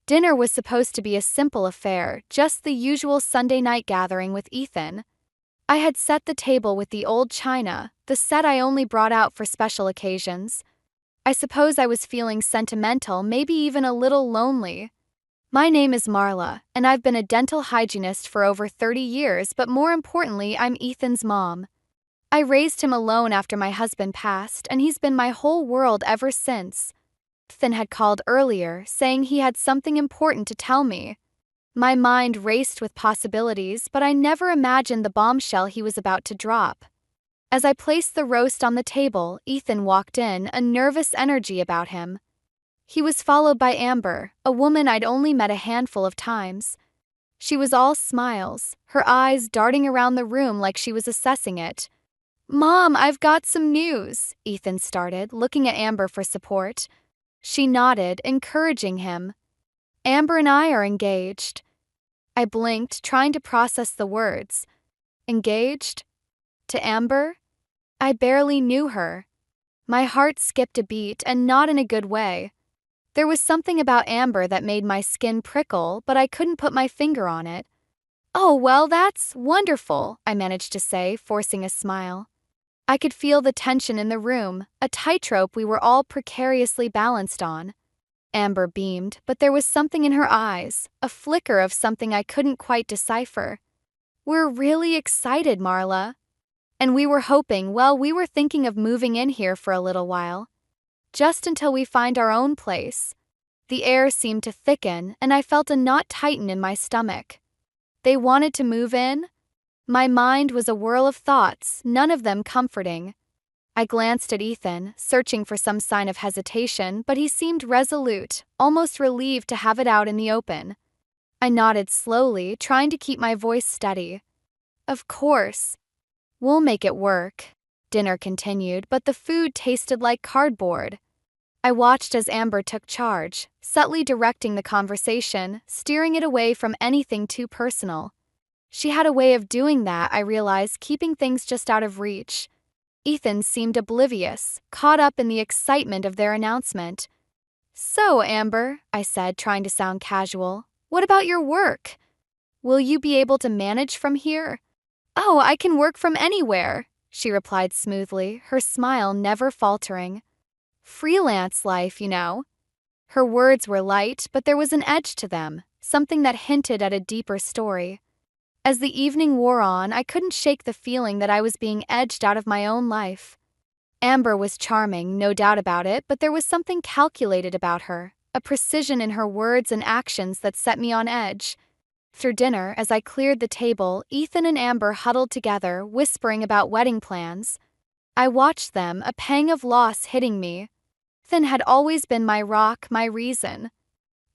Dinner was supposed to be a simple affair, just the usual Sunday night gathering with Ethan. I had set the table with the old china, the set I only brought out for special occasions. I suppose I was feeling sentimental, maybe even a little lonely. My name is Marla, and I've been a dental hygienist for over 30 years, but more importantly, I'm Ethan's mom. I raised him alone after my husband passed, and he's been my whole world ever since. Ethan had called earlier, saying he had something important to tell me. My mind raced with possibilities, but I never imagined the bombshell he was about to drop. As I placed the roast on the table, Ethan walked in, a nervous energy about him. He was followed by Amber, a woman I'd only met a handful of times. She was all smiles, her eyes darting around the room like she was assessing it. "Mom, I've got some news," Ethan started, looking at Amber for support. She nodded, encouraging him. "Amber and I are engaged." I blinked, trying to process the words. Engaged? To Amber? I barely knew her. My heart skipped a beat, and not in a good way. There was something about Amber that made my skin prickle, but I couldn't put my finger on it. "Oh, well, that's wonderful," I managed to say, forcing a smile. I could feel the tension in the room, a tightrope we were all precariously balanced on. Amber beamed, but there was something in her eyes, a flicker of something I couldn't quite decipher. "We're really excited, Marla. And we were hoping, well, we were thinking of moving in here for a little while. Just until we find our own place." The air seemed to thicken, and I felt a knot tighten in my stomach. They wanted to move in? My mind was a whirl of thoughts, none of them comforting. I glanced at Ethan, searching for some sign of hesitation, but he seemed resolute, almost relieved to have it out in the open. I nodded slowly, trying to keep my voice steady. "Of course. We'll make it work." Dinner continued, but the food tasted like cardboard. I watched as Amber took charge, subtly directing the conversation, steering it away from anything too personal. She had a way of doing that, I realized, keeping things just out of reach. Ethan seemed oblivious, caught up in the excitement of their announcement. "So, Amber," I said, trying to sound casual, "what about your work? Will you be able to manage from here?" "Oh, I can work from anywhere," she replied smoothly, her smile never faltering. "Freelance life, you know." Her words were light, but there was an edge to them, something that hinted at a deeper story. As the evening wore on, I couldn't shake the feeling that I was being edged out of my own life. Amber was charming, no doubt about it, but there was something calculated about her, a precision in her words and actions that set me on edge. Through dinner, as I cleared the table, Ethan and Amber huddled together, whispering about wedding plans. I watched them, a pang of loss hitting me. Ethan had always been my rock, my reason.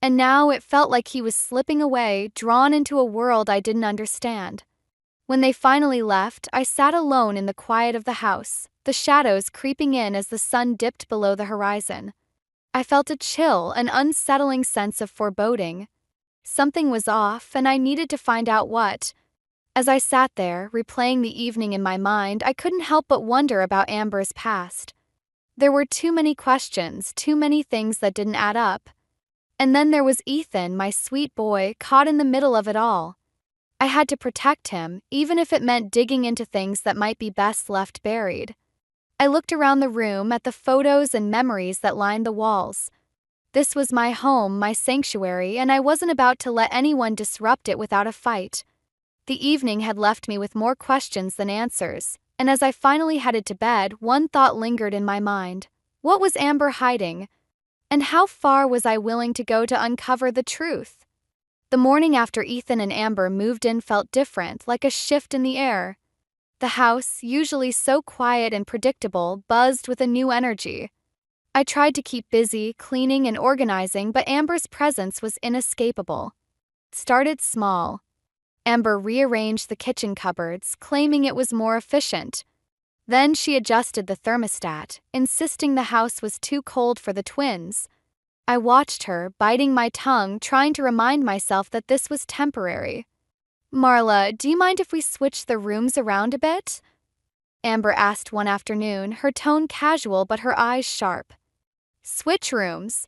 And now it felt like he was slipping away, drawn into a world I didn't understand. When they finally left, I sat alone in the quiet of the house, the shadows creeping in as the sun dipped below the horizon. I felt a chill, an unsettling sense of foreboding. Something was off, and I needed to find out what. As I sat there, replaying the evening in my mind, I couldn't help but wonder about Amber's past. There were too many questions, too many things that didn't add up. And then there was Ethan, my sweet boy, caught in the middle of it all. I had to protect him, even if it meant digging into things that might be best left buried. I looked around the room at the photos and memories that lined the walls. This was my home, my sanctuary, and I wasn't about to let anyone disrupt it without a fight. The evening had left me with more questions than answers, and as I finally headed to bed, one thought lingered in my mind. What was Amber hiding? And how far was I willing to go to uncover the truth? The morning after Ethan and Amber moved in felt different, like a shift in the air. The house, usually so quiet and predictable, buzzed with a new energy. I tried to keep busy, cleaning and organizing, but Amber's presence was inescapable. It started small. Amber rearranged the kitchen cupboards, claiming it was more efficient. Then she adjusted the thermostat, insisting the house was too cold for the twins. I watched her, biting my tongue, trying to remind myself that this was temporary. "Marla, do you mind if we switch the rooms around a bit?" Amber asked one afternoon, her tone casual but her eyes sharp. "Switch rooms?"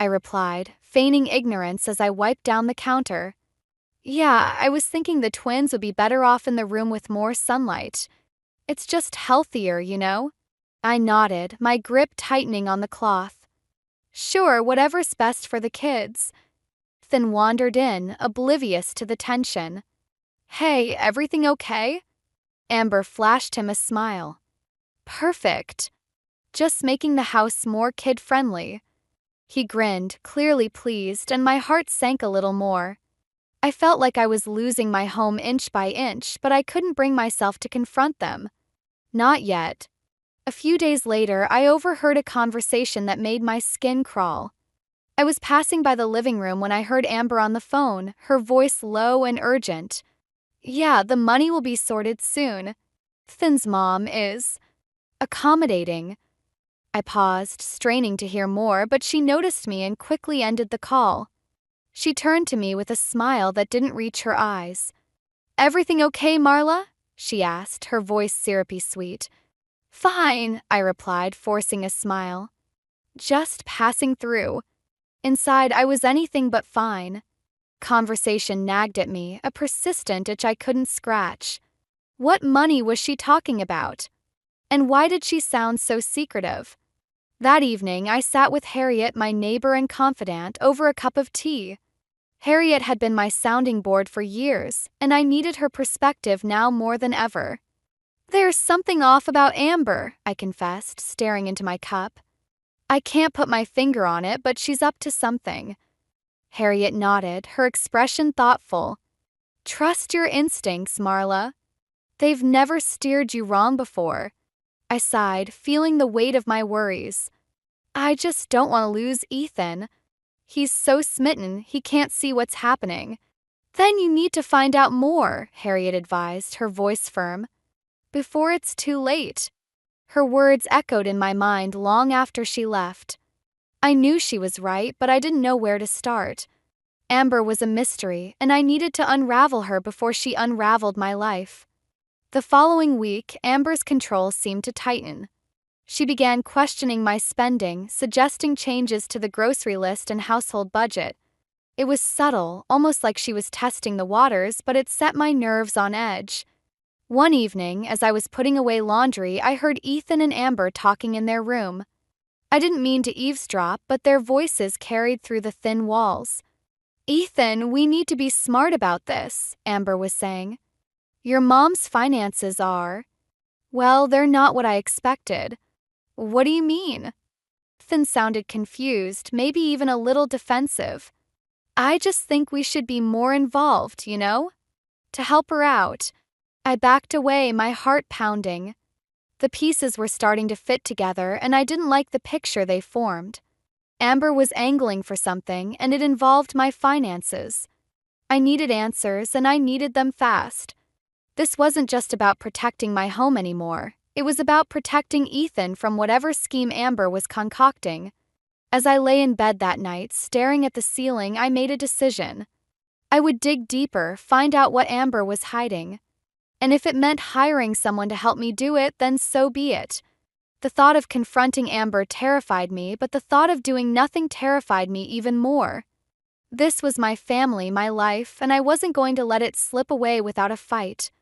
I replied, feigning ignorance as I wiped down the counter. Yeah, I was thinking the twins would be better off in the room with more sunlight. It's just healthier, you know? I nodded, my grip tightening on the cloth. Sure, whatever's best for the kids. Then wandered in, oblivious to the tension. Hey, everything okay? Amber flashed him a smile. Perfect. Just making the house more kid-friendly. He grinned, clearly pleased, and my heart sank a little more. I felt like I was losing my home inch by inch, but I couldn't bring myself to confront them. Not yet. A few days later, I overheard a conversation that made my skin crawl. I was passing by the living room when I heard Amber on the phone, her voice low and urgent. Yeah, the money will be sorted soon. Finn's mom is accommodating. I paused, straining to hear more, but she noticed me and quickly ended the call. She turned to me with a smile that didn't reach her eyes. Everything okay, Marla? She asked, her voice syrupy sweet. Fine, I replied, forcing a smile. Just passing through. Inside, I was anything but fine. Conversation nagged at me, a persistent itch I couldn't scratch. What money was she talking about? And why did she sound so secretive? That evening, I sat with Harriet, my neighbor and confidant, over a cup of tea. Harriet had been my sounding board for years, and I needed her perspective now more than ever. There's something off about Amber, I confessed, staring into my cup. I can't put my finger on it, but she's up to something. Harriet nodded, her expression thoughtful. Trust your instincts, Marla. They've never steered you wrong before. I sighed, feeling the weight of my worries. I just don't want to lose Ethan. He's so smitten, he can't see what's happening. Then you need to find out more, Harriet advised, her voice firm. Before it's too late. Her words echoed in my mind long after she left. I knew she was right, but I didn't know where to start. Amber was a mystery, and I needed to unravel her before she unraveled my life. The following week, Amber's control seemed to tighten. She began questioning my spending, suggesting changes to the grocery list and household budget. It was subtle, almost like she was testing the waters, but it set my nerves on edge. One evening, as I was putting away laundry, I heard Ethan and Amber talking in their room. I didn't mean to eavesdrop, but their voices carried through the thin walls. Ethan, we need to be smart about this, Amber was saying. Your mom's finances are… well, they're not what I expected. What do you mean? Ethan sounded confused, maybe even a little defensive. I just think we should be more involved, you know? To help her out. I backed away, my heart pounding. The pieces were starting to fit together, and I didn't like the picture they formed. Amber was angling for something, and it involved my finances. I needed answers, and I needed them fast. This wasn't just about protecting my home anymore. It was about protecting Ethan from whatever scheme Amber was concocting. As I lay in bed that night, staring at the ceiling, I made a decision. I would dig deeper, find out what Amber was hiding. And if it meant hiring someone to help me do it, then so be it. The thought of confronting Amber terrified me, but the thought of doing nothing terrified me even more. This was my family, my life, and I wasn't going to let it slip away without a fight.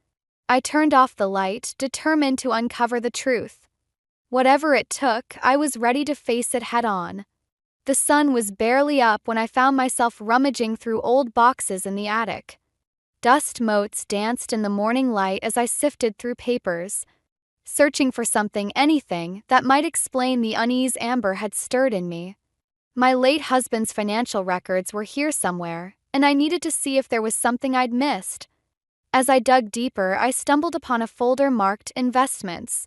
I turned off the light, determined to uncover the truth. Whatever it took, I was ready to face it head-on. The sun was barely up when I found myself rummaging through old boxes in the attic. Dust motes danced in the morning light as I sifted through papers, searching for something, anything, that might explain the unease Amber had stirred in me. My late husband's financial records were here somewhere, and I needed to see if there was something I'd missed. As I dug deeper, I stumbled upon a folder marked Investments.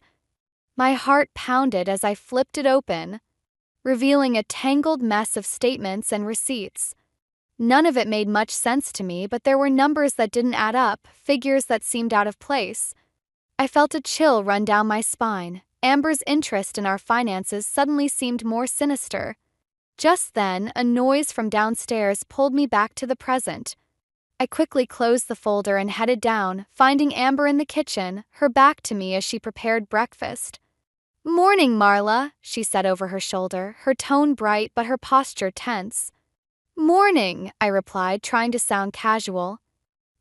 My heart pounded as I flipped it open, revealing a tangled mess of statements and receipts. None of it made much sense to me, but there were numbers that didn't add up, figures that seemed out of place. I felt a chill run down my spine. Amber's interest in our finances suddenly seemed more sinister. Just then, a noise from downstairs pulled me back to the present. I quickly closed the folder and headed down, finding Amber in the kitchen, her back to me as she prepared breakfast. "Morning, Marla," she said over her shoulder, her tone bright but her posture tense. "Morning," I replied, trying to sound casual.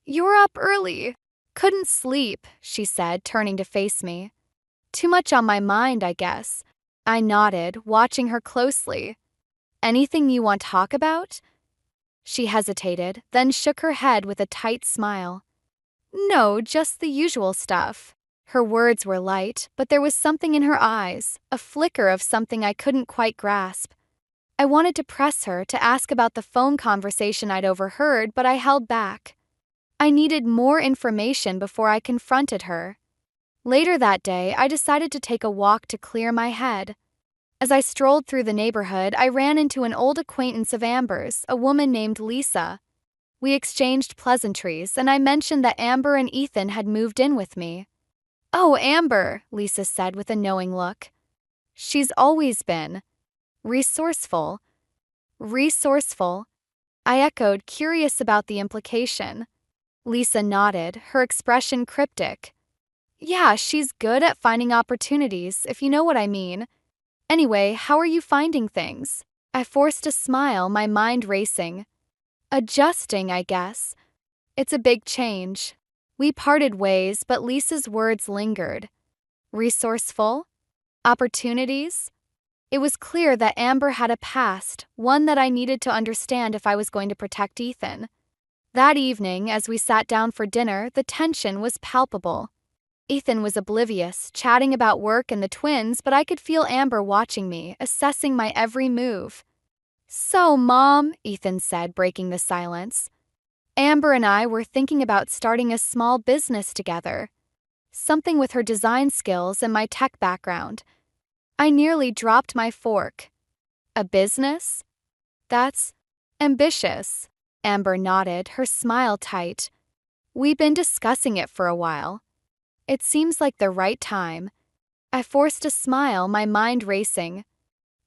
"You're up early." "Couldn't sleep," she said, turning to face me. "Too much on my mind, I guess." I nodded, watching her closely. "Anything you want to talk about?" She hesitated, then shook her head with a tight smile. "No, just the usual stuff." Her words were light, but there was something in her eyes, a flicker of something I couldn't quite grasp. I wanted to press her, to ask about the phone conversation I'd overheard, but I held back. I needed more information before I confronted her. Later that day, I decided to take a walk to clear my head. As I strolled through the neighborhood, I ran into an old acquaintance of Amber's, a woman named Lisa. We exchanged pleasantries, and I mentioned that Amber and Ethan had moved in with me. "Oh, Amber," Lisa said with a knowing look. "She's always been resourceful." Resourceful? I echoed, curious about the implication. Lisa nodded, her expression cryptic. "Yeah, she's good at finding opportunities, if you know what I mean. Anyway, how are you finding things?" I forced a smile, my mind racing. "Adjusting, I guess. It's a big change." We parted ways, but Lisa's words lingered. Resourceful? Opportunities? It was clear that Amber had a past, one that I needed to understand if I was going to protect Ethan. That evening, as we sat down for dinner, the tension was palpable. Ethan was oblivious, chatting about work and the twins, but I could feel Amber watching me, assessing my every move. "So, Mom," Ethan said, breaking the silence. "Amber and I were thinking about starting a small business together. Something with her design skills and my tech background." I nearly dropped my fork. "A business? That's ambitious." Amber nodded, her smile tight. "We've been discussing it for a while. It seems like the right time." I forced a smile, my mind racing.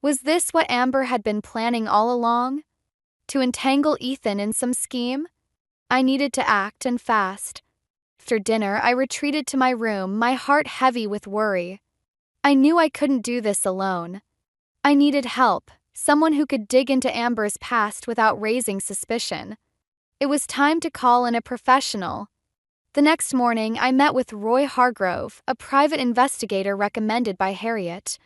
Was this what Amber had been planning all along? To entangle Ethan in some scheme? I needed to act, and fast. After dinner, I retreated to my room, my heart heavy with worry. I knew I couldn't do this alone. I needed help, someone who could dig into Amber's past without raising suspicion. It was time to call in a professional. The next morning, I met with Roy Hargrove, a private investigator recommended by Harriet.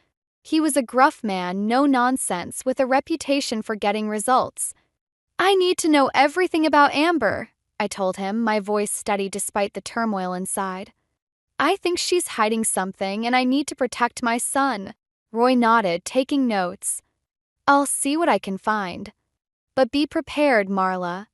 He was a gruff man, no nonsense, with a reputation for getting results. "I need to know everything about Amber," I told him, my voice steady despite the turmoil inside. "I think she's hiding something, and I need to protect my son." Roy nodded, taking notes. "I'll see what I can find. But be prepared, Marla.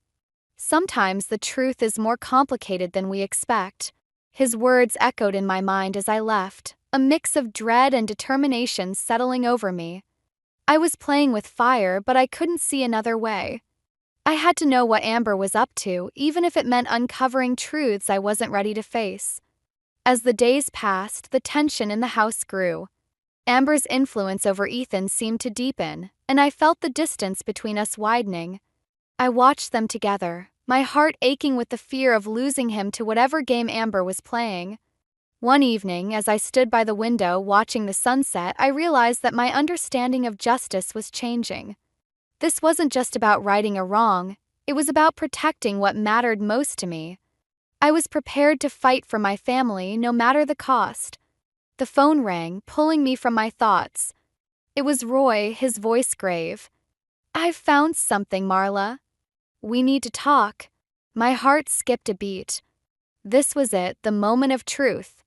Sometimes the truth is more complicated than we expect." His words echoed in my mind as I left, a mix of dread and determination settling over me. I was playing with fire, but I couldn't see another way. I had to know what Amber was up to, even if it meant uncovering truths I wasn't ready to face. As the days passed, the tension in the house grew. Amber's influence over Ethan seemed to deepen, and I felt the distance between us widening. I watched them together, my heart aching with the fear of losing him to whatever game Amber was playing. One evening, as I stood by the window watching the sunset, I realized that my understanding of justice was changing. This wasn't just about righting a wrong, it was about protecting what mattered most to me. I was prepared to fight for my family, no matter the cost. The phone rang, pulling me from my thoughts. It was Roy, his voice grave. "I've found something, Marla. We need to talk." My heart skipped a beat. This was it, the moment of truth.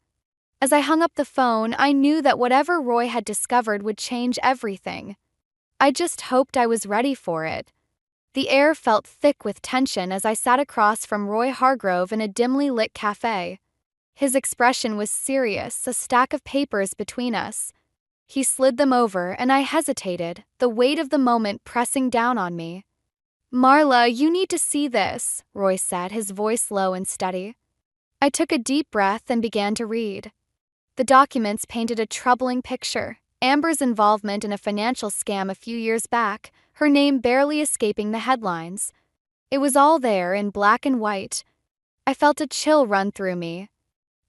As I hung up the phone, I knew that whatever Roy had discovered would change everything. I just hoped I was ready for it. The air felt thick with tension as I sat across from Roy Hargrove in a dimly lit cafe. His expression was serious, a stack of papers between us. He slid them over, and I hesitated, the weight of the moment pressing down on me. "Marla, you need to see this," Roy said, his voice low and steady. I took a deep breath and began to read. The documents painted a troubling picture. Amber's involvement in a financial scam a few years back, her name barely escaping the headlines. It was all there in black and white. I felt a chill run through me.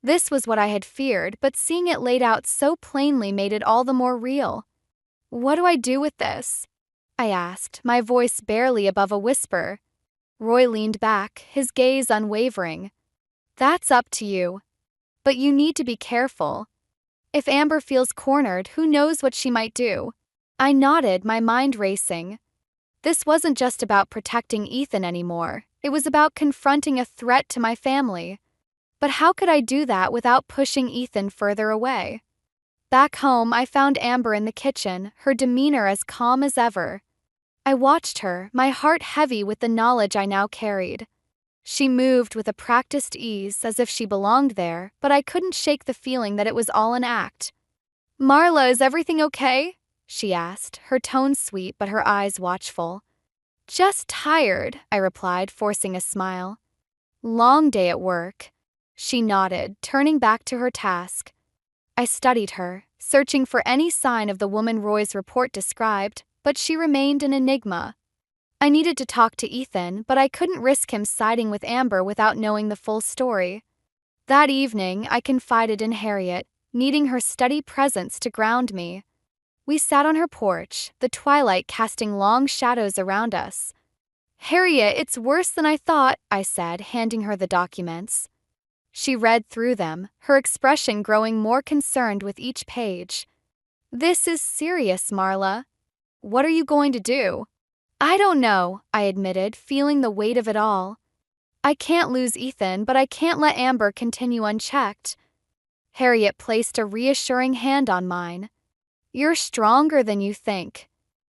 This was what I had feared, but seeing it laid out so plainly made it all the more real. "What do I do with this?" I asked, my voice barely above a whisper. Roy leaned back, his gaze unwavering. "That's up to you. But you need to be careful. If Amber feels cornered, who knows what she might do?" I nodded, my mind racing. This wasn't just about protecting Ethan anymore. It was about confronting a threat to my family. But how could I do that without pushing Ethan further away? Back home, I found Amber in the kitchen, her demeanor as calm as ever. I watched her, my heart heavy with the knowledge I now carried. She moved with a practiced ease, as if she belonged there, but I couldn't shake the feeling that it was all an act. "Marla, is everything okay?" she asked, her tone sweet but her eyes watchful. "Just tired," I replied, forcing a smile. "Long day at work." She nodded, turning back to her task. I studied her, searching for any sign of the woman Roy's report described, but she remained an enigma. I needed to talk to Ethan, but I couldn't risk him siding with Amber without knowing the full story. That evening, I confided in Harriet, needing her steady presence to ground me. We sat on her porch, the twilight casting long shadows around us. "Harriet, it's worse than I thought," I said, handing her the documents. She read through them, her expression growing more concerned with each page. "This is serious, Marla. What are you going to do?" "I don't know," I admitted, feeling the weight of it all. "I can't lose Ethan, but I can't let Amber continue unchecked." Harriet placed a reassuring hand on mine. "You're stronger than you think.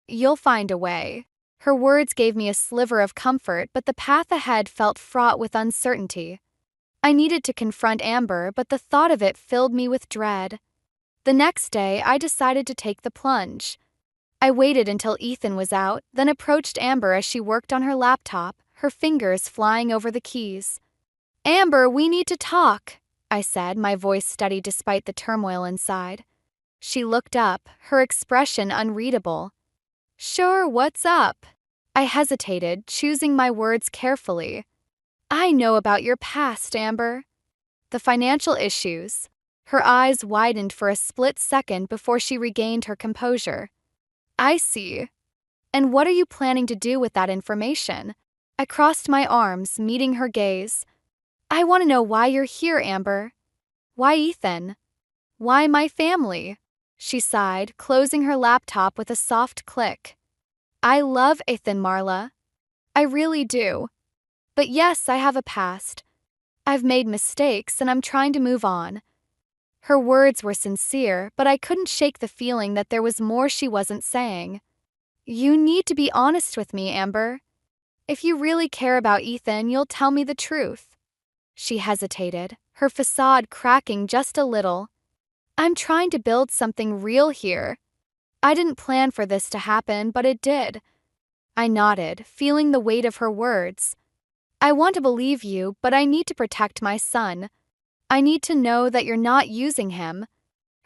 You'll find a way." Her words gave me a sliver of comfort, but the path ahead felt fraught with uncertainty. I needed to confront Amber, but the thought of it filled me with dread. The next day, I decided to take the plunge. I waited until Ethan was out, then approached Amber as she worked on her laptop, her fingers flying over the keys. "Amber, we need to talk," I said, my voice steady despite the turmoil inside. She looked up, her expression unreadable. "Sure, what's up?" I hesitated, choosing my words carefully. "I know about your past, Amber." "The financial issues." Her eyes widened for a split second before she regained her composure. "I see. And what are you planning to do with that information?" I crossed my arms, meeting her gaze. "I want to know why you're here, Amber. Why Ethan? Why my family?" She sighed, closing her laptop with a soft click. "I love Ethan, Marla. I really do. But yes, I have a past. I've made mistakes and I'm trying to move on." Her words were sincere, but I couldn't shake the feeling that there was more she wasn't saying. "You need to be honest with me, Amber. If you really care about Ethan, you'll tell me the truth." She hesitated, her facade cracking just a little. "I'm trying to build something real here. I didn't plan for this to happen, but it did." I nodded, feeling the weight of her words. "I want to believe you, but I need to protect my son. I need to know that you're not using him."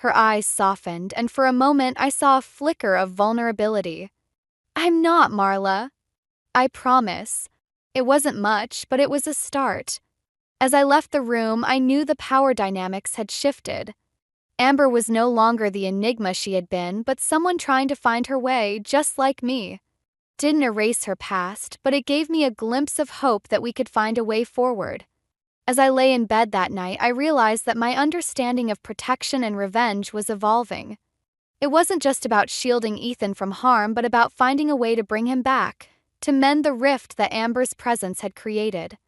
Her eyes softened, and for a moment I saw a flicker of vulnerability. "I'm not, Marla. I promise." It wasn't much, but it was a start. As I left the room, I knew the power dynamics had shifted. Amber was no longer the enigma she had been, but someone trying to find her way, just like me. Didn't erase her past, but it gave me a glimpse of hope that we could find a way forward. As I lay in bed that night, I realized that my understanding of protection and revenge was evolving. It wasn't just about shielding Ethan from harm, but about finding a way to bring him back, to mend the rift that Amber's presence had created.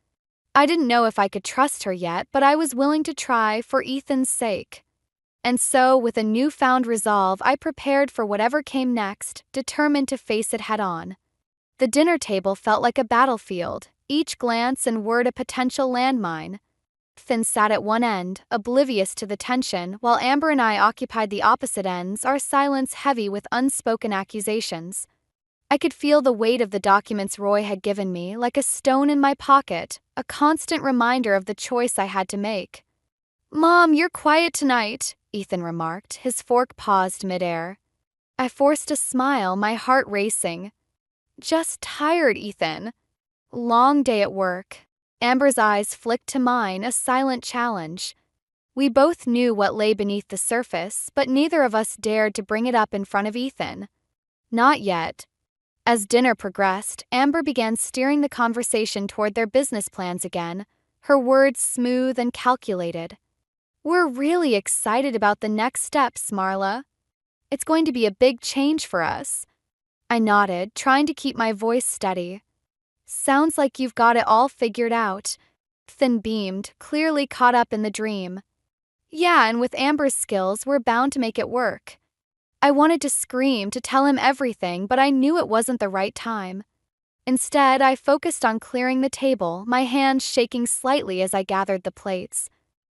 I didn't know if I could trust her yet, but I was willing to try for Ethan's sake. And so, with a newfound resolve, I prepared for whatever came next, determined to face it head-on. The dinner table felt like a battlefield, each glance and word a potential landmine. Ethan sat at one end, oblivious to the tension, while Amber and I occupied the opposite ends, our silence heavy with unspoken accusations. I could feel the weight of the documents Roy had given me, like a stone in my pocket, a constant reminder of the choice I had to make. "Mom, you're quiet tonight," Ethan remarked, his fork paused midair. I forced a smile, my heart racing. "Just tired, Ethan. Long day at work." Amber's eyes flicked to mine, a silent challenge. We both knew what lay beneath the surface, but neither of us dared to bring it up in front of Ethan. Not yet. As dinner progressed, Amber began steering the conversation toward their business plans again, her words smooth and calculated. "We're really excited about the next steps, Marla. It's going to be a big change for us." I nodded, trying to keep my voice steady. "Sounds like you've got it all figured out." Ethan beamed, clearly caught up in the dream. "Yeah, and with Amber's skills, we're bound to make it work." I wanted to scream, to tell him everything, but I knew it wasn't the right time. Instead, I focused on clearing the table, my hands shaking slightly as I gathered the plates.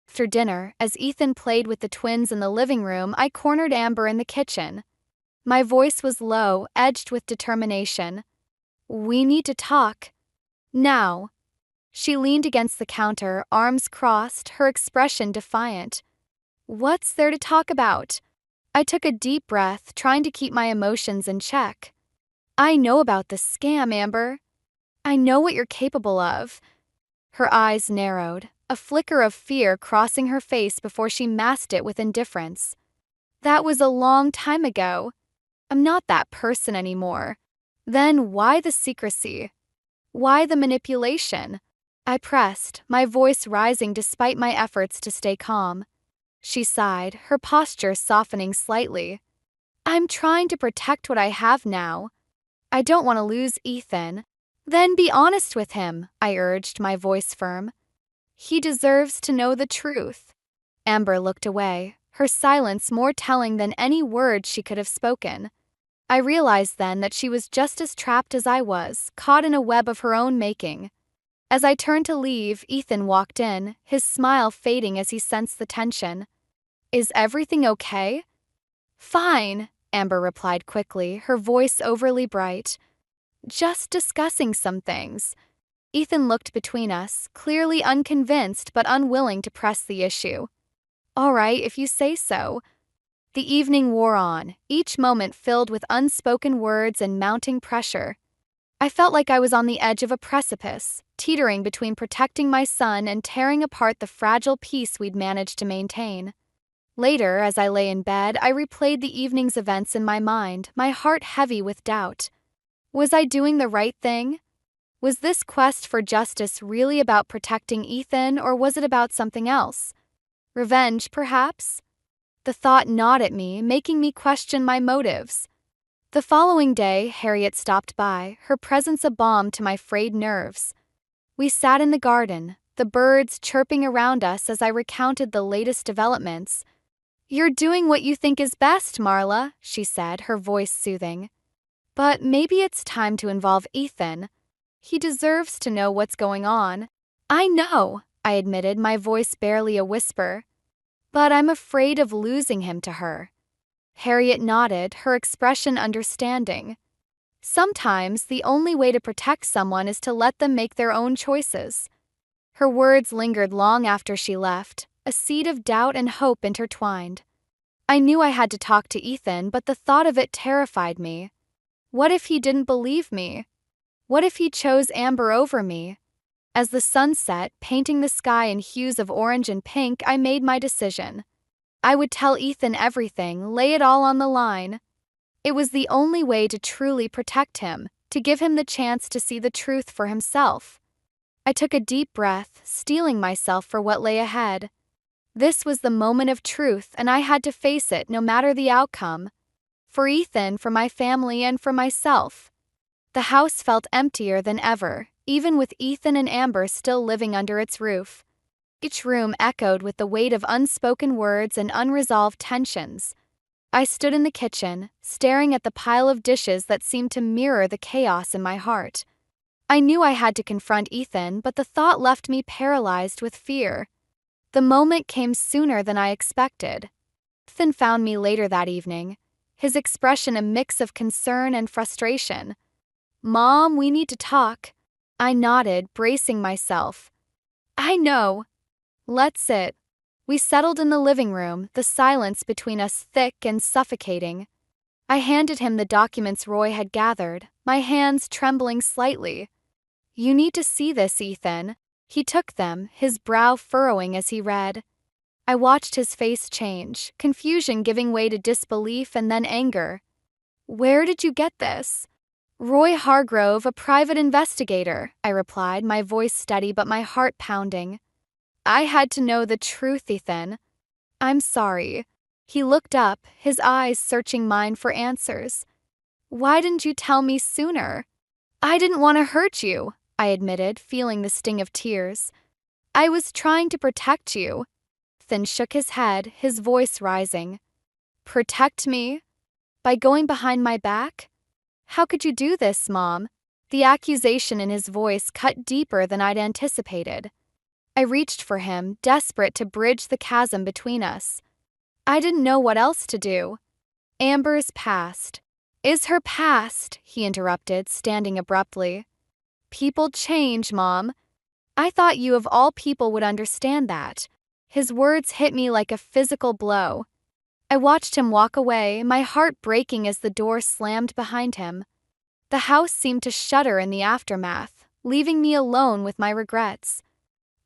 After dinner, as Ethan played with the twins in the living room, I cornered Amber in the kitchen. My voice was low, edged with determination. "We need to talk. Now." She leaned against the counter, arms crossed, her expression defiant. "What's there to talk about?" I took a deep breath, trying to keep my emotions in check. "I know about the scam, Amber. I know what you're capable of." Her eyes narrowed, a flicker of fear crossing her face before she masked it with indifference. "That was a long time ago. I'm not that person anymore." "Then why the secrecy? Why the manipulation?" I pressed, my voice rising despite my efforts to stay calm. She sighed, her posture softening slightly. "I'm trying to protect what I have now. I don't want to lose Ethan." "Then be honest with him," I urged, my voice firm. "He deserves to know the truth." Amber looked away, her silence more telling than any words she could have spoken. I realized then that she was just as trapped as I was, caught in a web of her own making. As I turned to leave, Ethan walked in, his smile fading as he sensed the tension. "Is everything okay?" "Fine," Amber replied quickly, her voice overly bright. "Just discussing some things." Ethan looked between us, clearly unconvinced but unwilling to press the issue. "All right, if you say so." The evening wore on, each moment filled with unspoken words and mounting pressure. I felt like I was on the edge of a precipice, teetering between protecting my son and tearing apart the fragile peace we'd managed to maintain. Later, as I lay in bed, I replayed the evening's events in my mind, my heart heavy with doubt. Was I doing the right thing? Was this quest for justice really about protecting Ethan, or was it about something else? Revenge, perhaps? The thought gnawed at me, making me question my motives. The following day, Harriet stopped by, her presence a balm to my frayed nerves. We sat in the garden, the birds chirping around us as I recounted the latest developments. "You're doing what you think is best, Marla," she said, her voice soothing. "But maybe it's time to involve Ethan. He deserves to know what's going on." "I know," I admitted, my voice barely a whisper. "But I'm afraid of losing him to her." Harriet nodded, her expression understanding. "Sometimes the only way to protect someone is to let them make their own choices." Her words lingered long after she left, a seed of doubt and hope intertwined. I knew I had to talk to Ethan, but the thought of it terrified me. What if he didn't believe me? What if he chose Amber over me? As the sun set, painting the sky in hues of orange and pink, I made my decision. I would tell Ethan everything, lay it all on the line. It was the only way to truly protect him, to give him the chance to see the truth for himself. I took a deep breath, steeling myself for what lay ahead. This was the moment of truth, and I had to face it no matter the outcome. For Ethan, for my family, and for myself. The house felt emptier than ever, even with Ethan and Amber still living under its roof. Each room echoed with the weight of unspoken words and unresolved tensions. I stood in the kitchen, staring at the pile of dishes that seemed to mirror the chaos in my heart. I knew I had to confront Ethan, but the thought left me paralyzed with fear. The moment came sooner than I expected. Ethan found me later that evening, his expression a mix of concern and frustration. "Mom, we need to talk." I nodded, bracing myself. "I know. Let's sit." We settled in the living room, the silence between us thick and suffocating. I handed him the documents Roy had gathered, my hands trembling slightly. "You need to see this, Ethan." He took them, his brow furrowing as he read. I watched his face change, confusion giving way to disbelief and then anger. Where did you get this? Roy Hargrove, a private investigator, I replied, my voice steady but my heart pounding. I had to know the truth, Ethan. I'm sorry. He looked up, his eyes searching mine for answers. Why didn't you tell me sooner? I didn't want to hurt you, I admitted, feeling the sting of tears. I was trying to protect you. Ethan shook his head, his voice rising. Protect me? By going behind my back? How could you do this, Mom? The accusation in his voice cut deeper than I'd anticipated. I reached for him, desperate to bridge the chasm between us. I didn't know what else to do. Amber's past. Is her past, he interrupted, standing abruptly. People change, Mom. I thought you of all people would understand that. His words hit me like a physical blow. I watched him walk away, my heart breaking as the door slammed behind him. The house seemed to shudder in the aftermath, leaving me alone with my regrets.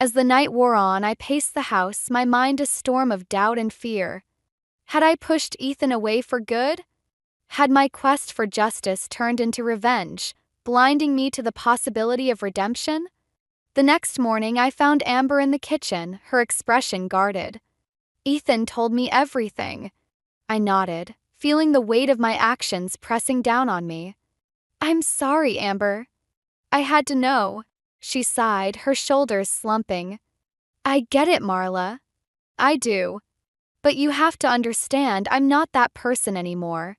As the night wore on, I paced the house, my mind a storm of doubt and fear. Had I pushed Ethan away for good? Had my quest for justice turned into revenge, blinding me to the possibility of redemption? The next morning, I found Amber in the kitchen, her expression guarded. Ethan told me everything. I nodded, feeling the weight of my actions pressing down on me. I'm sorry, Amber. I had to know. She sighed, her shoulders slumping. I get it, Marla. I do. But you have to understand, I'm not that person anymore.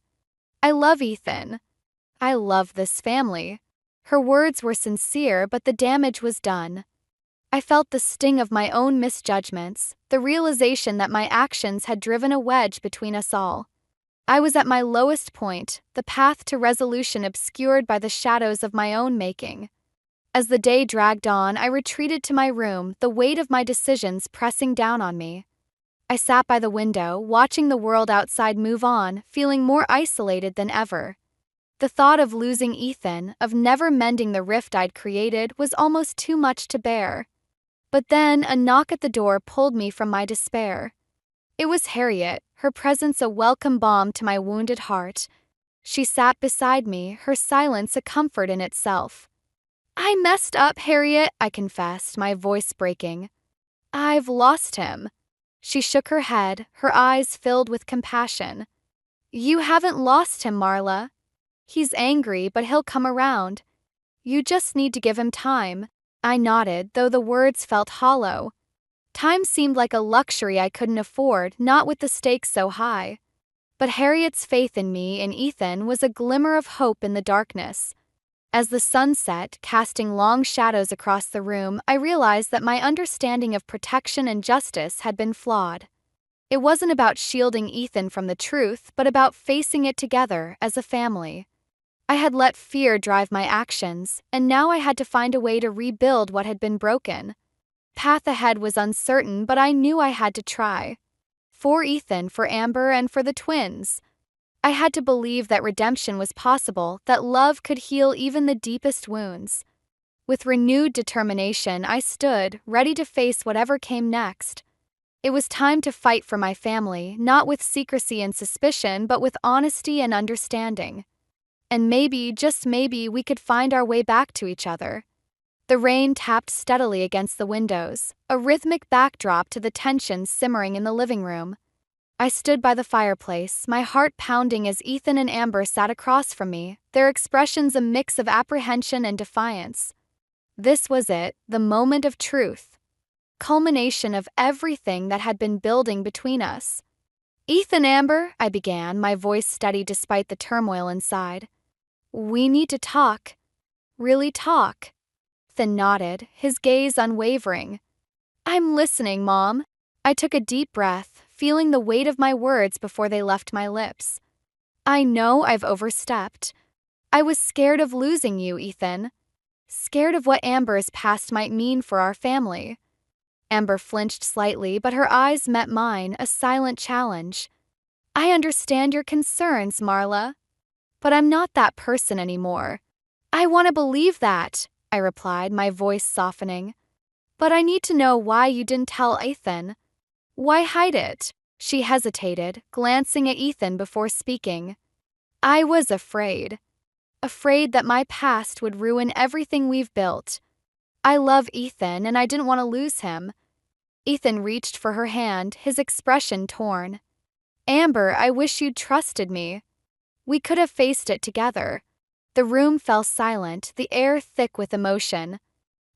I love Ethan. I love this family. Her words were sincere, but the damage was done. I felt the sting of my own misjudgments, the realization that my actions had driven a wedge between us all. I was at my lowest point, the path to resolution obscured by the shadows of my own making. As the day dragged on, I retreated to my room, the weight of my decisions pressing down on me. I sat by the window, watching the world outside move on, feeling more isolated than ever. The thought of losing Ethan, of never mending the rift I'd created, was almost too much to bear. But then a knock at the door pulled me from my despair. It was Harriet, her presence a welcome balm to my wounded heart. She sat beside me, her silence a comfort in itself. I messed up, Harriet, I confessed, my voice breaking. I've lost him. She shook her head, her eyes filled with compassion. You haven't lost him, Marla. He's angry, but he'll come around. You just need to give him time. I nodded, though the words felt hollow. Time seemed like a luxury I couldn't afford, not with the stakes so high. But Harriet's faith in me, in Ethan, was a glimmer of hope in the darkness. As the sun set, casting long shadows across the room, I realized that my understanding of protection and justice had been flawed. It wasn't about shielding Ethan from the truth, but about facing it together as a family. I had let fear drive my actions, and now I had to find a way to rebuild what had been broken. Path ahead was uncertain, but I knew I had to try. For Ethan, for Amber, and for the twins. I had to believe that redemption was possible, that love could heal even the deepest wounds. With renewed determination, I stood, ready to face whatever came next. It was time to fight for my family, not with secrecy and suspicion, but with honesty and understanding. And maybe, just maybe, we could find our way back to each other. The rain tapped steadily against the windows, a rhythmic backdrop to the tension simmering in the living room. I stood by the fireplace, my heart pounding as Ethan and Amber sat across from me, their expressions a mix of apprehension and defiance. This was it, the moment of truth. Culmination of everything that had been building between us. Ethan, Amber, I began, my voice steady despite the turmoil inside. We need to talk. Really talk. Ethan nodded, his gaze unwavering. I'm listening, Mom. I took a deep breath, feeling the weight of my words before they left my lips. I know I've overstepped. I was scared of losing you, Ethan. Scared of what Amber's past might mean for our family. Amber flinched slightly, but her eyes met mine, a silent challenge. I understand your concerns, Marla. But I'm not that person anymore. I want to believe that, I replied, my voice softening. But I need to know why you didn't tell Ethan. Why hide it? She hesitated, glancing at Ethan before speaking. I was afraid. Afraid that my past would ruin everything we've built. I love Ethan and I didn't want to lose him. Ethan reached for her hand, his expression torn. Amber, I wish you'd trusted me. We could have faced it together. The room fell silent, the air thick with emotion.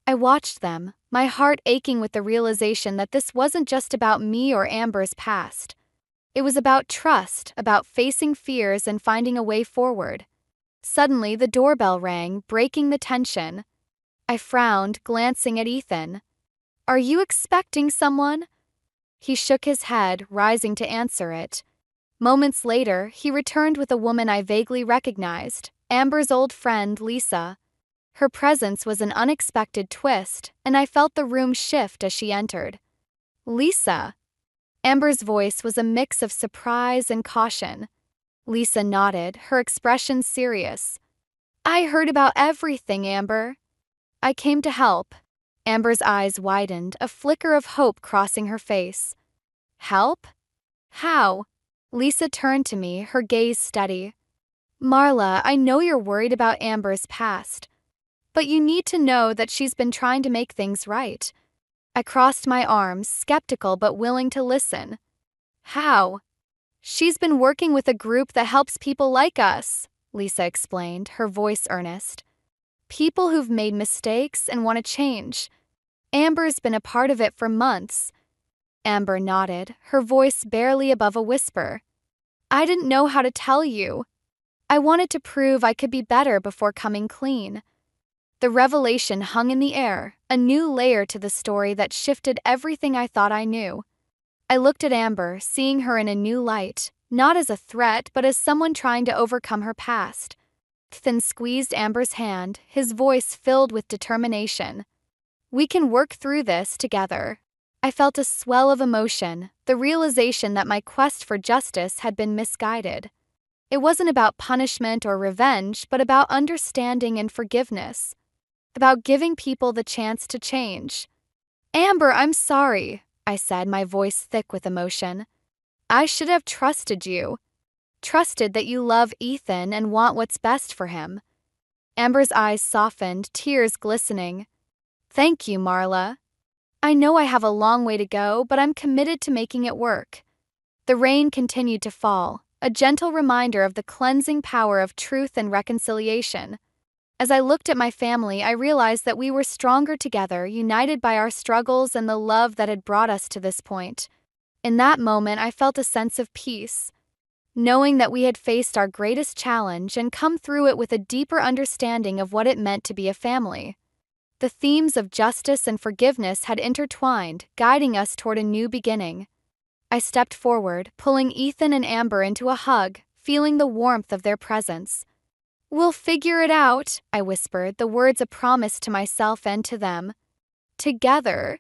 I watched them, my heart aching with the realization that this wasn't just about me or Amber's past. It was about trust, about facing fears and finding a way forward. Suddenly, the doorbell rang, breaking the tension. I frowned, glancing at Ethan. Are you expecting someone? He shook his head, rising to answer it. Moments later, he returned with a woman I vaguely recognized, Amber's old friend, Lisa. Her presence was an unexpected twist, and I felt the room shift as she entered. Lisa. Amber's voice was a mix of surprise and caution. Lisa nodded, her expression serious. I heard about everything, Amber. I came to help. Amber's eyes widened, a flicker of hope crossing her face. Help? How? Lisa turned to me, her gaze steady. Marla, I know you're worried about Amber's past, but you need to know that she's been trying to make things right. I crossed my arms, skeptical but willing to listen. How? She's been working with a group that helps people like us, Lisa explained, her voice earnest. People who've made mistakes and want to change. Amber's been a part of it for months. Amber nodded, her voice barely above a whisper. I didn't know how to tell you. I wanted to prove I could be better before coming clean. The revelation hung in the air, a new layer to the story that shifted everything I thought I knew. I looked at Amber, seeing her in a new light, not as a threat but as someone trying to overcome her past. Ethan squeezed Amber's hand, his voice filled with determination. We can work through this together. I felt a swell of emotion, the realization that my quest for justice had been misguided. It wasn't about punishment or revenge, but about understanding and forgiveness. About giving people the chance to change. Amber, I'm sorry, I said, my voice thick with emotion. I should have trusted you. Trusted that you love Ethan and want what's best for him. Amber's eyes softened, tears glistening. Thank you, Marla. I know I have a long way to go, but I'm committed to making it work. The rain continued to fall, a gentle reminder of the cleansing power of truth and reconciliation. As I looked at my family, I realized that we were stronger together, united by our struggles and the love that had brought us to this point. In that moment, I felt a sense of peace, knowing that we had faced our greatest challenge and come through it with a deeper understanding of what it meant to be a family. The themes of justice and forgiveness had intertwined, guiding us toward a new beginning. I stepped forward, pulling Ethan and Amber into a hug, feeling the warmth of their presence. We'll figure it out, I whispered, the words a promise to myself and to them. Together.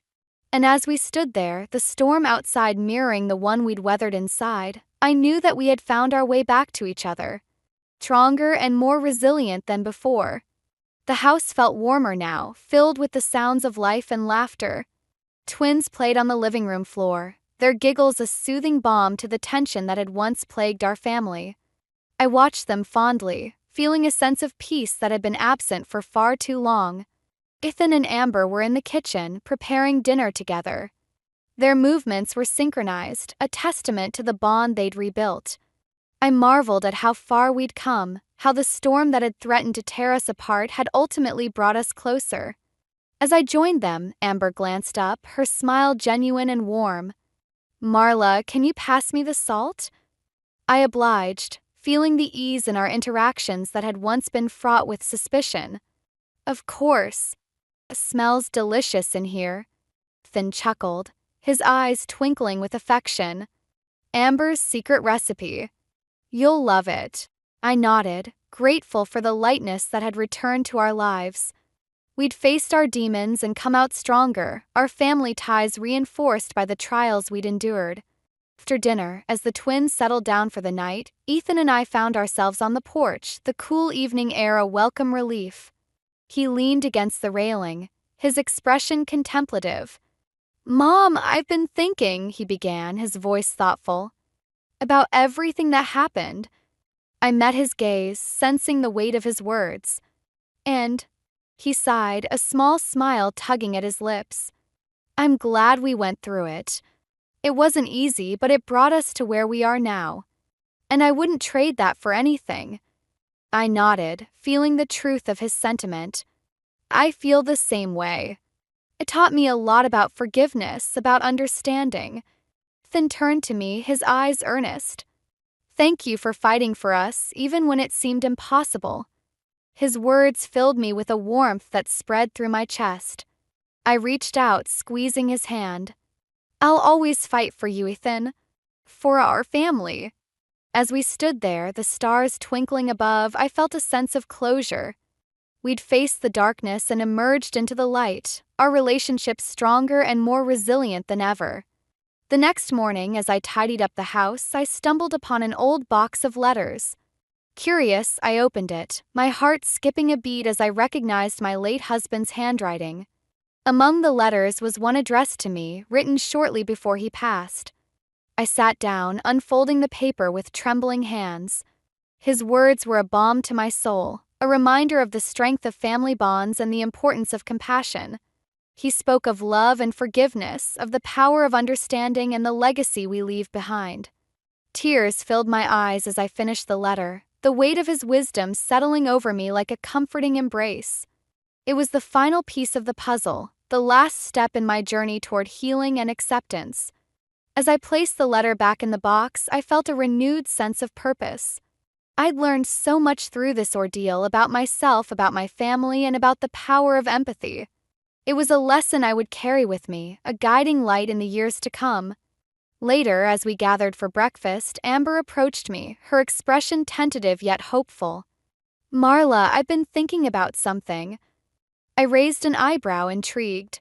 And as we stood there, the storm outside mirroring the one we'd weathered inside, I knew that we had found our way back to each other. Stronger and more resilient than before. The house felt warmer now, filled with the sounds of life and laughter. Twins played on the living room floor, their giggles a soothing balm to the tension that had once plagued our family. I watched them fondly, feeling a sense of peace that had been absent for far too long. Ethan and Amber were in the kitchen, preparing dinner together. Their movements were synchronized, a testament to the bond they'd rebuilt. I marveled at how far we'd come, how the storm that had threatened to tear us apart had ultimately brought us closer. As I joined them, Amber glanced up, her smile genuine and warm. Marla, can you pass me the salt? I obliged, feeling the ease in our interactions that had once been fraught with suspicion. Of course. It smells delicious in here. Finn chuckled, his eyes twinkling with affection. Amber's secret recipe. You'll love it. I nodded, grateful for the lightness that had returned to our lives. We'd faced our demons and come out stronger, our family ties reinforced by the trials we'd endured. After dinner, as the twins settled down for the night, Ethan and I found ourselves on the porch, the cool evening air a welcome relief. He leaned against the railing, his expression contemplative. Mom, I've been thinking, he began, his voice thoughtful, about everything that happened. I met his gaze, sensing the weight of his words. And he sighed, a small smile tugging at his lips. I'm glad we went through it. It wasn't easy, but it brought us to where we are now. And I wouldn't trade that for anything. I nodded, feeling the truth of his sentiment. I feel the same way. It taught me a lot about forgiveness, about understanding. Then turned to me, his eyes earnest. Thank you for fighting for us, even when it seemed impossible. His words filled me with a warmth that spread through my chest. I reached out, squeezing his hand. I'll always fight for you, Ethan. For our family. As we stood there, the stars twinkling above, I felt a sense of closure. We'd faced the darkness and emerged into the light, our relationship stronger and more resilient than ever. The next morning, as I tidied up the house, I stumbled upon an old box of letters. Curious, I opened it, my heart skipping a beat as I recognized my late husband's handwriting. Among the letters was one addressed to me, written shortly before he passed. I sat down, unfolding the paper with trembling hands. His words were a balm to my soul, a reminder of the strength of family bonds and the importance of compassion. He spoke of love and forgiveness, of the power of understanding and the legacy we leave behind. Tears filled my eyes as I finished the letter, the weight of his wisdom settling over me like a comforting embrace. It was the final piece of the puzzle, the last step in my journey toward healing and acceptance. As I placed the letter back in the box, I felt a renewed sense of purpose. I'd learned so much through this ordeal about myself, about my family, and about the power of empathy. It was a lesson I would carry with me, a guiding light in the years to come. Later, as we gathered for breakfast, Amber approached me, her expression tentative yet hopeful. Marla, I've been thinking about something. I raised an eyebrow, intrigued.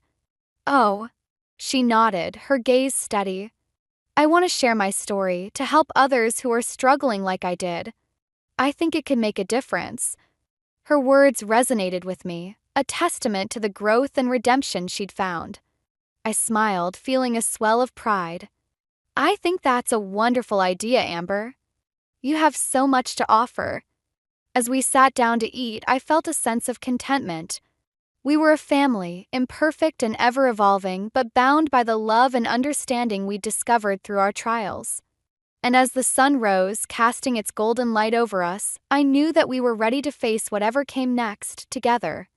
Oh. She nodded, her gaze steady. I want to share my story, to help others who are struggling like I did. I think it could make a difference. Her words resonated with me, a testament to the growth and redemption she'd found. I smiled, feeling a swell of pride. I think that's a wonderful idea, Amber. You have so much to offer. As we sat down to eat, I felt a sense of contentment. We were a family, imperfect and ever-evolving, but bound by the love and understanding we'd discovered through our trials. And as the sun rose, casting its golden light over us, I knew that we were ready to face whatever came next, together.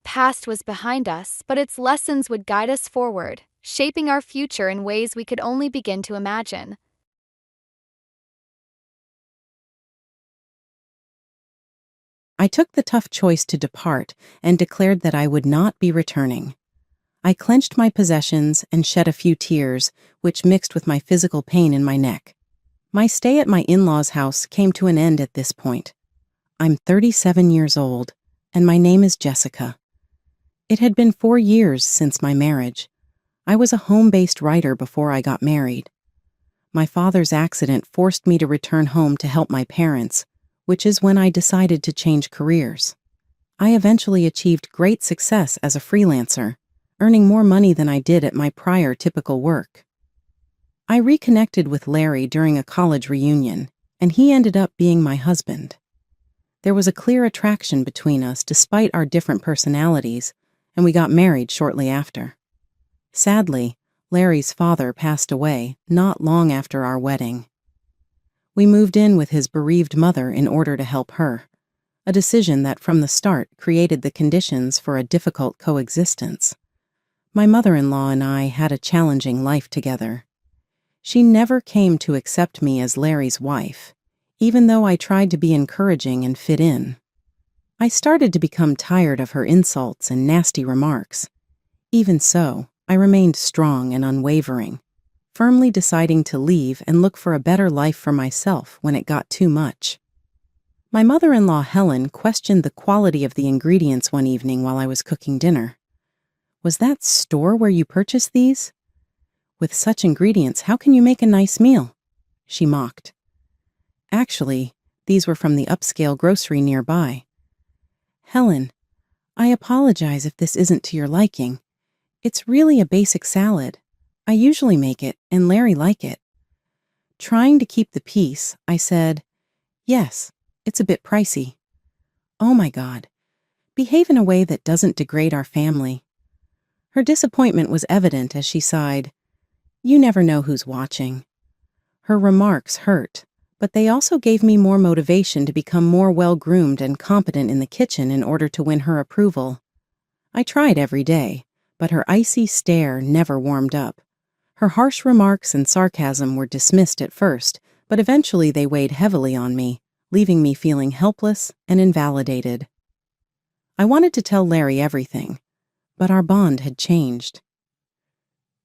Past was behind us, but its lessons would guide us forward, shaping our future in ways we could only begin to imagine. I took the tough choice to depart and declared that I would not be returning. I clenched my possessions and shed a few tears, which mixed with my physical pain in my neck. My stay at my in-laws' house came to an end at this point. I'm 37 years old, and my name is Jessica. It had been 4 years since my marriage. I was a home-based writer before I got married. My father's accident forced me to return home to help my parents, which is when I decided to change careers. I eventually achieved great success as a freelancer, earning more money than I did at my prior typical work. I reconnected with Larry during a college reunion, and he ended up being my husband. There was a clear attraction between us despite our different personalities, and we got married shortly after. Sadly, Larry's father passed away not long after our wedding. We moved in with his bereaved mother in order to help her, a decision that from the start created the conditions for a difficult coexistence. My mother-in-law and I had a challenging life together. She never came to accept me as Larry's wife, even though I tried to be encouraging and fit in. I started to become tired of her insults and nasty remarks. Even so, I remained strong and unwavering, firmly deciding to leave and look for a better life for myself when it got too much. My mother-in-law Helen questioned the quality of the ingredients one evening while I was cooking dinner. "Was that store where you purchased these? With such ingredients, how can you make a nice meal?" she mocked. "Actually, these were from the upscale grocery nearby." "Helen, I apologize if this isn't to your liking. It's really a basic salad, I usually make it, and Larry like it. Trying to keep the peace, I said, yes, it's a bit pricey. Oh my God. Behave in a way that doesn't degrade our family. Her disappointment was evident as she sighed. You never know who's watching. Her remarks hurt, but they also gave me more motivation to become more well-groomed and competent in the kitchen in order to win her approval. I tried every day, but her icy stare never warmed up. Her harsh remarks and sarcasm were dismissed at first, but eventually they weighed heavily on me, leaving me feeling helpless and invalidated. I wanted to tell Larry everything, but our bond had changed.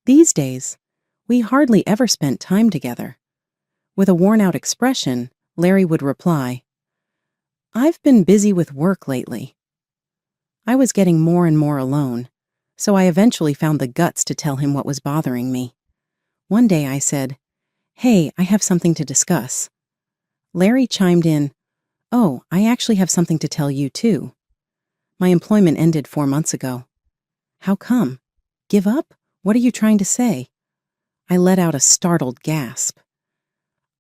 These days, we hardly ever spent time together. With a worn-out expression, Larry would reply, I've been busy with work lately. I was getting more and more alone, so I eventually found the guts to tell him what was bothering me. One day I said, Hey, I have something to discuss. Larry chimed in, Oh, I actually have something to tell you too. My employment ended 4 months ago. How come? Give up? What are you trying to say? I let out a startled gasp.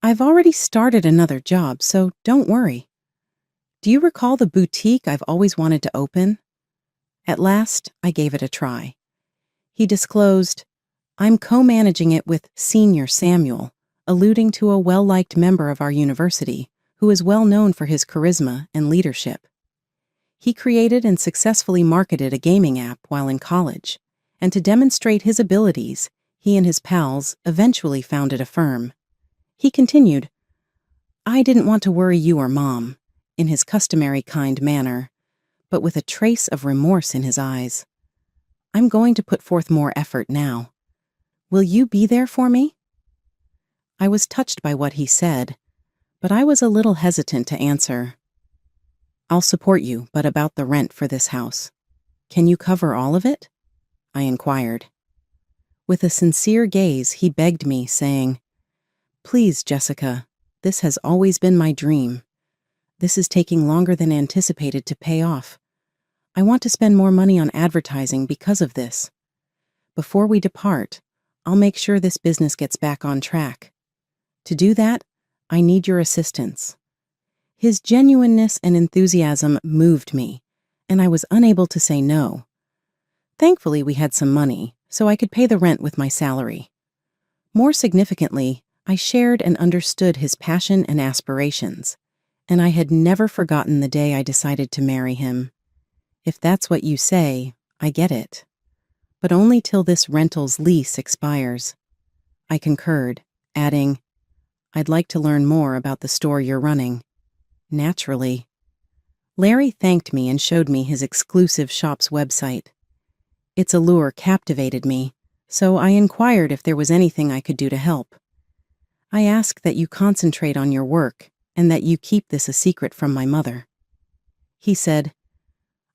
I've already started another job, so don't worry. Do you recall the boutique I've always wanted to open? At last, I gave it a try. He disclosed, I'm co-managing it with Senior Samuel, alluding to a well-liked member of our university, who is well known for his charisma and leadership. He created and successfully marketed a gaming app while in college, and to demonstrate his abilities, he and his pals eventually founded a firm. He continued, I didn't want to worry you or Mom, in his customary kind manner, but with a trace of remorse in his eyes. I'm going to put forth more effort now. Will you be there for me? I was touched by what he said, but I was a little hesitant to answer. I'll support you, but about the rent for this house. Can you cover all of it? I inquired. With a sincere gaze, he begged me, saying, Please, Jessica, this has always been my dream. This is taking longer than anticipated to pay off. I want to spend more money on advertising because of this. Before we depart, I'll make sure this business gets back on track. To do that, I need your assistance. His genuineness and enthusiasm moved me, and I was unable to say no. Thankfully, we had some money, so I could pay the rent with my salary. More significantly, I shared and understood his passion and aspirations, and I had never forgotten the day I decided to marry him. If that's what you say, I get it. But only till this rental's lease expires. I concurred, adding, I'd like to learn more about the store you're running. Naturally. Larry thanked me and showed me his exclusive shop's website. Its allure captivated me, so I inquired if there was anything I could do to help. I ask that you concentrate on your work and that you keep this a secret from my mother. He said,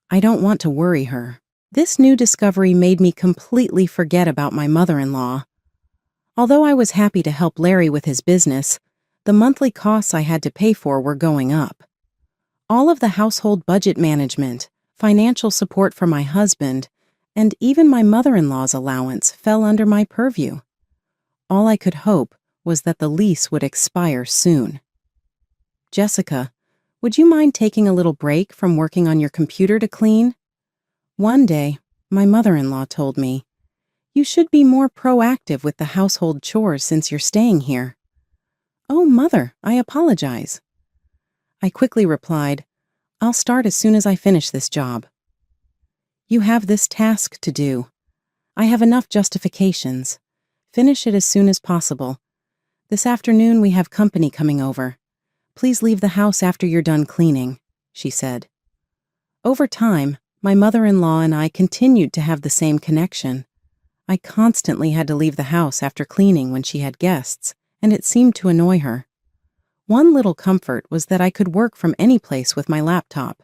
I don't want to worry her. This new discovery made me completely forget about my mother-in-law. Although I was happy to help Larry with his business, the monthly costs I had to pay for were going up. All of the household budget management, financial support for my husband, and even my mother-in-law's allowance fell under my purview. All I could hope was that the lease would expire soon. Jessica, would you mind taking a little break from working on your computer to clean? One day, my mother-in-law told me, You should be more proactive with the household chores since you're staying here. Oh, Mother, I apologize. I quickly replied, I'll start as soon as I finish this job. You have this task to do. I have enough justifications. Finish it as soon as possible. This afternoon we have company coming over. Please leave the house after you're done cleaning, she said. Over time, my mother-in-law and I continued to have the same connection. I constantly had to leave the house after cleaning when she had guests, and it seemed to annoy her. One little comfort was that I could work from any place with my laptop,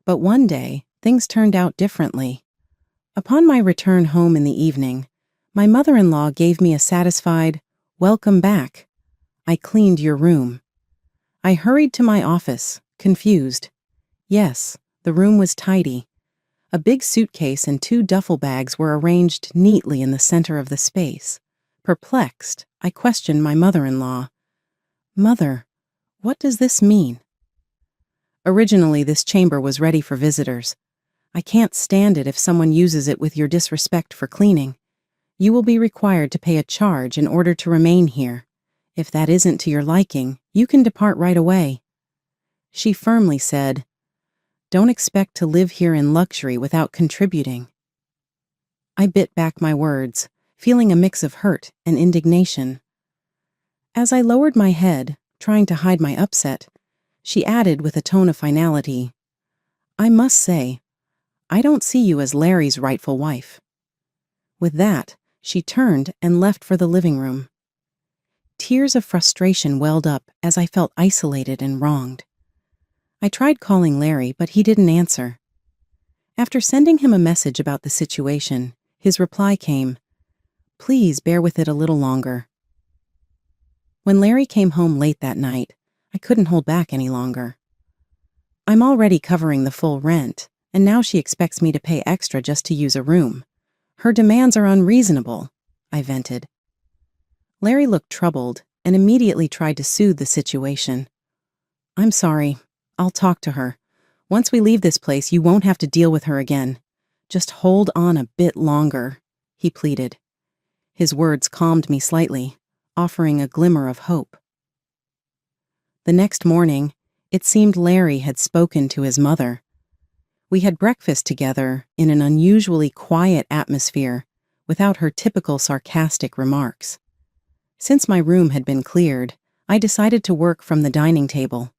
but one day, things turned out differently. Upon my return home in the evening, my mother-in-law gave me a satisfied, "Welcome back. I cleaned your room." I hurried to my office, confused. Yes, the room was tidy. A big suitcase and 2 duffel bags were arranged neatly in the center of the space, Perplexed, I questioned my mother-in-law. "Mother, what does this mean?" "Originally, this chamber was ready for visitors. I can't stand it if someone uses it with your disrespect for cleaning. You will be required to pay a charge in order to remain here. If that isn't to your liking, you can depart right away." She firmly said, "Don't expect to live here in luxury without contributing." I bit back my words, feeling a mix of hurt and indignation. As I lowered my head, trying to hide my upset, she added with a tone of finality, "I must say, I don't see you as Larry's rightful wife." With that, she turned and left for the living room. Tears of frustration welled up as I felt isolated and wronged. I tried calling Larry, but he didn't answer. After sending him a message about the situation, his reply came, "Please bear with it a little longer." When Larry came home late that night, I couldn't hold back any longer. "I'm already covering the full rent, and now she expects me to pay extra just to use a room. Her demands are unreasonable," I vented. Larry looked troubled and immediately tried to soothe the situation. "I'm sorry. I'll talk to her. Once we leave this place, you won't have to deal with her again. Just hold on a bit longer," he pleaded. His words calmed me slightly, offering a glimmer of hope. The next morning, it seemed Larry had spoken to his mother. We had breakfast together in an unusually quiet atmosphere, without her typical sarcastic remarks. Since my room had been cleared, I decided to work from the dining table.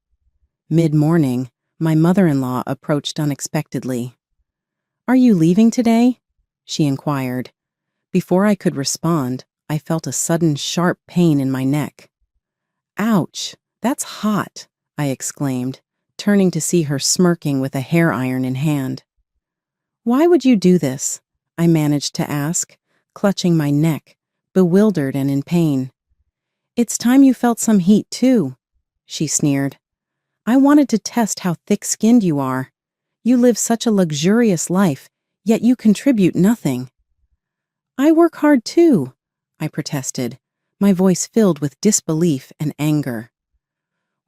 Mid-morning, my mother-in-law approached unexpectedly. "Are you leaving today?" she inquired. Before I could respond, I felt a sudden sharp pain in my neck. "Ouch, that's hot," I exclaimed, turning to see her smirking with a hair iron in hand. "Why would you do this?" I managed to ask, clutching my neck, bewildered and in pain. "It's time you felt some heat too," she sneered. "I wanted to test how thick-skinned you are. You live such a luxurious life, yet you contribute nothing." "I work hard too," I protested, my voice filled with disbelief and anger.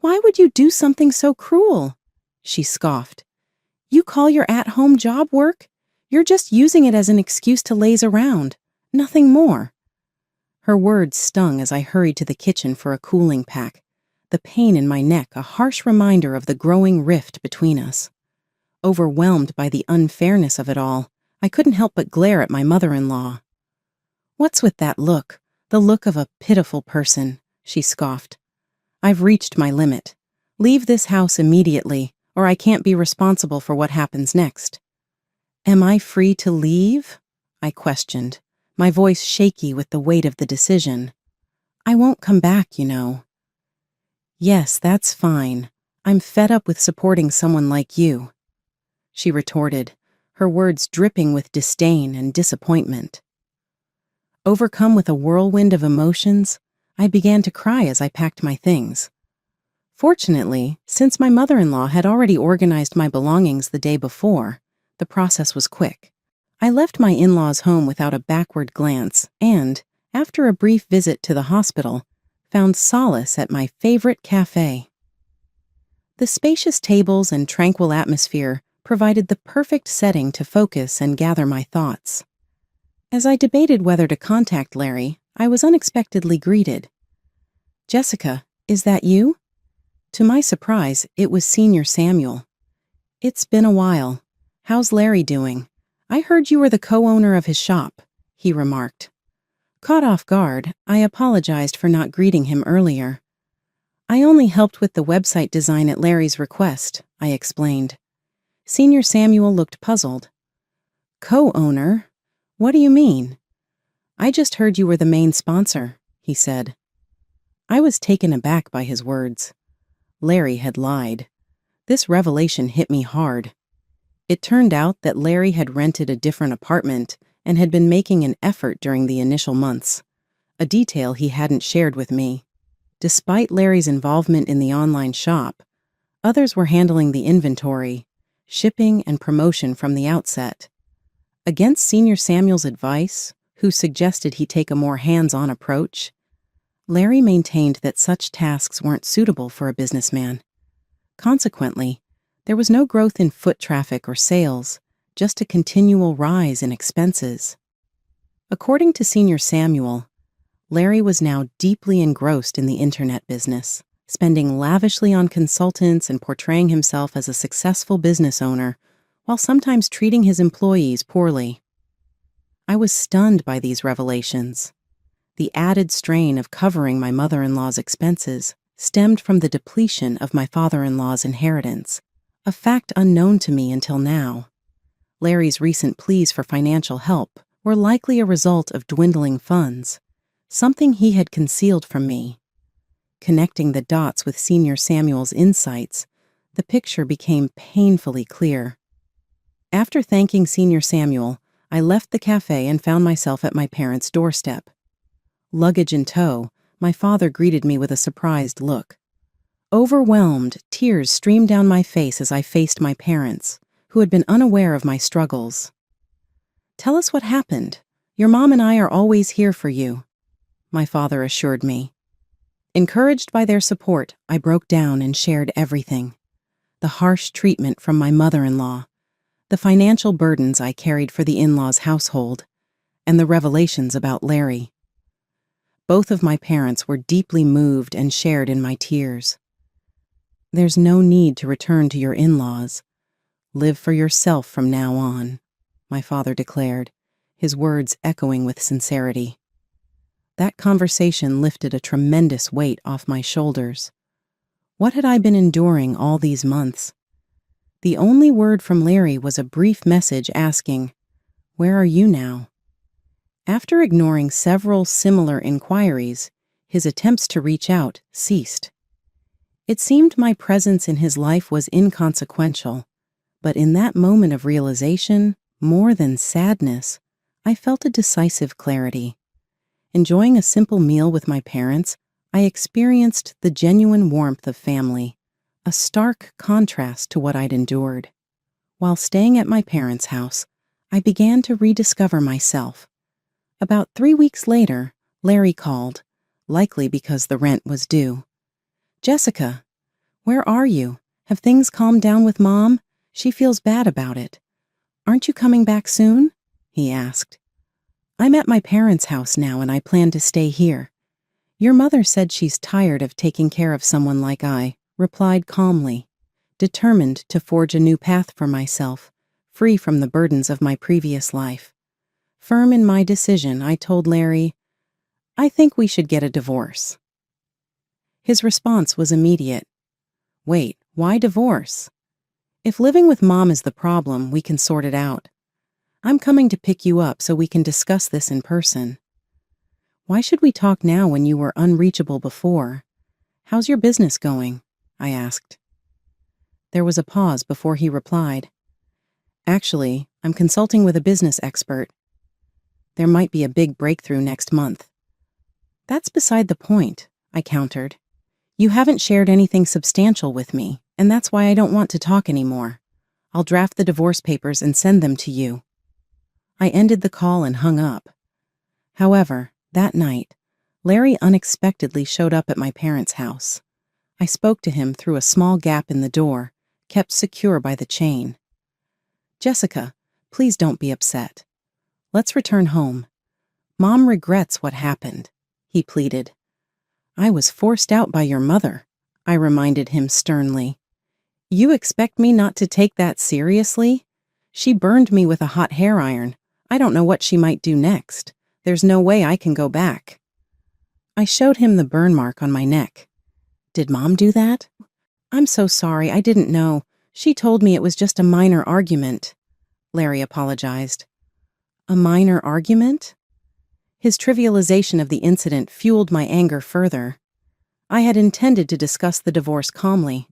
"Why would you do something so cruel?" she scoffed. "You call your at-home job work? You're just using it as an excuse to laze around, nothing more." Her words stung as I hurried to the kitchen for a cooling pack, the pain in my neck a harsh reminder of the growing rift between us. Overwhelmed by the unfairness of it all, I couldn't help but glare at my mother-in-law. "What's with that look? The look of a pitiful person," she scoffed. "I've reached my limit. Leave this house immediately, or I can't be responsible for what happens next." "Am I free to leave?" I questioned, my voice shaky with the weight of the decision. "I won't come back, you know." "Yes, that's fine. I'm fed up with supporting someone like you," she retorted, her words dripping with disdain and disappointment. Overcome with a whirlwind of emotions, I began to cry as I packed my things. Fortunately, since my mother-in-law had already organized my belongings the day before, the process was quick. I left my in-laws' home without a backward glance and, after a brief visit to the hospital, found solace at my favorite cafe. The spacious tables and tranquil atmosphere provided the perfect setting to focus and gather my thoughts. As I debated whether to contact Larry, I was unexpectedly greeted. "Jessica, is that you?" To my surprise, it was Senior Samuel. "It's been a while. How's Larry doing? I heard you were the co-owner of his shop," he remarked. Caught off guard, I apologized for not greeting him earlier. "I only helped with the website design at Larry's request," I explained. Senior Samuel looked puzzled. "Co-owner? What do you mean?" "I just heard you were the main sponsor," he said. I was taken aback by his words. Larry had lied. This revelation hit me hard. It turned out that Larry had rented a different apartment and had been making an effort during the initial months, a detail he hadn't shared with me. Despite Larry's involvement in the online shop, others were handling the inventory, shipping, and promotion from the outset. Against Senior Samuel's advice, who suggested he take a more hands-on approach. Larry maintained that such tasks weren't suitable for a businessman. Consequently, there was no growth in foot traffic or sales, just a continual rise in expenses. According to Senior Samuel, Larry was now deeply engrossed in the internet business, spending lavishly on consultants and portraying himself as a successful business owner, while sometimes treating his employees poorly. I was stunned by these revelations. The added strain of covering my mother-in-law's expenses stemmed from the depletion of my father-in-law's inheritance, a fact unknown to me until now. Larry's recent pleas for financial help were likely a result of dwindling funds, something he had concealed from me. Connecting the dots with Senior Samuel's insights, the picture became painfully clear. After thanking Senior Samuel, I left the cafe and found myself at my parents' doorstep. Luggage in tow, my father greeted me with a surprised look. Overwhelmed, tears streamed down my face as I faced my parents, who had been unaware of my struggles. "Tell us what happened. Your mom and I are always here for you," my father assured me. Encouraged by their support, I broke down and shared everything. The harsh treatment from my mother-in-law, the financial burdens I carried for the in-laws' household, and the revelations about Larry. Both of my parents were deeply moved and shared in my tears. "There's no need to return to your in-laws. Live for yourself from now on," my father declared, his words echoing with sincerity. That conversation lifted a tremendous weight off my shoulders. What had I been enduring all these months? The only word from Larry was a brief message asking, "Where are you now?" After ignoring several similar inquiries, his attempts to reach out ceased. It seemed my presence in his life was inconsequential, but in that moment of realization, more than sadness, I felt a decisive clarity. Enjoying a simple meal with my parents, I experienced the genuine warmth of family, a stark contrast to what I'd endured. While staying at my parents' house, I began to rediscover myself. About 3 weeks later, Larry called, likely because the rent was due. "Jessica, where are you? Have things calmed down with Mom? She feels bad about it. Aren't you coming back soon?" he asked. "I'm at my parents' house now and I plan to stay here. Your mother said she's tired of taking care of someone like I," replied calmly, determined to forge a new path for myself, free from the burdens of my previous life. Firm in my decision, I told Larry, "I think we should get a divorce." His response was immediate. "Wait, why divorce? If living with Mom is the problem, we can sort it out. I'm coming to pick you up so we can discuss this in person." "Why should we talk now when you were unreachable before? How's your business going?" I asked. There was a pause before he replied. "Actually, I'm consulting with a business expert. There might be a big breakthrough next month." "That's beside the point," I countered. "You haven't shared anything substantial with me, and that's why I don't want to talk anymore. I'll draft the divorce papers and send them to you." I ended the call and hung up. However, that night, Larry unexpectedly showed up at my parents' house. I spoke to him through a small gap in the door, kept secure by the chain. "Jessica, please don't be upset. Let's return home. Mom regrets what happened," he pleaded. "I was forced out by your mother," I reminded him sternly. "You expect me not to take that seriously? She burned me with a hot hair iron. I don't know what she might do next. There's no way I can go back." I showed him the burn mark on my neck. "Did Mom do that?" "I'm so sorry, I didn't know. She told me it was just a minor argument," Larry apologized. "A minor argument?" His trivialization of the incident fueled my anger further. I had intended to discuss the divorce calmly,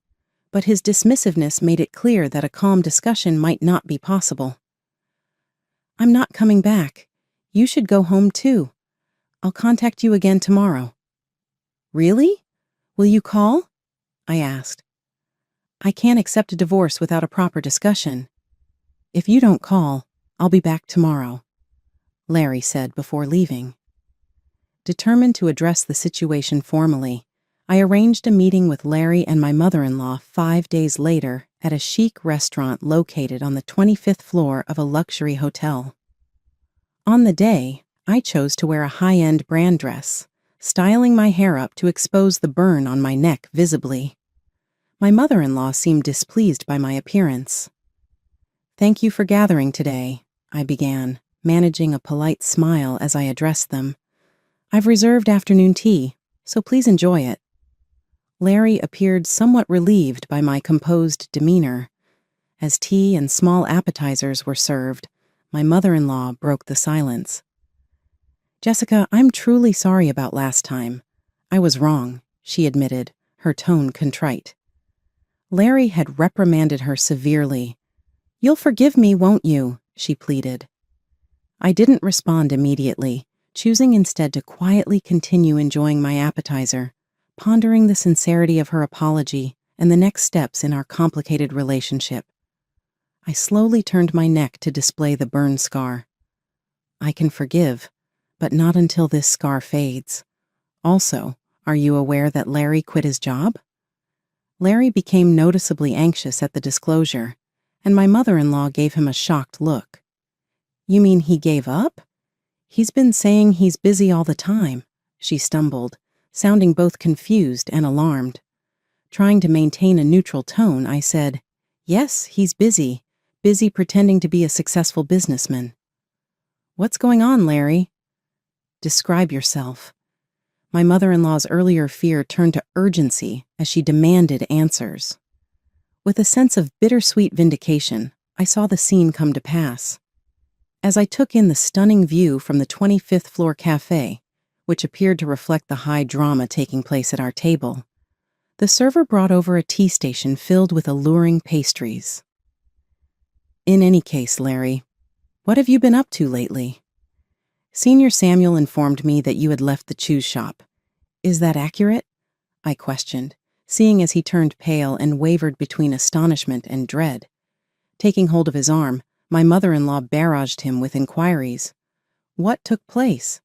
but his dismissiveness made it clear that a calm discussion might not be possible. "I'm not coming back. You should go home too. I'll contact you again tomorrow." "Really? Will you call?" I asked. "I can't accept a divorce without a proper discussion. If you don't call, I'll be back tomorrow." Larry said before leaving. Determined to address the situation formally, I arranged a meeting with Larry and my mother-in-law 5 days later at a chic restaurant located on the 25th floor of a luxury hotel. On the day, I chose to wear a high-end brand dress, styling my hair up to expose the burn on my neck visibly. My mother-in-law seemed displeased by my appearance. "Thank you for gathering today," I began, managing a polite smile as I addressed them. "I've reserved afternoon tea, so please enjoy it." Larry appeared somewhat relieved by my composed demeanor. As tea and small appetizers were served, my mother-in-law broke the silence. "Jessica, I'm truly sorry about last time. I was wrong," she admitted, her tone contrite. Larry had reprimanded her severely. "You'll forgive me, won't you?" she pleaded. I didn't respond immediately, choosing instead to quietly continue enjoying my appetizer, pondering the sincerity of her apology and the next steps in our complicated relationship. I slowly turned my neck to display the burn scar. "I can forgive, but not until this scar fades. Also, are you aware that Larry quit his job?" Larry became noticeably anxious at the disclosure, and my mother-in-law gave him a shocked look. "You mean he gave up? He's been saying he's busy all the time," she stumbled, sounding both confused and alarmed. Trying to maintain a neutral tone, I said, "Yes, he's busy pretending to be a successful businessman." "What's going on, Larry?" "Describe yourself." My mother-in-law's earlier fear turned to urgency as she demanded answers. With a sense of bittersweet vindication, I saw the scene come to pass. As I took in the stunning view from the 25th floor cafe, which appeared to reflect the high drama taking place at our table, the server brought over a tea station filled with alluring pastries. "In any case, Larry, what have you been up to lately? Senior Samuel informed me that you had left the cheese shop. Is that accurate?" I questioned, seeing as he turned pale and wavered between astonishment and dread. Taking hold of his arm, my mother-in-law barraged him with inquiries. "What took place?"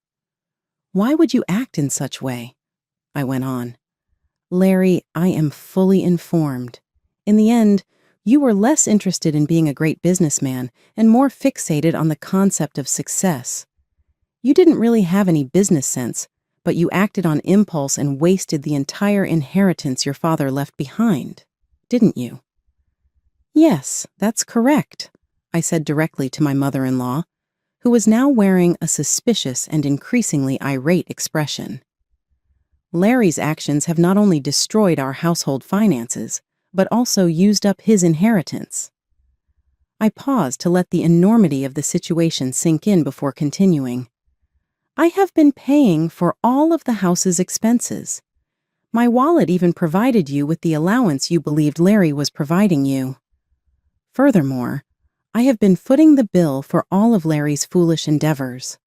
"Why would you act in such way?" I went on. "Larry, I am fully informed. In the end, you were less interested in being a great businessman and more fixated on the concept of success. You didn't really have any business sense, but you acted on impulse and wasted the entire inheritance your father left behind, didn't you?" "Yes, that's correct," I said directly to my mother-in-law, who was now wearing a suspicious and increasingly irate expression. "Larry's actions have not only destroyed our household finances, but also used up his inheritance." I paused to let the enormity of the situation sink in before continuing. "I have been paying for all of the house's expenses. My wallet even provided you with the allowance you believed Larry was providing you. Furthermore, I have been footing the bill for all of Larry's foolish endeavors."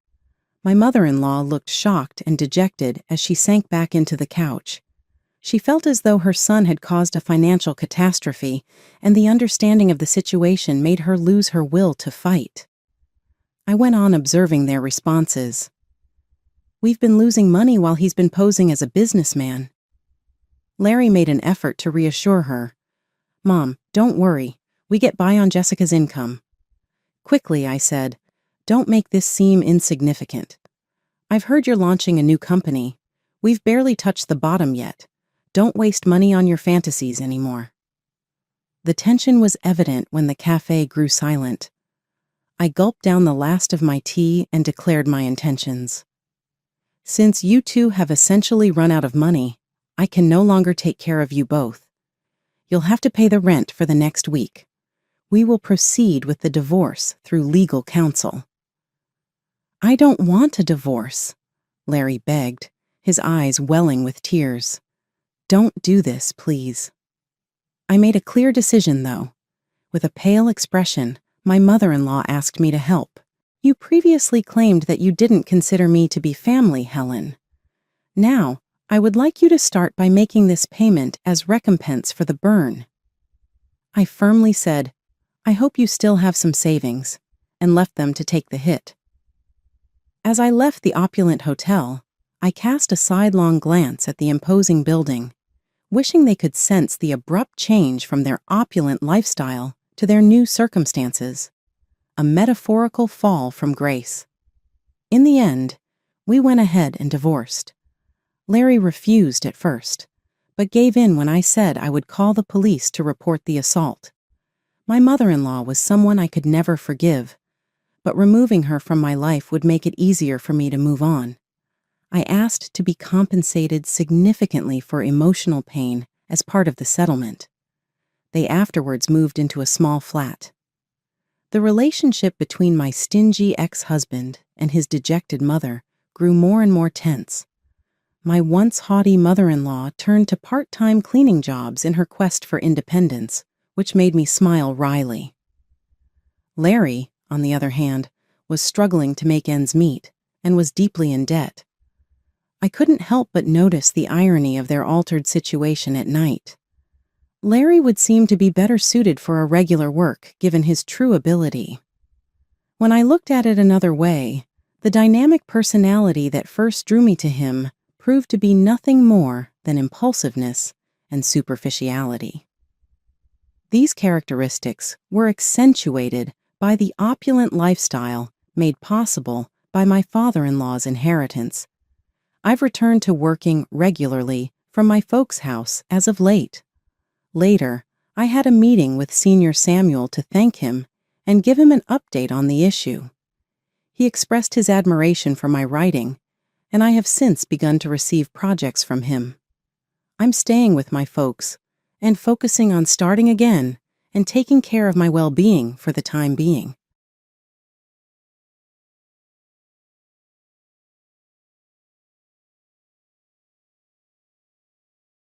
My mother-in-law looked shocked and dejected as she sank back into the couch. She felt as though her son had caused a financial catastrophe, and the understanding of the situation made her lose her will to fight. I went on observing their responses. "We've been losing money while he's been posing as a businessman." Larry made an effort to reassure her. "Mom, don't worry. We get by on Jessica's income." Quickly, I said, "Don't make this seem insignificant. I've heard you're launching a new company. We've barely touched the bottom yet. Don't waste money on your fantasies anymore." The tension was evident when the cafe grew silent. I gulped down the last of my tea and declared my intentions. "Since you two have essentially run out of money, I can no longer take care of you both. You'll have to pay the rent for the next week. We will proceed with the divorce through legal counsel." "I don't want a divorce," Larry begged, his eyes welling with tears. "Don't do this, please." I made a clear decision, though. With a pale expression, my mother-in-law asked me to help. "You previously claimed that you didn't consider me to be family, Helen. Now, I would like you to start by making this payment as recompense for the burn." I firmly said, "I hope you still have some savings," and left them to take the hit. As I left the opulent hotel, I cast a sidelong glance at the imposing building, wishing they could sense the abrupt change from their opulent lifestyle to their new circumstances, a metaphorical fall from grace. In the end, we went ahead and divorced. Larry refused at first, but gave in when I said I would call the police to report the assault. My mother-in-law was someone I could never forgive, but removing her from my life would make it easier for me to move on. I asked to be compensated significantly for emotional pain as part of the settlement. They afterwards moved into a small flat. The relationship between my stingy ex-husband and his dejected mother grew more and more tense. My once haughty mother-in-law turned to part-time cleaning jobs in her quest for independence, which made me smile wryly. Larry, on the other hand, was struggling to make ends meet and was deeply in debt. I couldn't help but notice the irony of their altered situation at night. Larry would seem to be better suited for irregular work given his true ability. When I looked at it another way, the dynamic personality that first drew me to him proved to be nothing more than impulsiveness and superficiality. These characteristics were accentuated by the opulent lifestyle made possible by my father-in-law's inheritance. I've returned to working regularly from my folks' house as of late. Later, I had a meeting with Senior Samuel to thank him and give him an update on the issue. He expressed his admiration for my writing, and I have since begun to receive projects from him. I'm staying with my folks and focusing on starting again and taking care of my well-being for the time being.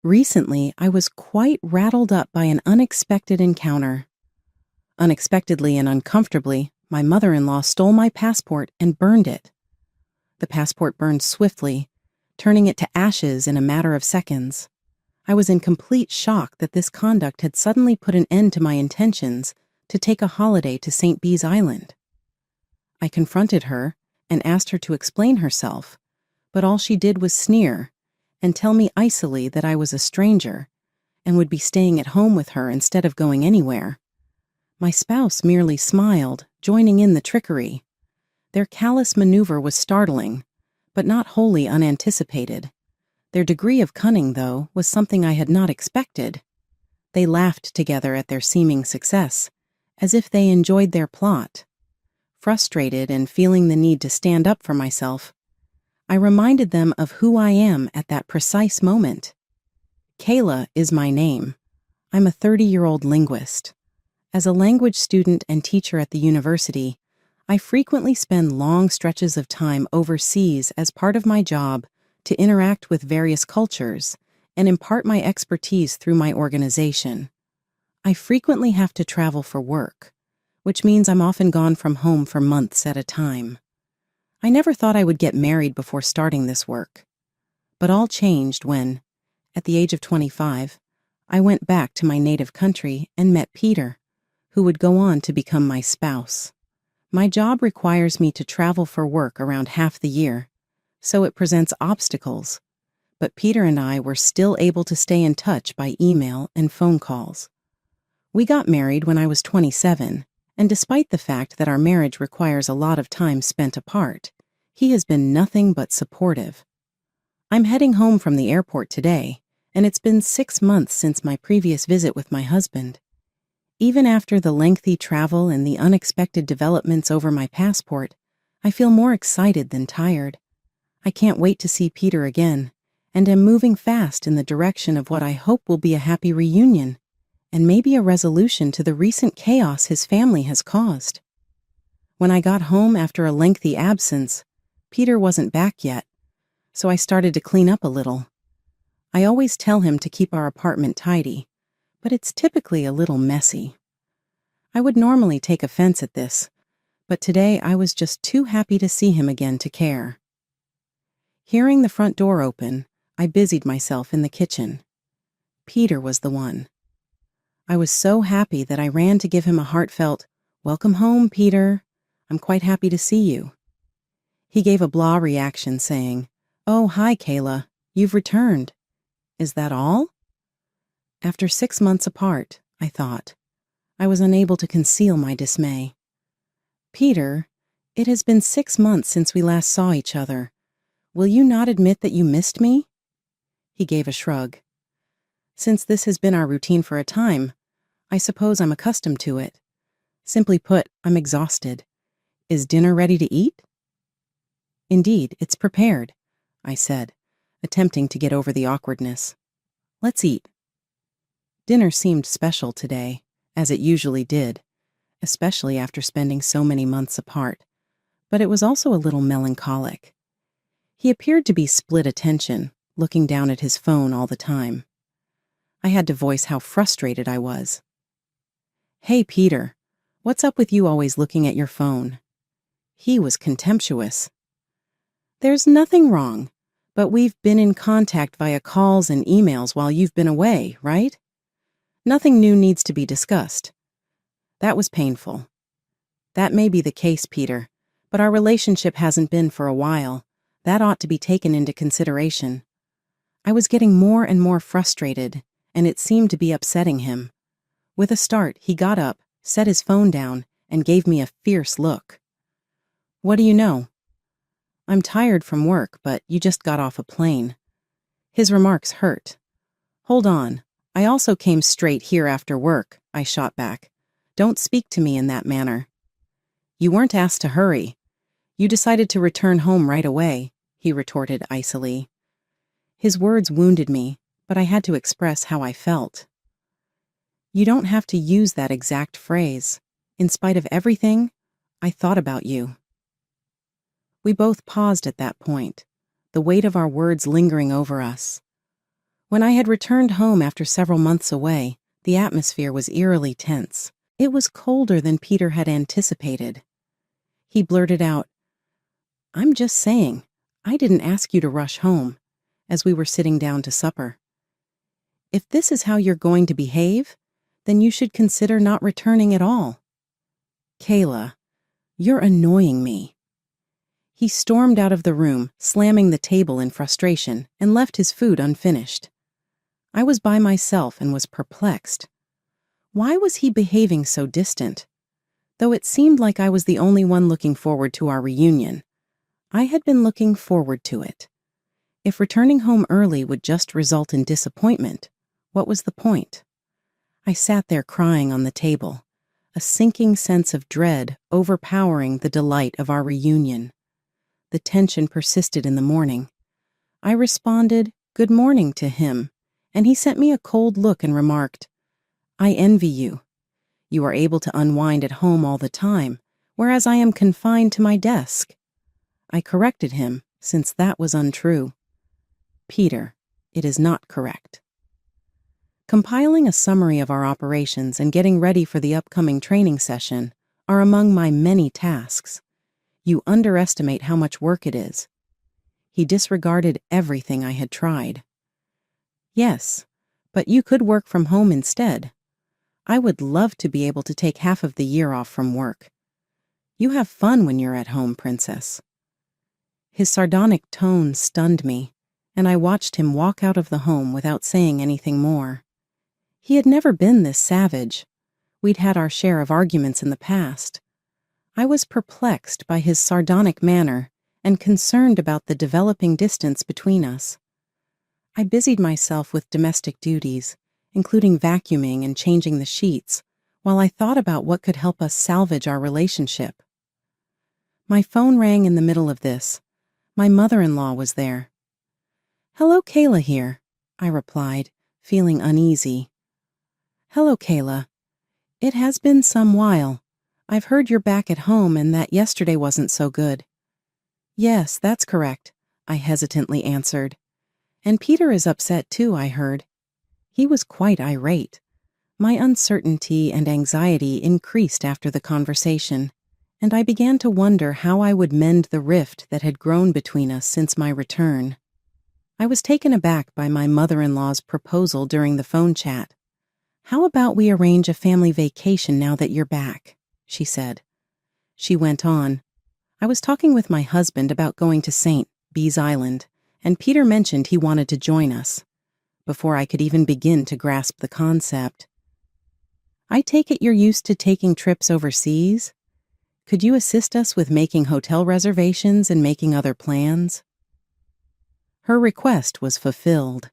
Recently, I was quite rattled up by an unexpected encounter. Unexpectedly and uncomfortably, my mother-in-law stole my passport and burned it. The passport burned swiftly, turning it to ashes in a matter of seconds. I was in complete shock that this conduct had suddenly put an end to my intentions to take a holiday to St. Bees Island. I confronted her and asked her to explain herself, but all she did was sneer and tell me icily that I was a stranger and would be staying at home with her instead of going anywhere. My spouse merely smiled, joining in the trickery. Their callous maneuver was startling, but not wholly unanticipated. Their degree of cunning, though, was something I had not expected. They laughed together at their seeming success, as if they enjoyed their plot. Frustrated and feeling the need to stand up for myself, I reminded them of who I am at that precise moment. Kayla is my name. I'm a 30-year-old linguist. As a language student and teacher at the university, I frequently spend long stretches of time overseas as part of my job to interact with various cultures and impart my expertise through my organization. I frequently have to travel for work, which means I'm often gone from home for months at a time. I never thought I would get married before starting this work. But all changed when, at the age of 25, I went back to my native country and met Peter, who would go on to become my spouse. My job requires me to travel for work around half the year, so it presents obstacles, but Peter and I were still able to stay in touch by email and phone calls. We got married when I was 27, and despite the fact that our marriage requires a lot of time spent apart, he has been nothing but supportive. I'm heading home from the airport today, and it's been 6 months since my previous visit with my husband. Even after the lengthy travel and the unexpected developments over my passport, I feel more excited than tired. I can't wait to see Peter again, and am moving fast in the direction of what I hope will be a happy reunion, and maybe a resolution to the recent chaos his family has caused. When I got home after a lengthy absence, Peter wasn't back yet, so I started to clean up a little. I always tell him to keep our apartment tidy, but it's typically a little messy. I would normally take offense at this, but today I was just too happy to see him again to care. Hearing the front door open, I busied myself in the kitchen. Peter was the one. I was so happy that I ran to give him a heartfelt, "Welcome home, Peter. I'm quite happy to see you." He gave a blah reaction saying, "Oh, hi, Kayla. You've returned. Is that all?" After 6 months apart, I thought. I was unable to conceal my dismay. "Peter, it has been 6 months since we last saw each other. Will you not admit that you missed me?" He gave a shrug. "Since this has been our routine for a time, I suppose I'm accustomed to it. Simply put, I'm exhausted. Is dinner ready to eat?" "Indeed, it's prepared," I said, attempting to get over the awkwardness. "Let's eat." Dinner seemed special today, as it usually did, especially after spending so many months apart, but it was also a little melancholic. He appeared to be split attention, looking down at his phone all the time. I had to voice how frustrated I was. "Hey, Peter, what's up with you always looking at your phone?" He was contemptuous. "There's nothing wrong, but we've been in contact via calls and emails while you've been away, right? Nothing new needs to be discussed." That was painful. "That may be the case, Peter, but our relationship hasn't been for a while. That ought to be taken into consideration." I was getting more and more frustrated, and it seemed to be upsetting him. With a start, he got up, set his phone down, and gave me a fierce look. "What do you know?" "I'm tired from work, but you just got off a plane." His remarks hurt. "Hold on. I also came straight here after work," I shot back. "Don't speak to me in that manner." "You weren't asked to hurry. You decided to return home right away," he retorted icily. His words wounded me, but I had to express how I felt. "You don't have to use that exact phrase. In spite of everything, I thought about you." We both paused at that point, the weight of our words lingering over us. When I had returned home after several months away, the atmosphere was eerily tense. It was colder than Peter had anticipated. He blurted out, "I'm just saying, I didn't ask you to rush home," as we were sitting down to supper. "If this is how you're going to behave, then you should consider not returning at all." "Kayla, you're annoying me." He stormed out of the room, slamming the table in frustration, and left his food unfinished. I was by myself and was perplexed. Why was he behaving so distant? Though it seemed like I was the only one looking forward to our reunion, I had been looking forward to it. If returning home early would just result in disappointment, what was the point? I sat there crying on the table, a sinking sense of dread overpowering the delight of our reunion. The tension persisted in the morning. I responded, "Good morning," to him, and he sent me a cold look and remarked, "I envy you. You are able to unwind at home all the time, whereas I am confined to my desk." I corrected him, since that was untrue. "Peter, it is not correct." Compiling a summary of our operations and getting ready for the upcoming training session are among my many tasks. You underestimate how much work it is. He disregarded everything I had tried. "Yes, but you could work from home instead. I would love to be able to take half of the year off from work. You have fun when you're at home, princess." His sardonic tone stunned me, and I watched him walk out of the home without saying anything more. He had never been this savage. We'd had our share of arguments in the past. I was perplexed by his sardonic manner and concerned about the developing distance between us. I busied myself with domestic duties, including vacuuming and changing the sheets, while I thought about what could help us salvage our relationship. My phone rang in the middle of this. My mother-in-law was there. "Hello, Kayla here," I replied, feeling uneasy. "Hello, Kayla. It has been some while. I've heard you're back at home and that yesterday wasn't so good." "Yes, that's correct," I hesitantly answered. "And Peter is upset too, I heard." He was quite irate. My uncertainty and anxiety increased after the conversation, and I began to wonder how I would mend the rift that had grown between us since my return. I was taken aback by my mother-in-law's proposal during the phone chat. "How about we arrange a family vacation now that you're back?" she said. She went on, I was talking with my husband about going to St. B's Island, and Peter mentioned he wanted to join us. Before I could even begin to grasp the concept. I take it you're used to taking trips overseas? Could you assist us with making hotel reservations and making other plans? Her request was fulfilled.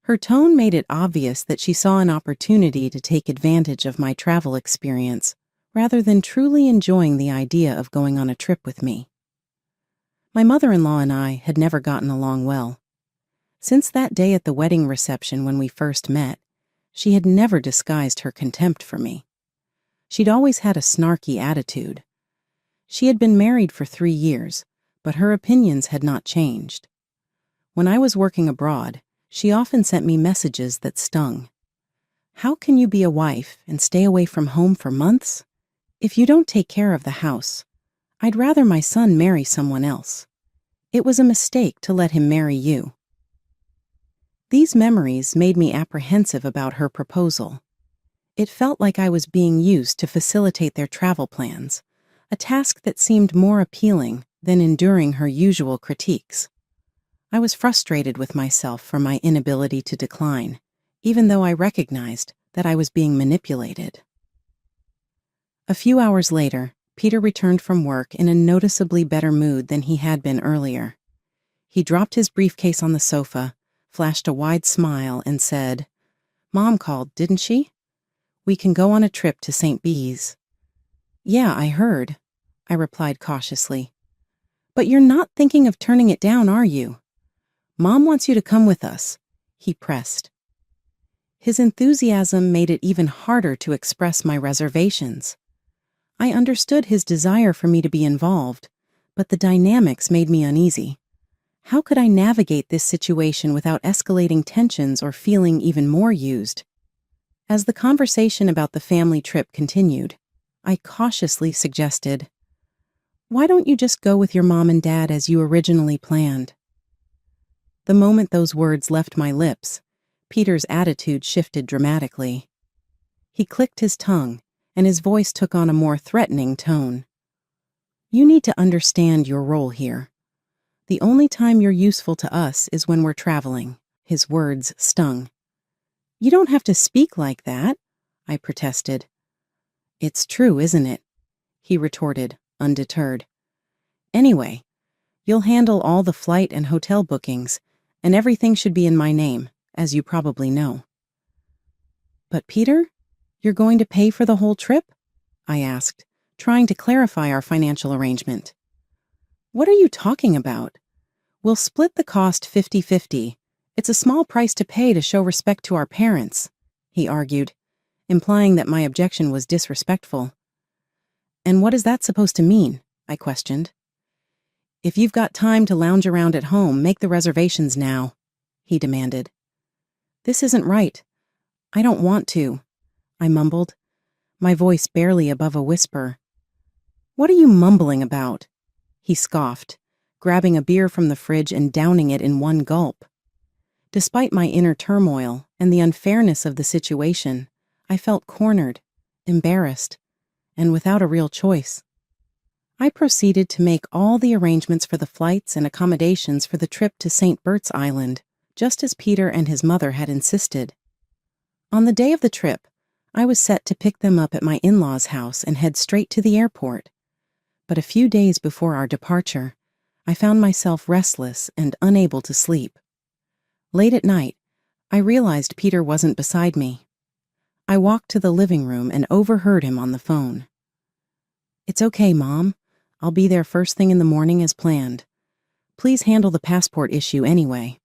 Her tone made it obvious that she saw an opportunity to take advantage of my travel experience, rather than truly enjoying the idea of going on a trip with me. My mother-in-law and I had never gotten along well. Since that day at the wedding reception when we first met, she had never disguised her contempt for me. She'd always had a snarky attitude. She had been married for 3 years, but her opinions had not changed. When I was working abroad, she often sent me messages that stung. How can you be a wife and stay away from home for months? If you don't take care of the house, I'd rather my son marry someone else. It was a mistake to let him marry you. These memories made me apprehensive about her proposal. It felt like I was being used to facilitate their travel plans, a task that seemed more appealing than enduring her usual critiques. I was frustrated with myself for my inability to decline, even though I recognized that I was being manipulated. A few hours later, Peter returned from work in a noticeably better mood than he had been earlier. He dropped his briefcase on the sofa, flashed a wide smile, and said, "Mom called, didn't she? We can go on a trip to St. B's." "Yeah, I heard," I replied cautiously. "But you're not thinking of turning it down, are you? Mom wants you to come with us," he pressed. His enthusiasm made it even harder to express my reservations. I understood his desire for me to be involved, but the dynamics made me uneasy. How could I navigate this situation without escalating tensions or feeling even more used? As the conversation about the family trip continued, I cautiously suggested, "Why don't you just go with your mom and dad as you originally planned?" The moment those words left my lips, Peter's attitude shifted dramatically. He clicked his tongue, and his voice took on a more threatening tone. "You need to understand your role here. The only time you're useful to us is when we're traveling." His words stung. "You don't have to speak like that," I protested. "It's true, isn't it?" he retorted, undeterred. "Anyway, you'll handle all the flight and hotel bookings, and everything should be in my name, as you probably know." "But Peter, you're going to pay for the whole trip?" I asked, trying to clarify our financial arrangement. "What are you talking about? We'll split the cost 50-50. It's a small price to pay to show respect to our parents," he argued, implying that my objection was disrespectful. "And what is that supposed to mean?" I questioned. "If you've got time to lounge around at home, make the reservations now," he demanded. "This isn't right. I don't want to," I mumbled, my voice barely above a whisper. "What are you mumbling about?" he scoffed, grabbing a beer from the fridge and downing it in one gulp. Despite my inner turmoil and the unfairness of the situation, I felt cornered, embarrassed, and without a real choice. I proceeded to make all the arrangements for the flights and accommodations for the trip to St. Bert's Island, just as Peter and his mother had insisted. On the day of the trip, I was set to pick them up at my in-laws' house and head straight to the airport. But a few days before our departure, I found myself restless and unable to sleep. Late at night, I realized Peter wasn't beside me. I walked to the living room and overheard him on the phone. "It's okay, Mom. I'll be there first thing in the morning as planned. Please handle the passport issue anyway.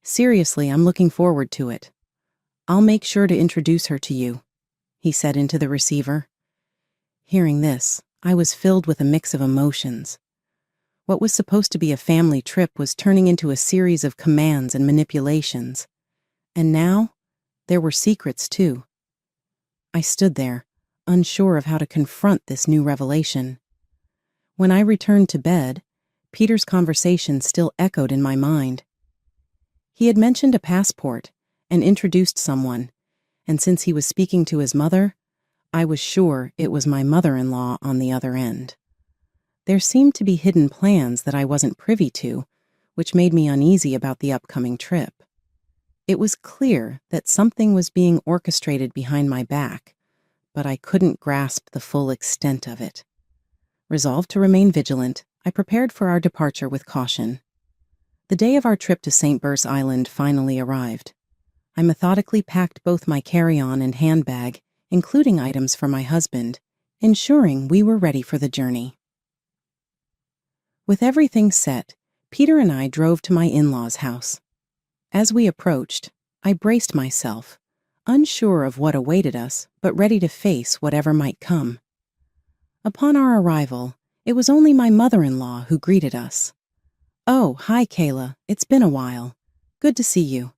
Seriously, I'm looking forward to it. I'll make sure to introduce her to you," he said into the receiver. Hearing this, I was filled with a mix of emotions. What was supposed to be a family trip was turning into a series of commands and manipulations. And now, there were secrets too. I stood there, unsure of how to confront this new revelation. When I returned to bed, Peter's conversation still echoed in my mind. He had mentioned a passport and introduced someone, and since he was speaking to his mother, I was sure it was my mother-in-law on the other end. There seemed to be hidden plans that I wasn't privy to, which made me uneasy about the upcoming trip. It was clear that something was being orchestrated behind my back, but I couldn't grasp the full extent of it. Resolved to remain vigilant, I prepared for our departure with caution. The day of our trip to St. Bert's Island finally arrived. I methodically packed both my carry-on and handbag, including items for my husband, ensuring we were ready for the journey. With everything set, Peter and I drove to my in-laws' house. As we approached, I braced myself, unsure of what awaited us, but ready to face whatever might come. Upon our arrival, it was only my mother-in-law who greeted us. "Oh, hi, Kayla. It's been a while. Good to see you.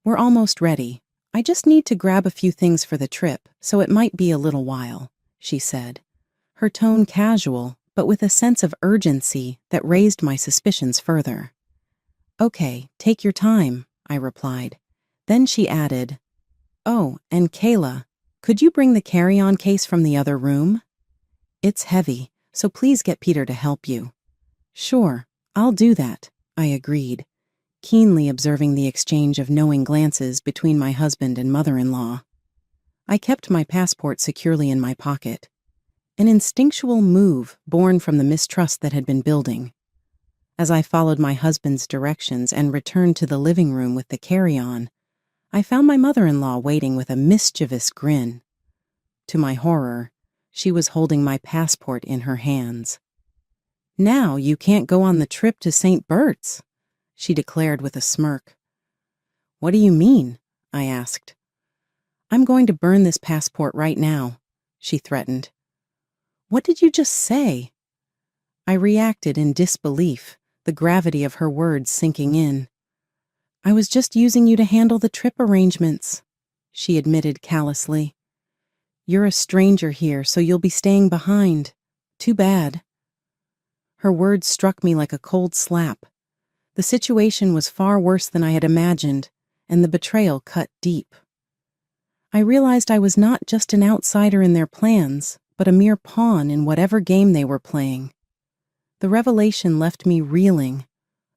We're almost ready. I just need to grab a few things for the trip, so it might be a little while," she said, her tone casual, but with a sense of urgency that raised my suspicions further. "Okay, take your time," I replied. Then she added, "Oh, and Kayla, could you bring the carry-on case from the other room? It's heavy, so please get Peter to help you." "Sure, I'll do that," I agreed, keenly observing the exchange of knowing glances between my husband and mother-in-law. I kept my passport securely in my pocket, an instinctual move born from the mistrust that had been building. As I followed my husband's directions and returned to the living room with the carry-on, I found my mother-in-law waiting with a mischievous grin. To my horror, she was holding my passport in her hands. "Now you can't go on the trip to St. Bert's," she declared with a smirk. "What do you mean?" I asked. "I'm going to burn this passport right now," she threatened. "What did you just say?" I reacted in disbelief, the gravity of her words sinking in. "I was just using you to handle the trip arrangements," she admitted callously. "You're a stranger here, so you'll be staying behind. Too bad." Her words struck me like a cold slap. The situation was far worse than I had imagined, and the betrayal cut deep. I realized I was not just an outsider in their plans, but a mere pawn in whatever game they were playing. The revelation left me reeling,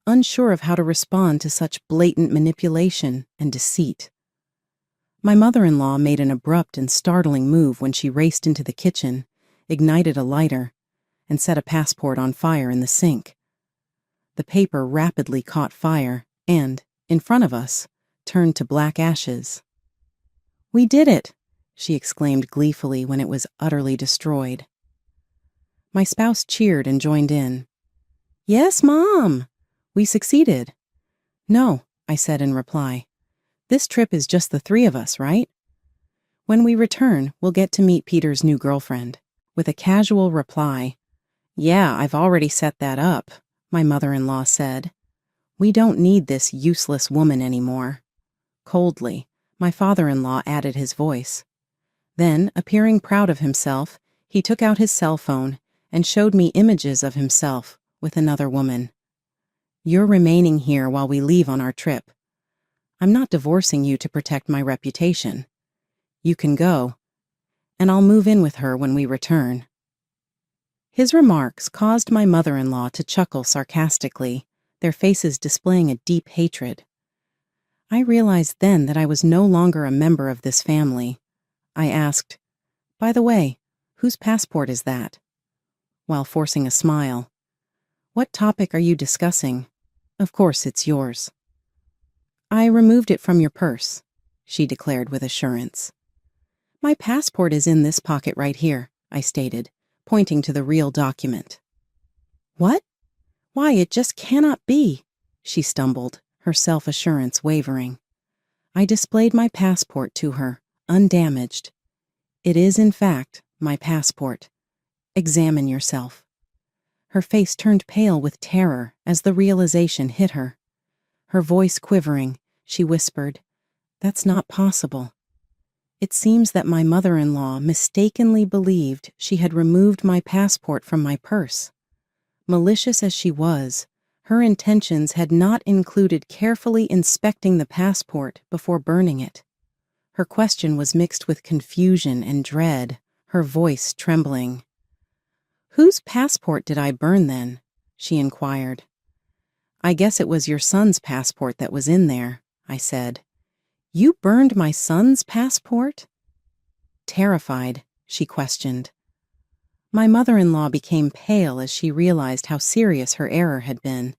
unsure of how to respond to such blatant manipulation and deceit. My mother-in-law made an abrupt and startling move when she raced into the kitchen, ignited a lighter, and set a passport on fire in the sink. The paper rapidly caught fire and, in front of us, turned to black ashes. "We did it!" she exclaimed gleefully when it was utterly destroyed. My spouse cheered and joined in. "Yes, Mom! We succeeded." "No," I said in reply. "This trip is just the three of us, right? When we return, we'll get to meet Peter's new girlfriend." With a casual reply, "Yeah, I've already set that up," my mother-in-law said. "We don't need this useless woman anymore." Coldly, my father-in-law added his voice. Then, appearing proud of himself, he took out his cell phone and showed me images of himself with another woman. "You're remaining here while we leave on our trip. I'm not divorcing you to protect my reputation. You can go, and I'll move in with her when we return." His remarks caused my mother-in-law to chuckle sarcastically, their faces displaying a deep hatred. I realized then that I was no longer a member of this family. I asked, "By the way, whose passport is that?" While forcing a smile. "What topic are you discussing? Of course it's yours." "I removed it from your purse," she declared with assurance. "My passport is in this pocket right here," I stated, pointing to the real document. "What? Why, it just cannot be," she stumbled, her self-assurance wavering. I displayed my passport to her, undamaged. "It is, in fact, my passport. Examine yourself." Her face turned pale with terror as the realization hit her. Her voice quivering, she whispered, "That's not possible." It seems that my mother-in-law mistakenly believed she had removed my passport from my purse. Malicious as she was, her intentions had not included carefully inspecting the passport before burning it. Her question was mixed with confusion and dread, her voice trembling. "Whose passport did I burn then?" she inquired. "I guess it was your son's passport that was in there," I said. "You burned my son's passport?" Terrified, she questioned. My mother-in-law became pale as she realized how serious her error had been.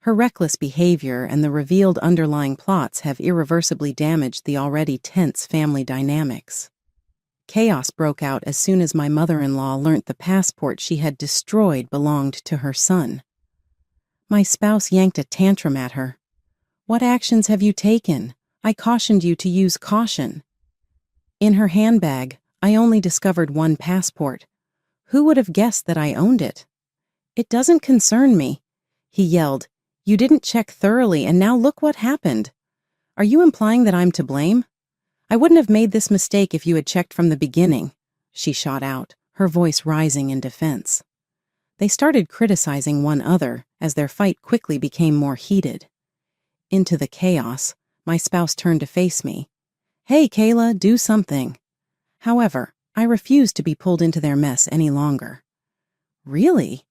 Her reckless behavior and the revealed underlying plots have irreversibly damaged the already tense family dynamics. Chaos broke out as soon as my mother-in-law learnt the passport she had destroyed belonged to her son. My spouse yanked a tantrum at her. "What actions have you taken? I cautioned you to use caution." In her handbag, I only discovered one passport. Who would have guessed that I owned it? "It doesn't concern me," he yelled. "You didn't check thoroughly, and now look what happened. Are you implying that I'm to blame? I wouldn't have made this mistake if you had checked from the beginning," she shot out, her voice rising in defense. They started criticizing one another as their fight quickly became more heated. Into the chaos, my spouse turned to face me. "Hey, Kayla, do something." However, I refused to be pulled into their mess any longer. "Really?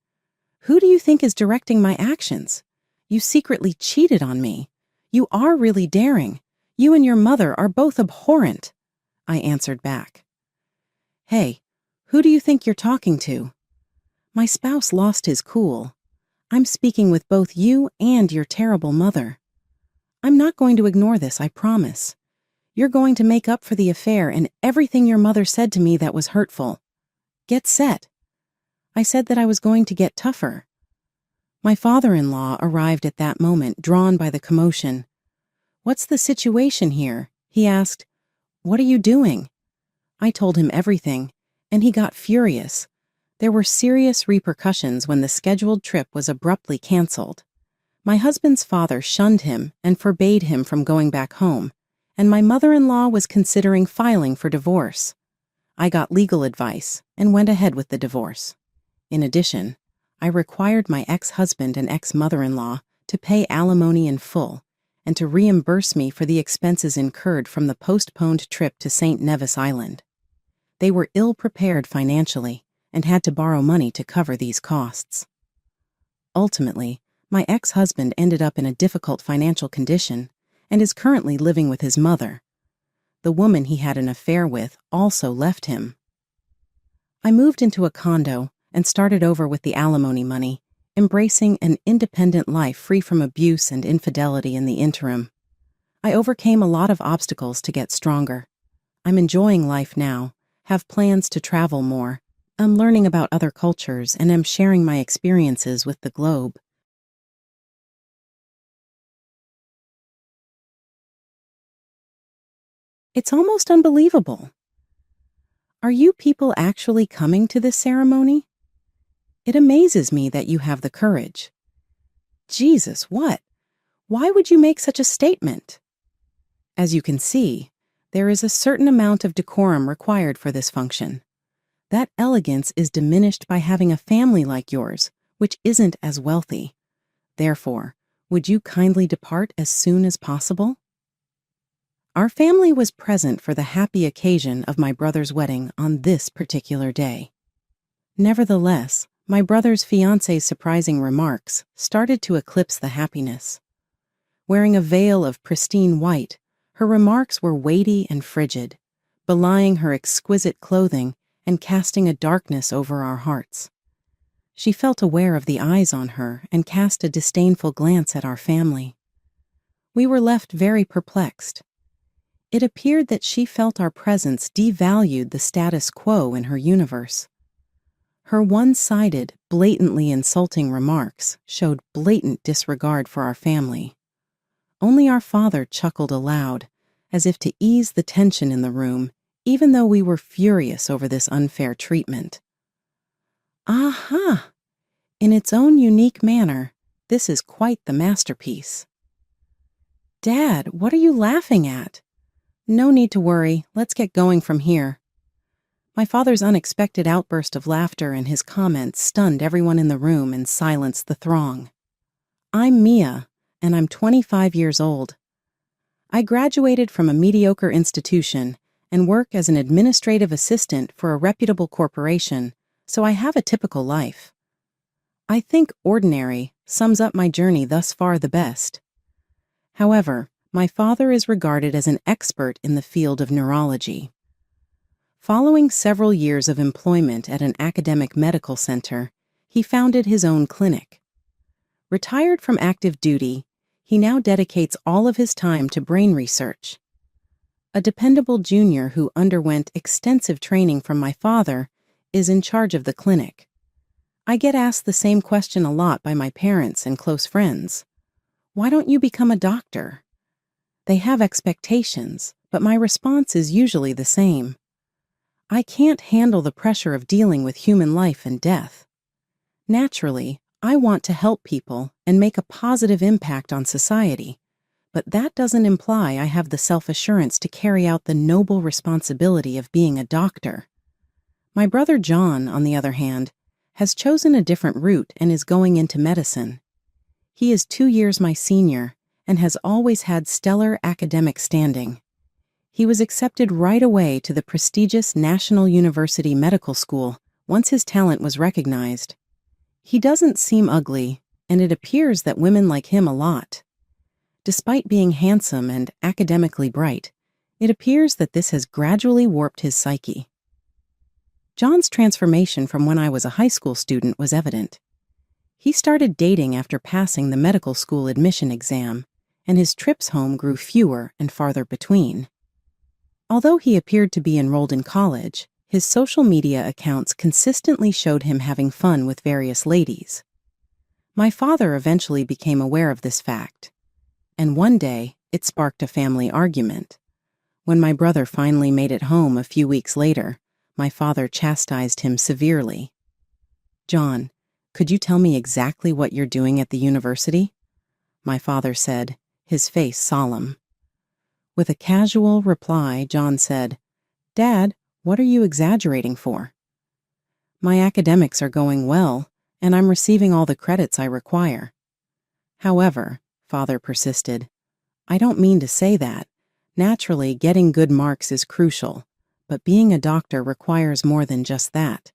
Who do you think is directing my actions? You secretly cheated on me. You are really daring. You and your mother are both abhorrent," I answered back. "Hey, who do you think you're talking to?" My spouse lost his cool. "I'm speaking with both you and your terrible mother. I'm not going to ignore this, I promise. You're going to make up for the affair and everything your mother said to me that was hurtful. Get set." I said that I was going to get tougher. My father-in-law arrived at that moment, drawn by the commotion. "What's the situation here?" he asked. "What are you doing?" I told him everything, and he got furious. There were serious repercussions when the scheduled trip was abruptly canceled. My husband's father shunned him and forbade him from going back home, and my mother-in-law was considering filing for divorce. I got legal advice and went ahead with the divorce. In addition, I required my ex-husband and ex-mother-in-law to pay alimony in full and to reimburse me for the expenses incurred from the postponed trip to St. Nevis Island. They were ill-prepared financially and had to borrow money to cover these costs. Ultimately, my ex-husband ended up in a difficult financial condition and is currently living with his mother. The woman he had an affair with also left him. I moved into a condo and started over with the alimony money, embracing an independent life free from abuse and infidelity in the interim. I overcame a lot of obstacles to get stronger. I'm enjoying life now, have plans to travel more. I'm learning about other cultures and am sharing my experiences with the globe. It's almost unbelievable. Are you people actually coming to this ceremony? It amazes me that you have the courage. Jesus, what? Why would you make such a statement? As you can see, there is a certain amount of decorum required for this function. That elegance is diminished by having a family like yours, which isn't as wealthy. Therefore, would you kindly depart as soon as possible? Our family was present for the happy occasion of my brother's wedding on this particular day. Nevertheless, my brother's fiancée's surprising remarks started to eclipse the happiness. Wearing a veil of pristine white, her remarks were weighty and frigid, belying her exquisite clothing and casting a darkness over our hearts. She felt aware of the eyes on her and cast a disdainful glance at our family. We were left very perplexed. It appeared that she felt our presence devalued the status quo in her universe. Her one-sided, blatantly insulting remarks showed blatant disregard for our family. Only our father chuckled aloud, as if to ease the tension in the room, even though we were furious over this unfair treatment. Aha! In its own unique manner, this is quite the masterpiece. Dad, what are you laughing at? No need to worry, let's get going from here. My father's unexpected outburst of laughter and his comments stunned everyone in the room and silenced the throng. I'm Mia, and I'm 25 years old. I graduated from a mediocre institution and work as an administrative assistant for a reputable corporation, so I have a typical life. I think ordinary sums up my journey thus far the best. However, my father is regarded as an expert in the field of neurology. Following several years of employment at an academic medical center, he founded his own clinic. Retired from active duty, he now dedicates all of his time to brain research. A dependable junior who underwent extensive training from my father is in charge of the clinic. I get asked the same question a lot by my parents and close friends. Why don't you become a doctor? They have expectations, but my response is usually the same. I can't handle the pressure of dealing with human life and death. Naturally, I want to help people and make a positive impact on society, but that doesn't imply I have the self-assurance to carry out the noble responsibility of being a doctor. My brother John, on the other hand, has chosen a different route and is going into medicine. He is 2 years my senior and has always had stellar academic standing. He was accepted right away to the prestigious National University Medical School once his talent was recognized. He doesn't seem ugly, and it appears that women like him a lot. Despite being handsome and academically bright, it appears that this has gradually warped his psyche. John's transformation from when I was a high school student was evident. He started dating after passing the medical school admission exam, and his trips home grew fewer and farther between. Although he appeared to be enrolled in college, his social media accounts consistently showed him having fun with various ladies. My father eventually became aware of this fact, and one day it sparked a family argument. When my brother finally made it home a few weeks later, my father chastised him severely. "John, could you tell me exactly what you're doing at the university?" My father said, his face solemn. With a casual reply, John said, "Dad, what are you exaggerating for?" "My academics are going well, and I'm receiving all the credits I require." "However," Father persisted, "I don't mean to say that. Naturally, getting good marks is crucial, but being a doctor requires more than just that.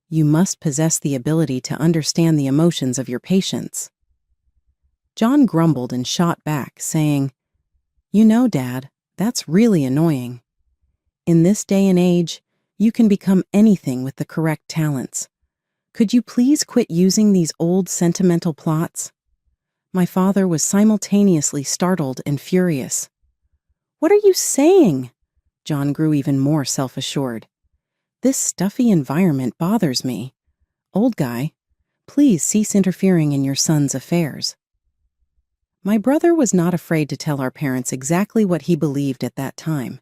You must possess the ability to understand the emotions of your patients." John grumbled and shot back, saying, "You know, Dad, that's really annoying. In this day and age, you can become anything with the correct talents. Could you please quit using these old sentimental plots?" My father was simultaneously startled and furious. "What are you saying?" John grew even more self-assured. "This stuffy environment bothers me. Old guy, please cease interfering in your son's affairs." My brother was not afraid to tell our parents exactly what he believed at that time.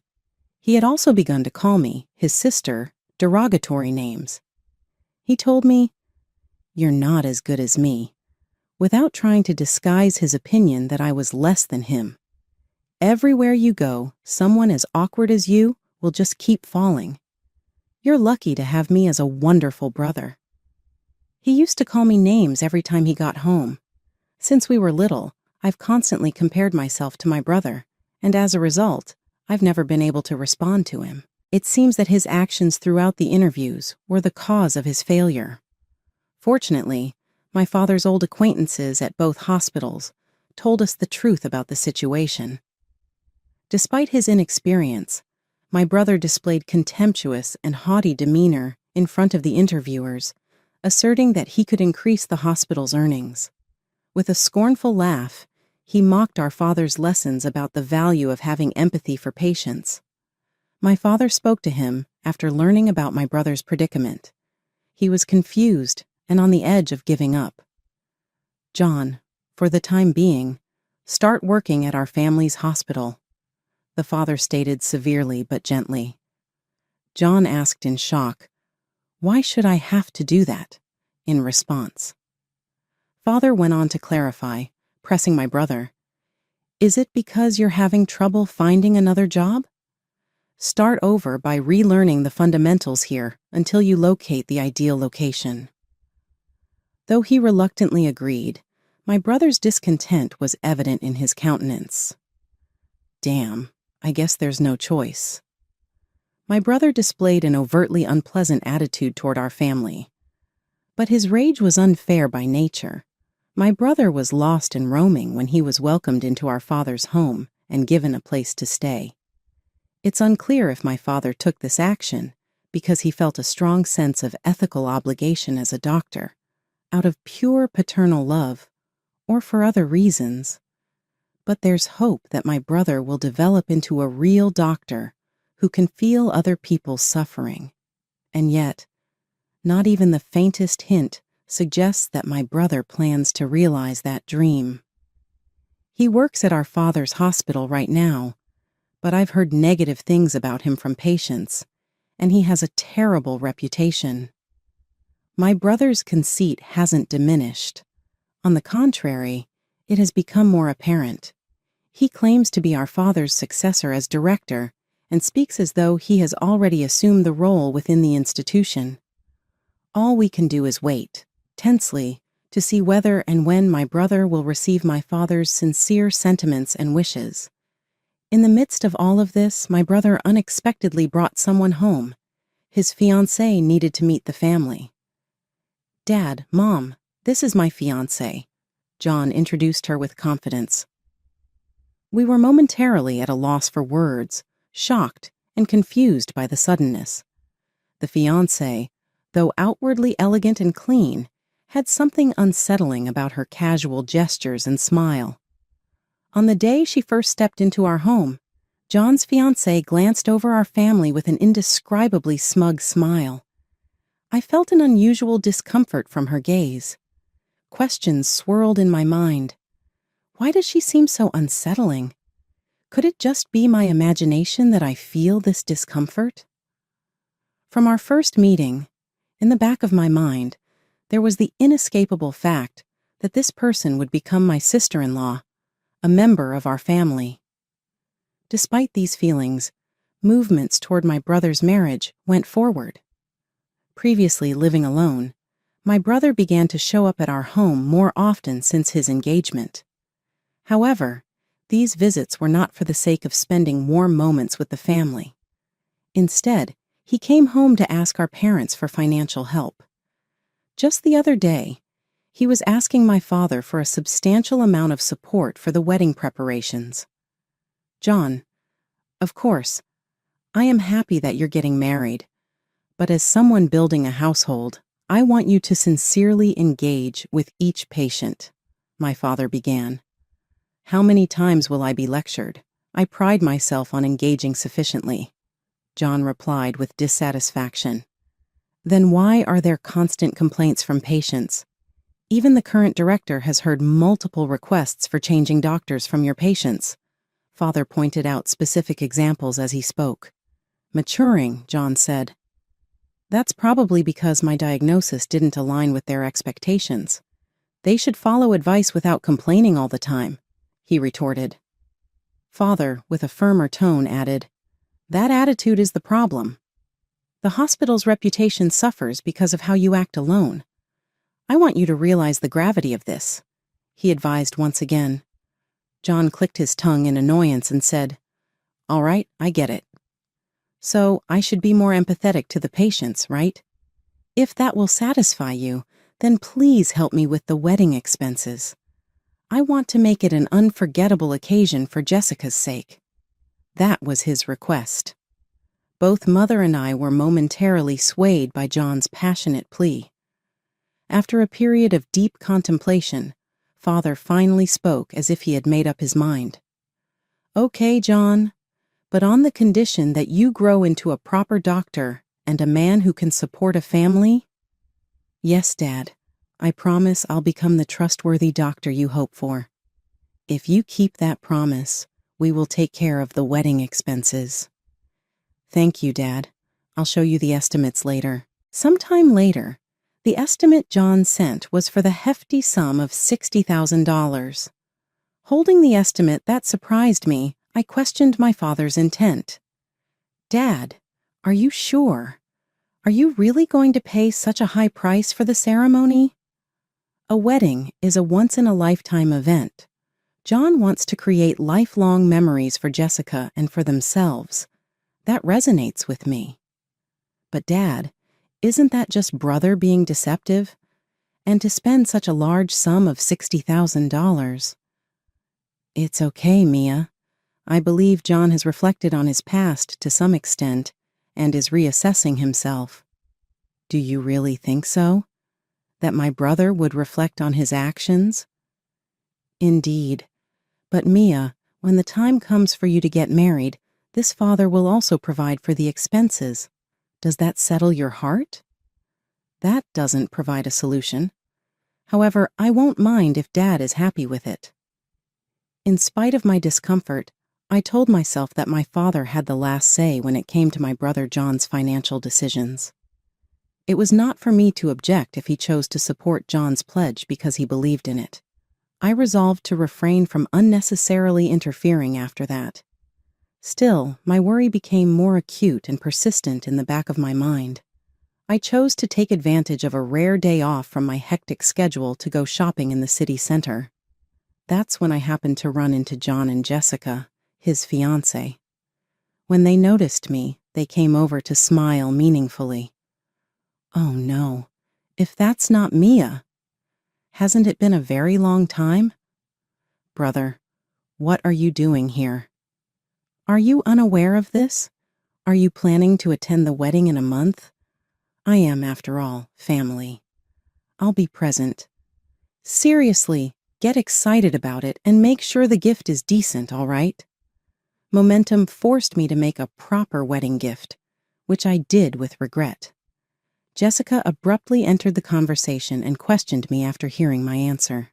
He had also begun to call me, his sister, derogatory names. He told me, "You're not as good as me," without trying to disguise his opinion that I was less than him. "Everywhere you go, someone as awkward as you will just keep falling. You're lucky to have me as a wonderful brother." He used to call me names every time he got home. Since we were little, I've constantly compared myself to my brother, and as a result, I've never been able to respond to him. It seems that his actions throughout the interviews were the cause of his failure. Fortunately, my father's old acquaintances at both hospitals told us the truth about the situation. Despite his inexperience, my brother displayed contemptuous and haughty demeanor in front of the interviewers, asserting that he could increase the hospital's earnings. With a scornful laugh, he mocked our father's lessons about the value of having empathy for patients. My father spoke to him after learning about my brother's predicament. He was confused and on the edge of giving up. "John, for the time being, start working at our family's hospital," the father stated severely but gently. John asked in shock, "Why should I have to do that?" in response. Father went on to clarify, pressing my brother, "Is it because you're having trouble finding another job? Start over by relearning the fundamentals here until you locate the ideal location." Though he reluctantly agreed, my brother's discontent was evident in his countenance. "Damn, I guess there's no choice." My brother displayed an overtly unpleasant attitude toward our family. But his rage was unfair by nature. My brother was lost and roaming when he was welcomed into our father's home and given a place to stay. It's unclear if my father took this action because he felt a strong sense of ethical obligation as a doctor, out of pure paternal love, or for other reasons. But there's hope that my brother will develop into a real doctor who can feel other people's suffering. And yet, not even the faintest hint suggests that my brother plans to realize that dream. He works at our father's hospital right now, but I've heard negative things about him from patients, and he has a terrible reputation. My brother's conceit hasn't diminished. On the contrary, it has become more apparent. He claims to be our father's successor as director and speaks as though he has already assumed the role within the institution. All we can do is wait, tensely, to see whether and when my brother will receive my father's sincere sentiments and wishes. In the midst of all of this, my brother unexpectedly brought someone home. His fiancée needed to meet the family. "Dad, Mom, this is my fiancée," John introduced her with confidence. We were momentarily at a loss for words, shocked and confused by the suddenness. The fiancée, though outwardly elegant and clean, had something unsettling about her casual gestures and smile. On the day she first stepped into our home, John's fiancée glanced over our family with an indescribably smug smile. I felt an unusual discomfort from her gaze. Questions swirled in my mind. Why does she seem so unsettling? Could it just be my imagination that I feel this discomfort? From our first meeting, in the back of my mind, there was the inescapable fact that this person would become my sister-in-law, a member of our family. Despite these feelings, movements toward my brother's marriage went forward. Previously living alone, my brother began to show up at our home more often since his engagement. However, these visits were not for the sake of spending warm moments with the family. Instead, he came home to ask our parents for financial help. Just the other day, he was asking my father for a substantial amount of support for the wedding preparations. "John, of course, I am happy that you're getting married, but as someone building a household, I want you to sincerely engage with each patient," my father began. "How many times will I be lectured? I pride myself on engaging sufficiently," John replied with dissatisfaction. "Then why are there constant complaints from patients? Even the current director has heard multiple requests for changing doctors from your patients." Father pointed out specific examples as he spoke. "Maturing," John said. "That's probably because my diagnosis didn't align with their expectations. They should follow advice without complaining all the time," he retorted. Father, with a firmer tone, added, "That attitude is the problem. The hospital's reputation suffers because of how you act alone. I want you to realize the gravity of this," he advised once again. John clicked his tongue in annoyance and said, "All right, I get it. So I should be more empathetic to the patients, right? If that will satisfy you, then please help me with the wedding expenses. I want to make it an unforgettable occasion for Jessica's sake." That was his request. Both Mother and I were momentarily swayed by John's passionate plea. After a period of deep contemplation, Father finally spoke as if he had made up his mind. "Okay, John, but on the condition that you grow into a proper doctor and a man who can support a family?" "Yes, Dad. I promise I'll become the trustworthy doctor you hope for. If you keep that promise, we will take care of the wedding expenses." "Thank you, Dad. I'll show you the estimates later." Sometime later, the estimate John sent was for the hefty sum of $60,000. Holding the estimate that surprised me, I questioned my father's intent. "Dad, are you sure? Are you really going to pay such a high price for the ceremony?" A wedding is a once-in-a-lifetime event. John wants to create lifelong memories for Jessica and for themselves. That resonates with me. But Dad, isn't that just brother being deceptive? And to spend such a large sum of $60,000. It's okay, Mia. I believe John has reflected on his past to some extent and is reassessing himself. Do you really think so? That my brother would reflect on his actions? Indeed. But Mia, when the time comes for you to get married, this father will also provide for the expenses. Does that settle your heart? That doesn't provide a solution. However, I won't mind if Dad is happy with it. In spite of my discomfort, I told myself that my father had the last say when it came to my brother John's financial decisions. It was not for me to object if he chose to support John's pledge because he believed in it. I resolved to refrain from unnecessarily interfering after that. Still, my worry became more acute and persistent in the back of my mind. I chose to take advantage of a rare day off from my hectic schedule to go shopping in the city center. That's when I happened to run into John and Jessica, his fiancée. When they noticed me, they came over to smile meaningfully. Oh no, if that's not Mia. Hasn't it been a very long time? Brother, what are you doing here? Are you unaware of this? Are you planning to attend the wedding in a month? I am, after all, family. I'll be present. Seriously, get excited about it and make sure the gift is decent, all right? Momentum forced me to make a proper wedding gift, which I did with regret. Jessica abruptly entered the conversation and questioned me after hearing my answer.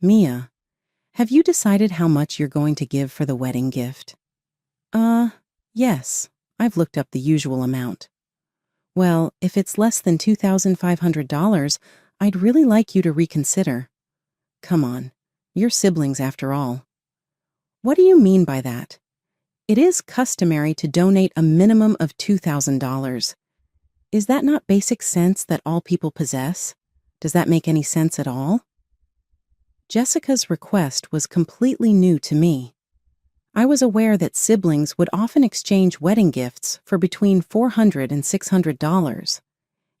Mia, have you decided how much you're going to give for the wedding gift? Yes, I've looked up the usual amount. Well, if it's less than $2,500, I'd really like you to reconsider. Come on, you're siblings after all. What do you mean by that? It is customary to donate a minimum of $2,000. Is that not basic sense that all people possess? Does that make any sense at all? Jessica's request was completely new to me. I was aware that siblings would often exchange wedding gifts for between $400 and $600.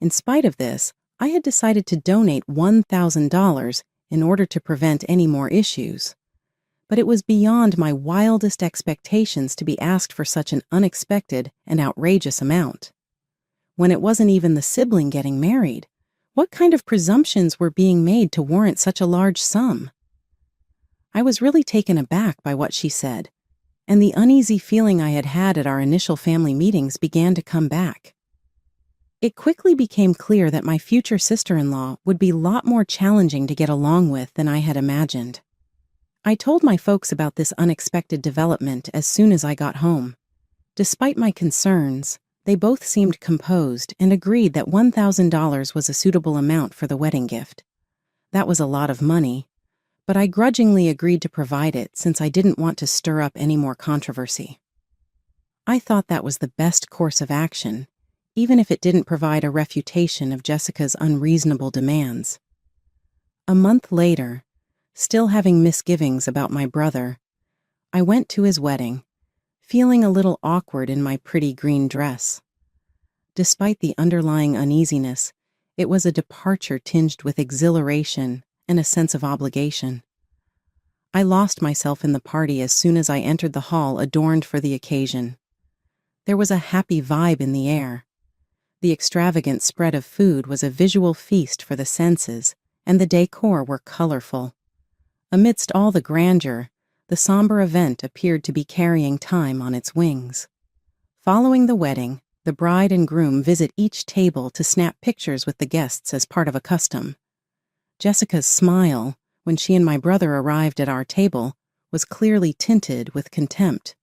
In spite of this, I had decided to donate $1,000 in order to prevent any more issues. But it was beyond my wildest expectations to be asked for such an unexpected and outrageous amount. When it wasn't even the sibling getting married, what kind of presumptions were being made to warrant such a large sum? I was really taken aback by what she said, and the uneasy feeling I had had at our initial family meetings began to come back. It quickly became clear that my future sister-in-law would be a lot more challenging to get along with than I had imagined. I told my folks about this unexpected development as soon as I got home. Despite my concerns, they both seemed composed and agreed that $1,000 was a suitable amount for the wedding gift. That was a lot of money, but I grudgingly agreed to provide it since I didn't want to stir up any more controversy. I thought that was the best course of action, even if it didn't provide a refutation of Jessica's unreasonable demands. A month later, still having misgivings about my brother, I went to his wedding, feeling a little awkward in my pretty green dress. Despite the underlying uneasiness, it was a departure tinged with exhilaration and a sense of obligation. I lost myself in the party as soon as I entered the hall adorned for the occasion. There was a happy vibe in the air. The extravagant spread of food was a visual feast for the senses, and the decor were colorful. Amidst all the grandeur, the somber event appeared to be carrying time on its wings. Following the wedding, the bride and groom visit each table to snap pictures with the guests as part of a custom. Jessica's smile, when she and my brother arrived at our table, was clearly tinted with contempt.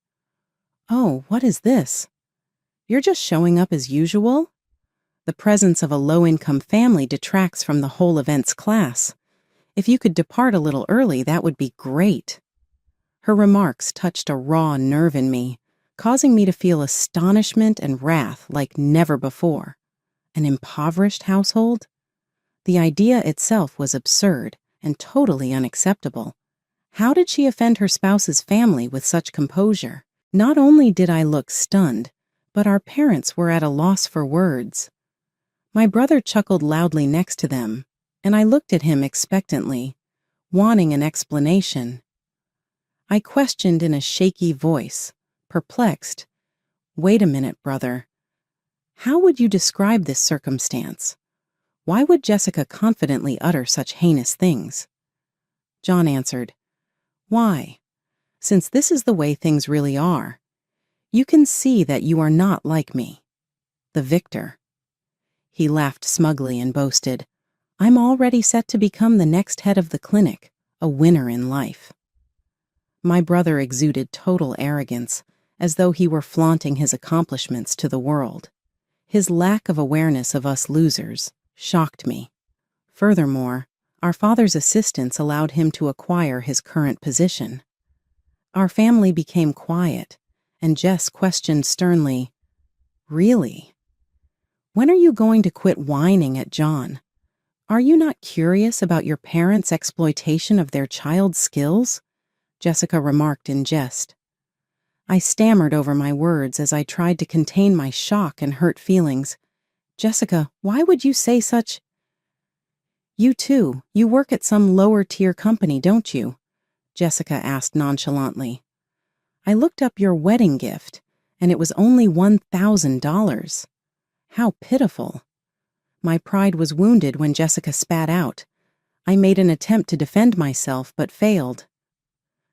Oh, what is this? You're just showing up as usual? The presence of a low-income family detracts from the whole event's class. If you could depart a little early, that would be great. Her remarks touched a raw nerve in me, causing me to feel astonishment and wrath like never before. An impoverished household? The idea itself was absurd and totally unacceptable. How did she offend her spouse's family with such composure? Not only did I look stunned, but our parents were at a loss for words. My brother chuckled loudly next to them, and I looked at him expectantly, wanting an explanation. I questioned in a shaky voice, perplexed. Wait a minute, brother. How would you describe this circumstance? Why would Jessica confidently utter such heinous things? John answered, Why? Since this is the way things really are. You can see that you are not like me, the victor. He laughed smugly and boasted, I'm already set to become the next head of the clinic, a winner in life. My brother exuded total arrogance, as though he were flaunting his accomplishments to the world. His lack of awareness of us losers shocked me. Furthermore, our father's assistance allowed him to acquire his current position. Our family became quiet, and Jess questioned sternly, Really? When are you going to quit whining at John? Are you not curious about your parents' exploitation of their child's skills? Jessica remarked in jest. I stammered over my words as I tried to contain my shock and hurt feelings. Jessica, why would you say such? You too, you work at some lower-tier company, don't you? Jessica asked nonchalantly. I looked up your wedding gift, and it was only $1,000. How pitiful. My pride was wounded when Jessica spat out. I made an attempt to defend myself, but failed.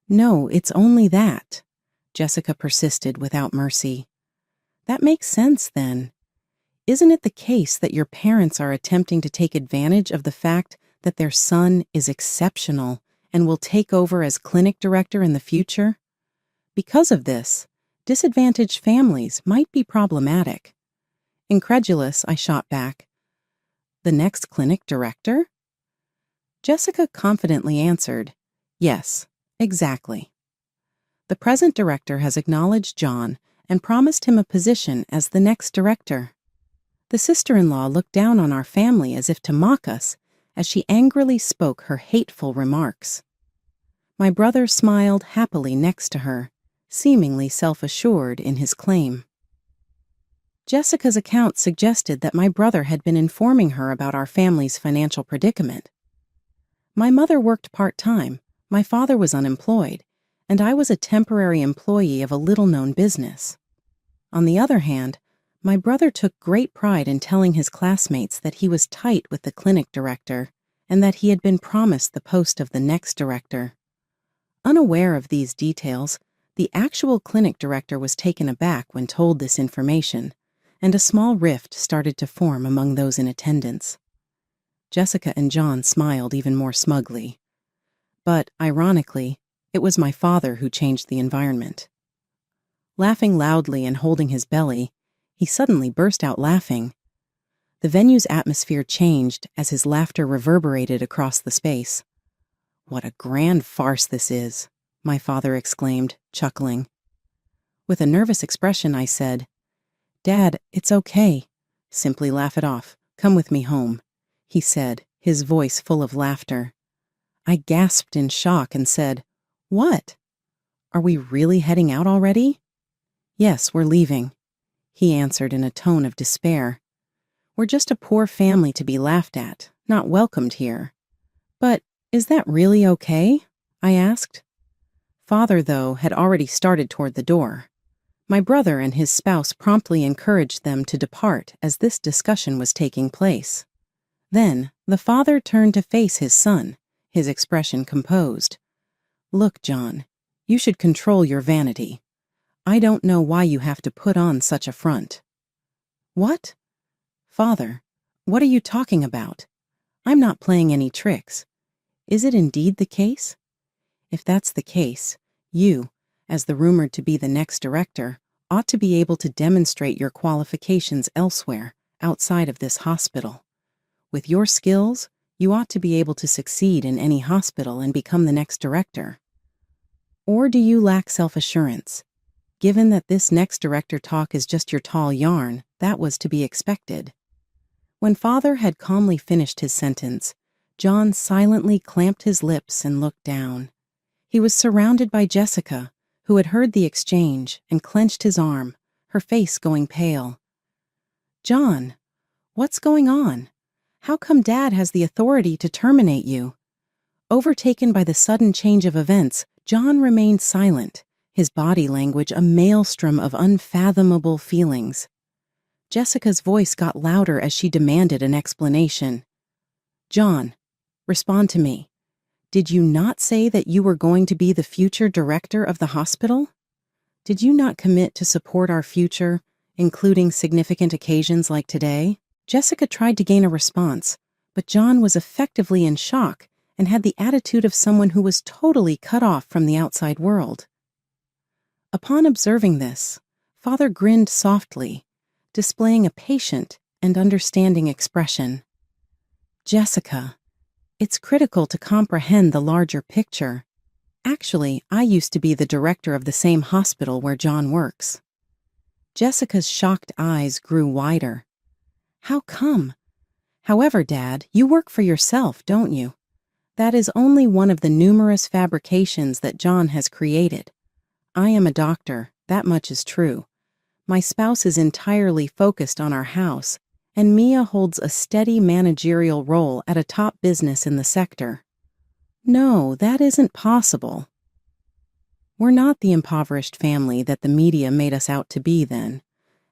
No, it's only that, Jessica persisted without mercy. That makes sense, then. Isn't it the case that your parents are attempting to take advantage of the fact that their son is exceptional and will take over as clinic director in the future? Because of this, disadvantaged families might be problematic. Incredulous, I shot back. The next clinic director? Jessica confidently answered, Yes, exactly. The present director has acknowledged John and promised him a position as the next director. The sister-in-law looked down on our family as if to mock us as she angrily spoke her hateful remarks. My brother smiled happily next to her, seemingly self-assured in his claim. Jessica's account suggested that my brother had been informing her about our family's financial predicament. My mother worked part-time, my father was unemployed, and I was a temporary employee of a little-known business. On the other hand, my brother took great pride in telling his classmates that he was tight with the clinic director and that he had been promised the post of the next director. Unaware of these details, the actual clinic director was taken aback when told this information, and a small rift started to form among those in attendance. Jessica and John smiled even more smugly. But, ironically, it was my father who changed the environment. Laughing loudly and holding his belly, he suddenly burst out laughing. The venue's atmosphere changed as his laughter reverberated across the space. What a grand farce this is, my father exclaimed, chuckling. With a nervous expression, I said, Dad, it's okay. Simply laugh it off. Come with me home, he said, his voice full of laughter. I gasped in shock and said, What? Are we really heading out already? Yes, we're leaving, he answered in a tone of despair. We're just a poor family to be laughed at, not welcomed here. But is that really okay? I asked. Father, though, had already started toward the door. My brother and his spouse promptly encouraged them to depart as this discussion was taking place. Then, the father turned to face his son, his expression composed. Look, John, you should control your vanity. I don't know why you have to put on such a front. What? Father, what are you talking about? I'm not playing any tricks. Is it indeed the case? If that's the case, you, as the rumored to be the next director, ought to be able to demonstrate your qualifications elsewhere, outside of this hospital. With your skills, you ought to be able to succeed in any hospital and become the next director. Or do you lack self-assurance? Given that this next director talk is just your tall yarn, that was to be expected. When Father had calmly finished his sentence, John silently clamped his lips and looked down. He was surrounded by Jessica, who had heard the exchange and clenched his arm, her face going pale. "John, what's going on? How come Dad has the authority to terminate you?" Overtaken by the sudden change of events, John remained silent, his body language a maelstrom of unfathomable feelings. Jessica's voice got louder as she demanded an explanation. "John, respond to me. Did you not say that you were going to be the future director of the hospital? Did you not commit to support our future, including significant occasions like today?" Jessica tried to gain a response, but John was effectively in shock and had the attitude of someone who was totally cut off from the outside world. Upon observing this, Father grinned softly, displaying a patient and understanding expression. "Jessica, it's critical to comprehend the larger picture. Actually, I used to be the director of the same hospital where John works." Jessica's shocked eyes grew wider. "How come? However, Dad, you work for yourself, don't you? That is only one of the numerous fabrications that John has created. I am a doctor, that much is true. My spouse is entirely focused on our house, and Mia holds a steady managerial role at a top business in the sector. No, that isn't possible. We're not the impoverished family that the media made us out to be then.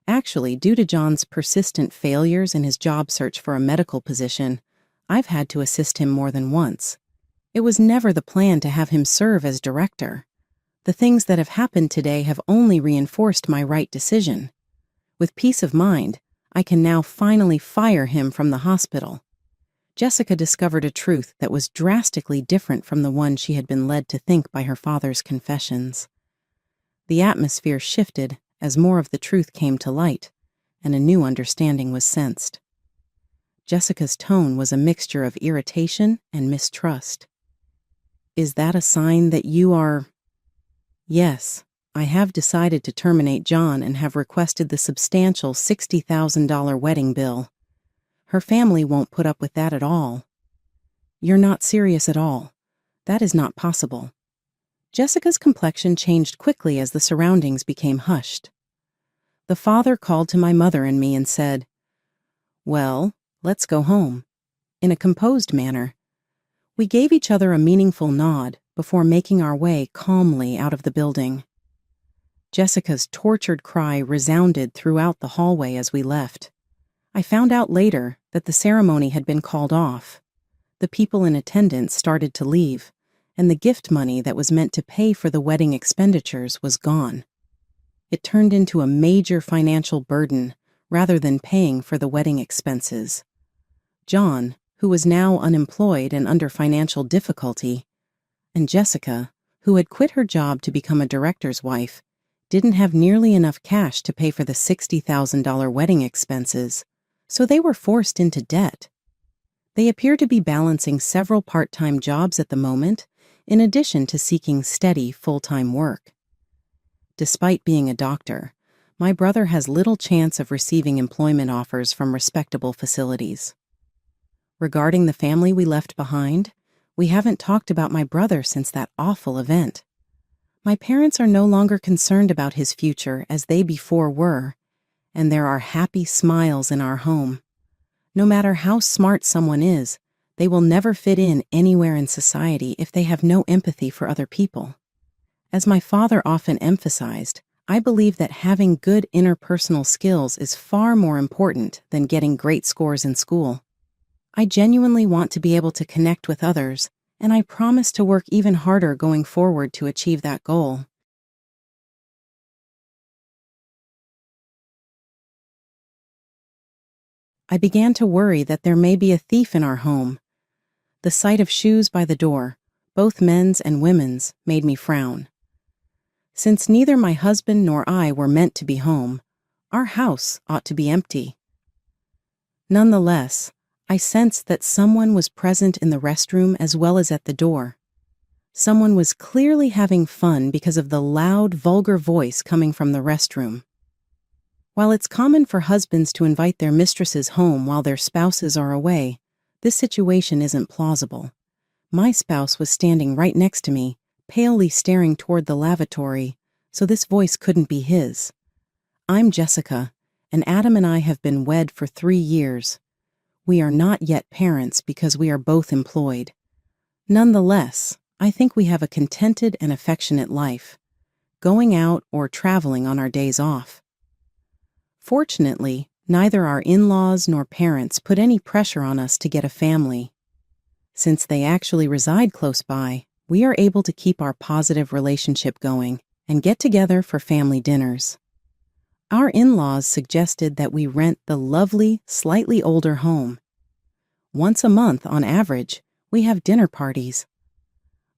Actually, due to John's persistent failures in his job search for a medical position, I've had to assist him more than once. It was never the plan to have him serve as director. The things that have happened today have only reinforced my right decision. With peace of mind, I can now finally fire him from the hospital." Jessica discovered a truth that was drastically different from the one she had been led to think by her father's confessions. The atmosphere shifted as more of the truth came to light, and a new understanding was sensed. Jessica's tone was a mixture of irritation and mistrust. "Is that a sign that you are—" "Yes, I have decided to terminate John and have requested the substantial $60,000 wedding bill. Her family won't put up with that at all." "You're not serious at all. That is not possible." Jessica's complexion changed quickly as the surroundings became hushed. "The father called to my mother and me and said, 'Well, let's go home,' in a composed manner. We gave each other a meaningful nod before making our way calmly out of the building." Jessica's tortured cry resounded throughout the hallway as we left. I found out later that the ceremony had been called off. The people in attendance started to leave, and the gift money that was meant to pay for the wedding expenditures was gone. It turned into a major financial burden rather than paying for the wedding expenses. John, who was now unemployed and under financial difficulty, and Jessica, who had quit her job to become a director's wife, didn't have nearly enough cash to pay for the $60,000 wedding expenses, so they were forced into debt. They appear to be balancing several part-time jobs at the moment, in addition to seeking steady, full-time work. Despite being a doctor, my brother has little chance of receiving employment offers from respectable facilities. Regarding the family we left behind, we haven't talked about my brother since that awful event. My parents are no longer concerned about his future as they before were, and there are happy smiles in our home. No matter how smart someone is, they will never fit in anywhere in society if they have no empathy for other people. As my father often emphasized, I believe that having good interpersonal skills is far more important than getting great scores in school. I genuinely want to be able to connect with others, and I promise to work even harder going forward to achieve that goal. I began to worry that there may be a thief in our home. The sight of shoes by the door, both men's and women's, made me frown. Since neither my husband nor I were meant to be home, our house ought to be empty. Nonetheless, I sensed that someone was present in the restroom as well as at the door. Someone was clearly having fun because of the loud, vulgar voice coming from the restroom. While it's common for husbands to invite their mistresses home while their spouses are away, this situation isn't plausible. My spouse was standing right next to me, palely staring toward the lavatory, so this voice couldn't be his. I'm Jessica, and Adam and I have been wed for 3 years. We are not yet parents because we are both employed. Nonetheless, I think we have a contented and affectionate life, going out or traveling on our days off. Fortunately, neither our in-laws nor parents put any pressure on us to get a family. Since they actually reside close by, we are able to keep our positive relationship going and get together for family dinners. Our in-laws suggested that we rent the lovely, slightly older home. Once a month, on average, we have dinner parties.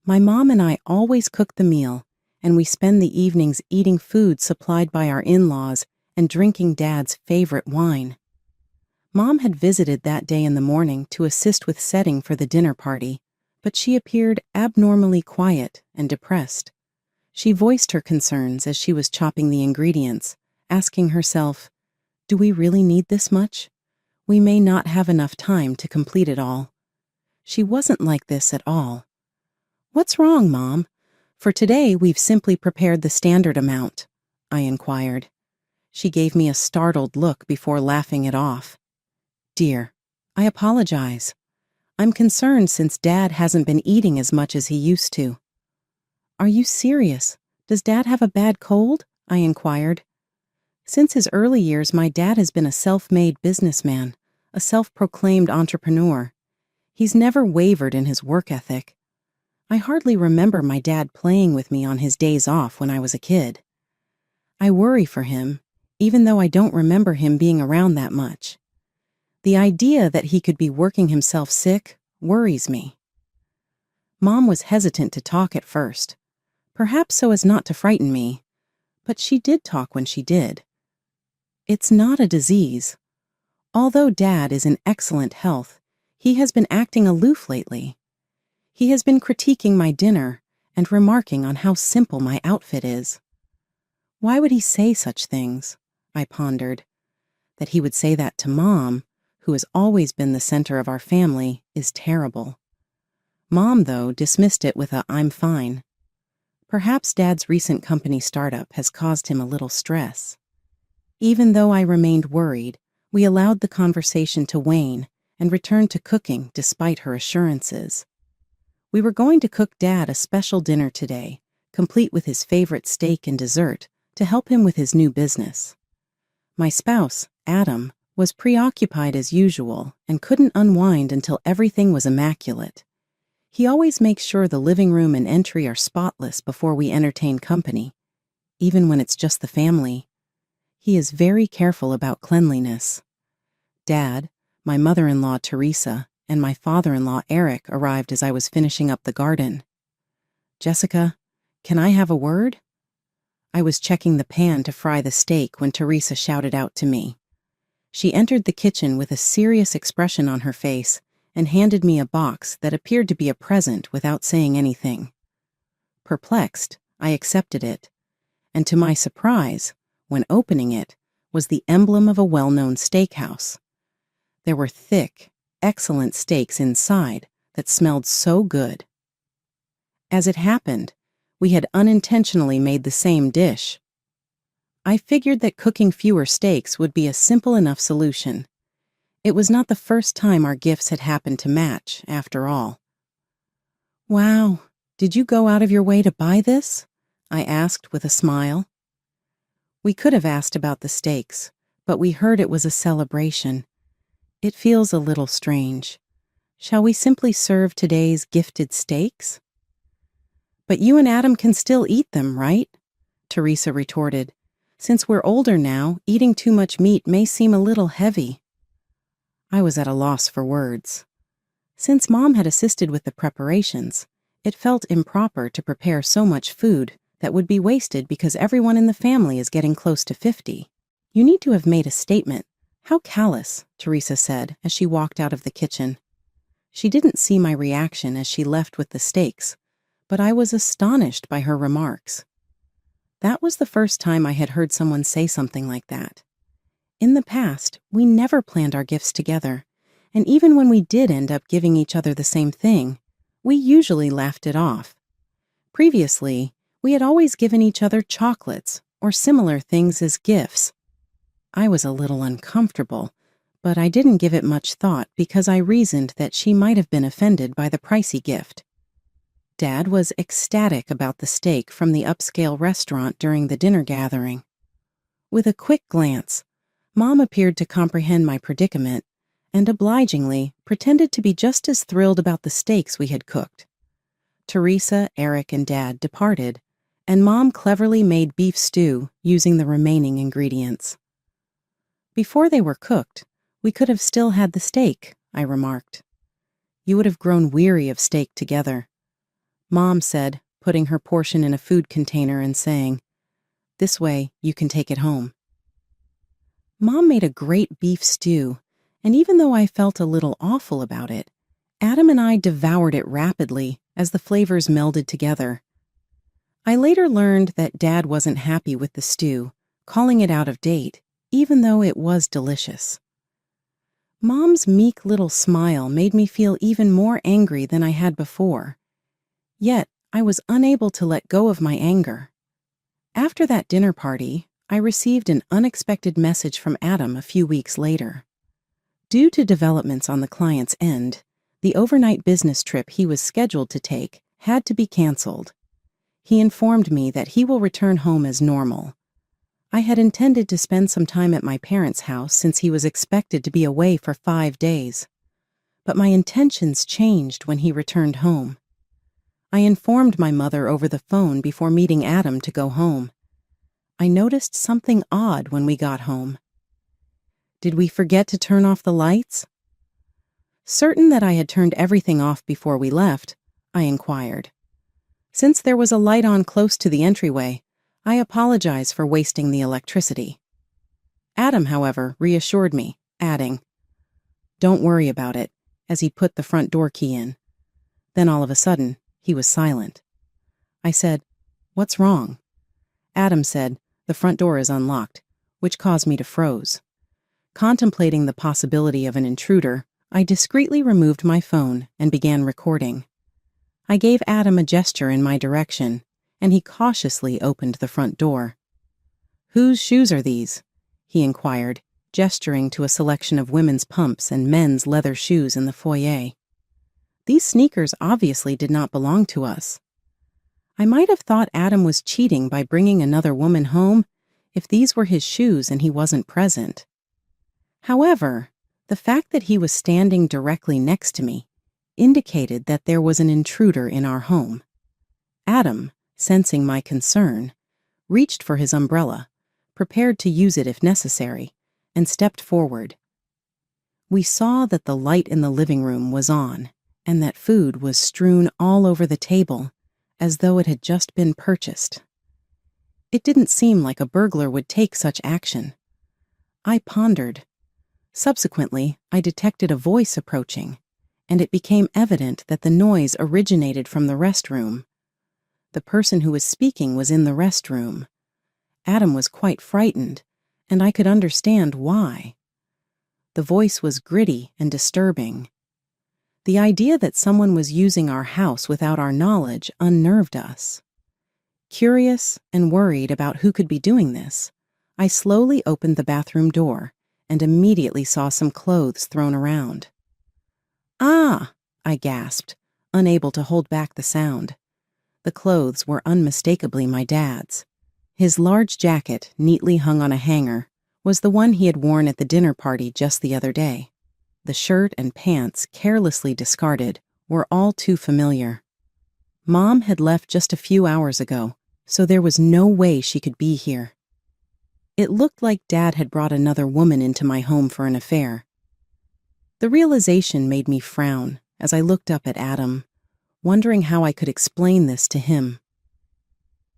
My mom and I always cook the meal, and we spend the evenings eating food supplied by our in-laws and drinking Dad's favorite wine. Mom had visited that day in the morning to assist with setting for the dinner party, but she appeared abnormally quiet and depressed. She voiced her concerns as she was chopping the ingredients, asking herself, "Do we really need this much? We may not have enough time to complete it all." She wasn't like this at all. "What's wrong, Mom? For today, we've simply prepared the standard amount," I inquired. She gave me a startled look before laughing it off. "Dear, I apologize. I'm concerned since Dad hasn't been eating as much as he used to." "Are you serious? Does Dad have a bad cold?" I inquired. Since his early years, my dad has been a self-made businessman, a self-proclaimed entrepreneur. He's never wavered in his work ethic. I hardly remember my dad playing with me on his days off when I was a kid. I worry for him, even though I don't remember him being around that much. The idea that he could be working himself sick worries me. Mom was hesitant to talk at first, perhaps so as not to frighten me, but she did talk when she did. "It's not a disease. Although Dad is in excellent health, he has been acting aloof lately. He has been critiquing my dinner and remarking on how simple my outfit is." Why would he say such things? I pondered. That he would say that to Mom, who has always been the center of our family, is terrible. Mom, though, dismissed it with a "I'm fine." Perhaps Dad's recent company startup has caused him a little stress. Even though I remained worried, we allowed the conversation to wane and returned to cooking despite her assurances. We were going to cook Dad a special dinner today, complete with his favorite steak and dessert, to help him with his new business. My spouse, Adam, was preoccupied as usual and couldn't unwind until everything was immaculate. He always makes sure the living room and entry are spotless before we entertain company, even when it's just the family. He is very careful about cleanliness. Dad, my mother-in-law Teresa, and my father-in-law Eric arrived as I was finishing up the garden. "Jessica, can I have a word?" I was checking the pan to fry the steak when Teresa shouted out to me. She entered the kitchen with a serious expression on her face and handed me a box that appeared to be a present without saying anything. Perplexed, I accepted it, and to my surprise, when opening it, was the emblem of a well-known steakhouse. There were thick, excellent steaks inside that smelled so good. As it happened, we had unintentionally made the same dish. I figured that cooking fewer steaks would be a simple enough solution. It was not the first time our gifts had happened to match, after all. "Wow, did you go out of your way to buy this?" I asked with a smile. We could have asked about the steaks, but we heard it was a celebration. It feels a little strange. Shall we simply serve today's gifted steaks? "But you and Adam can still eat them, right?" Teresa retorted. "Since we're older now, eating too much meat may seem a little heavy." I was at a loss for words. Since Mom had assisted with the preparations, it felt improper to prepare so much food that would be wasted because everyone in the family is getting close to 50. "You need to have made a statement. How callous," Teresa said as she walked out of the kitchen. She didn't see my reaction as she left with the steaks, but I was astonished by her remarks. That was the first time I had heard someone say something like that. In the past, we never planned our gifts together, and even when we did end up giving each other the same thing, we usually laughed it off. Previously, We had always given each other chocolates or similar things as gifts. I was a little uncomfortable, but I didn't give it much thought because I reasoned that she might have been offended by the pricey gift. Dad was ecstatic about the steak from the upscale restaurant during the dinner gathering. With a quick glance, Mom appeared to comprehend my predicament and obligingly pretended to be just as thrilled about the steaks we had cooked. Teresa, Eric, and Dad departed, and Mom cleverly made beef stew using the remaining ingredients. Before they were cooked, we could have still had the steak, I remarked. You would have grown weary of steak together. Mom said, putting her portion in a food container and saying, "This way you can take it home." Mom made a great beef stew, and even though I felt a little awful about it, Adam and I devoured it rapidly as the flavors melded together. I later learned that Dad wasn't happy with the stew, calling it out of date, even though it was delicious. Mom's meek little smile made me feel even more angry than I had before. Yet, I was unable to let go of my anger. After that dinner party, I received an unexpected message from Adam a few weeks later. Due to developments on the client's end, the overnight business trip he was scheduled to take had to be canceled. He informed me that he will return home as normal. I had intended to spend some time at my parents' house since he was expected to be away for 5 days. But my intentions changed when he returned home. I informed my mother over the phone before meeting Adam to go home. I noticed something odd when we got home. Did we forget to turn off the lights? Certain that I had turned everything off before we left, I inquired. Since there was a light on close to the entryway, I apologize for wasting the electricity. Adam, however, reassured me, adding, "Don't worry about it," as he put the front door key in. Then all of a sudden, he was silent. I said, "What's wrong?" Adam said, "The front door is unlocked," which caused me to froze. Contemplating the possibility of an intruder, I discreetly removed my phone and began recording. I gave Adam a gesture in my direction, and he cautiously opened the front door. "Whose shoes are these?" he inquired, gesturing to a selection of women's pumps and men's leather shoes in the foyer. These sneakers obviously did not belong to us. I might have thought Adam was cheating by bringing another woman home if these were his shoes and he wasn't present. However, the fact that he was standing directly next to me indicated that there was an intruder in our home. Adam, sensing my concern, reached for his umbrella, prepared to use it if necessary, and stepped forward. We saw that the light in the living room was on, and that food was strewn all over the table, as though it had just been purchased. It didn't seem like a burglar would take such action. I pondered. Subsequently, I detected a voice approaching, and it became evident that the noise originated from the restroom. The person who was speaking was in the restroom. Adam was quite frightened, and I could understand why. The voice was gritty and disturbing. The idea that someone was using our house without our knowledge unnerved us. Curious and worried about who could be doing this, I slowly opened the bathroom door and immediately saw some clothes thrown around. "Ah!" I gasped, unable to hold back the sound. The clothes were unmistakably my dad's. His large jacket, neatly hung on a hanger, was the one he had worn at the dinner party just the other day. The shirt and pants, carelessly discarded, were all too familiar. Mom had left just a few hours ago, so there was no way she could be here. It looked like Dad had brought another woman into my home for an affair. The realization made me frown as I looked up at Adam, wondering how I could explain this to him.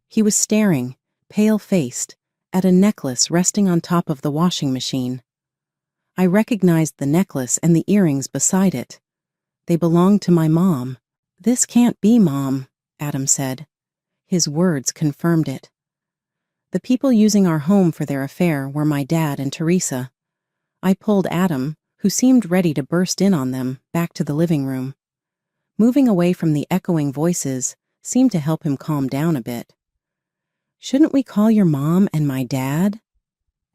He was staring, pale-faced, at a necklace resting on top of the washing machine. I recognized the necklace and the earrings beside it. They belonged to my mom. "This can't be, Mom," Adam said. His words confirmed it. The people using our home for their affair were my dad and Teresa. I pulled Adam, who seemed ready to burst in on them, back to the living room. Moving away from the echoing voices seemed to help him calm down a bit. Shouldn't we call your mom and my dad?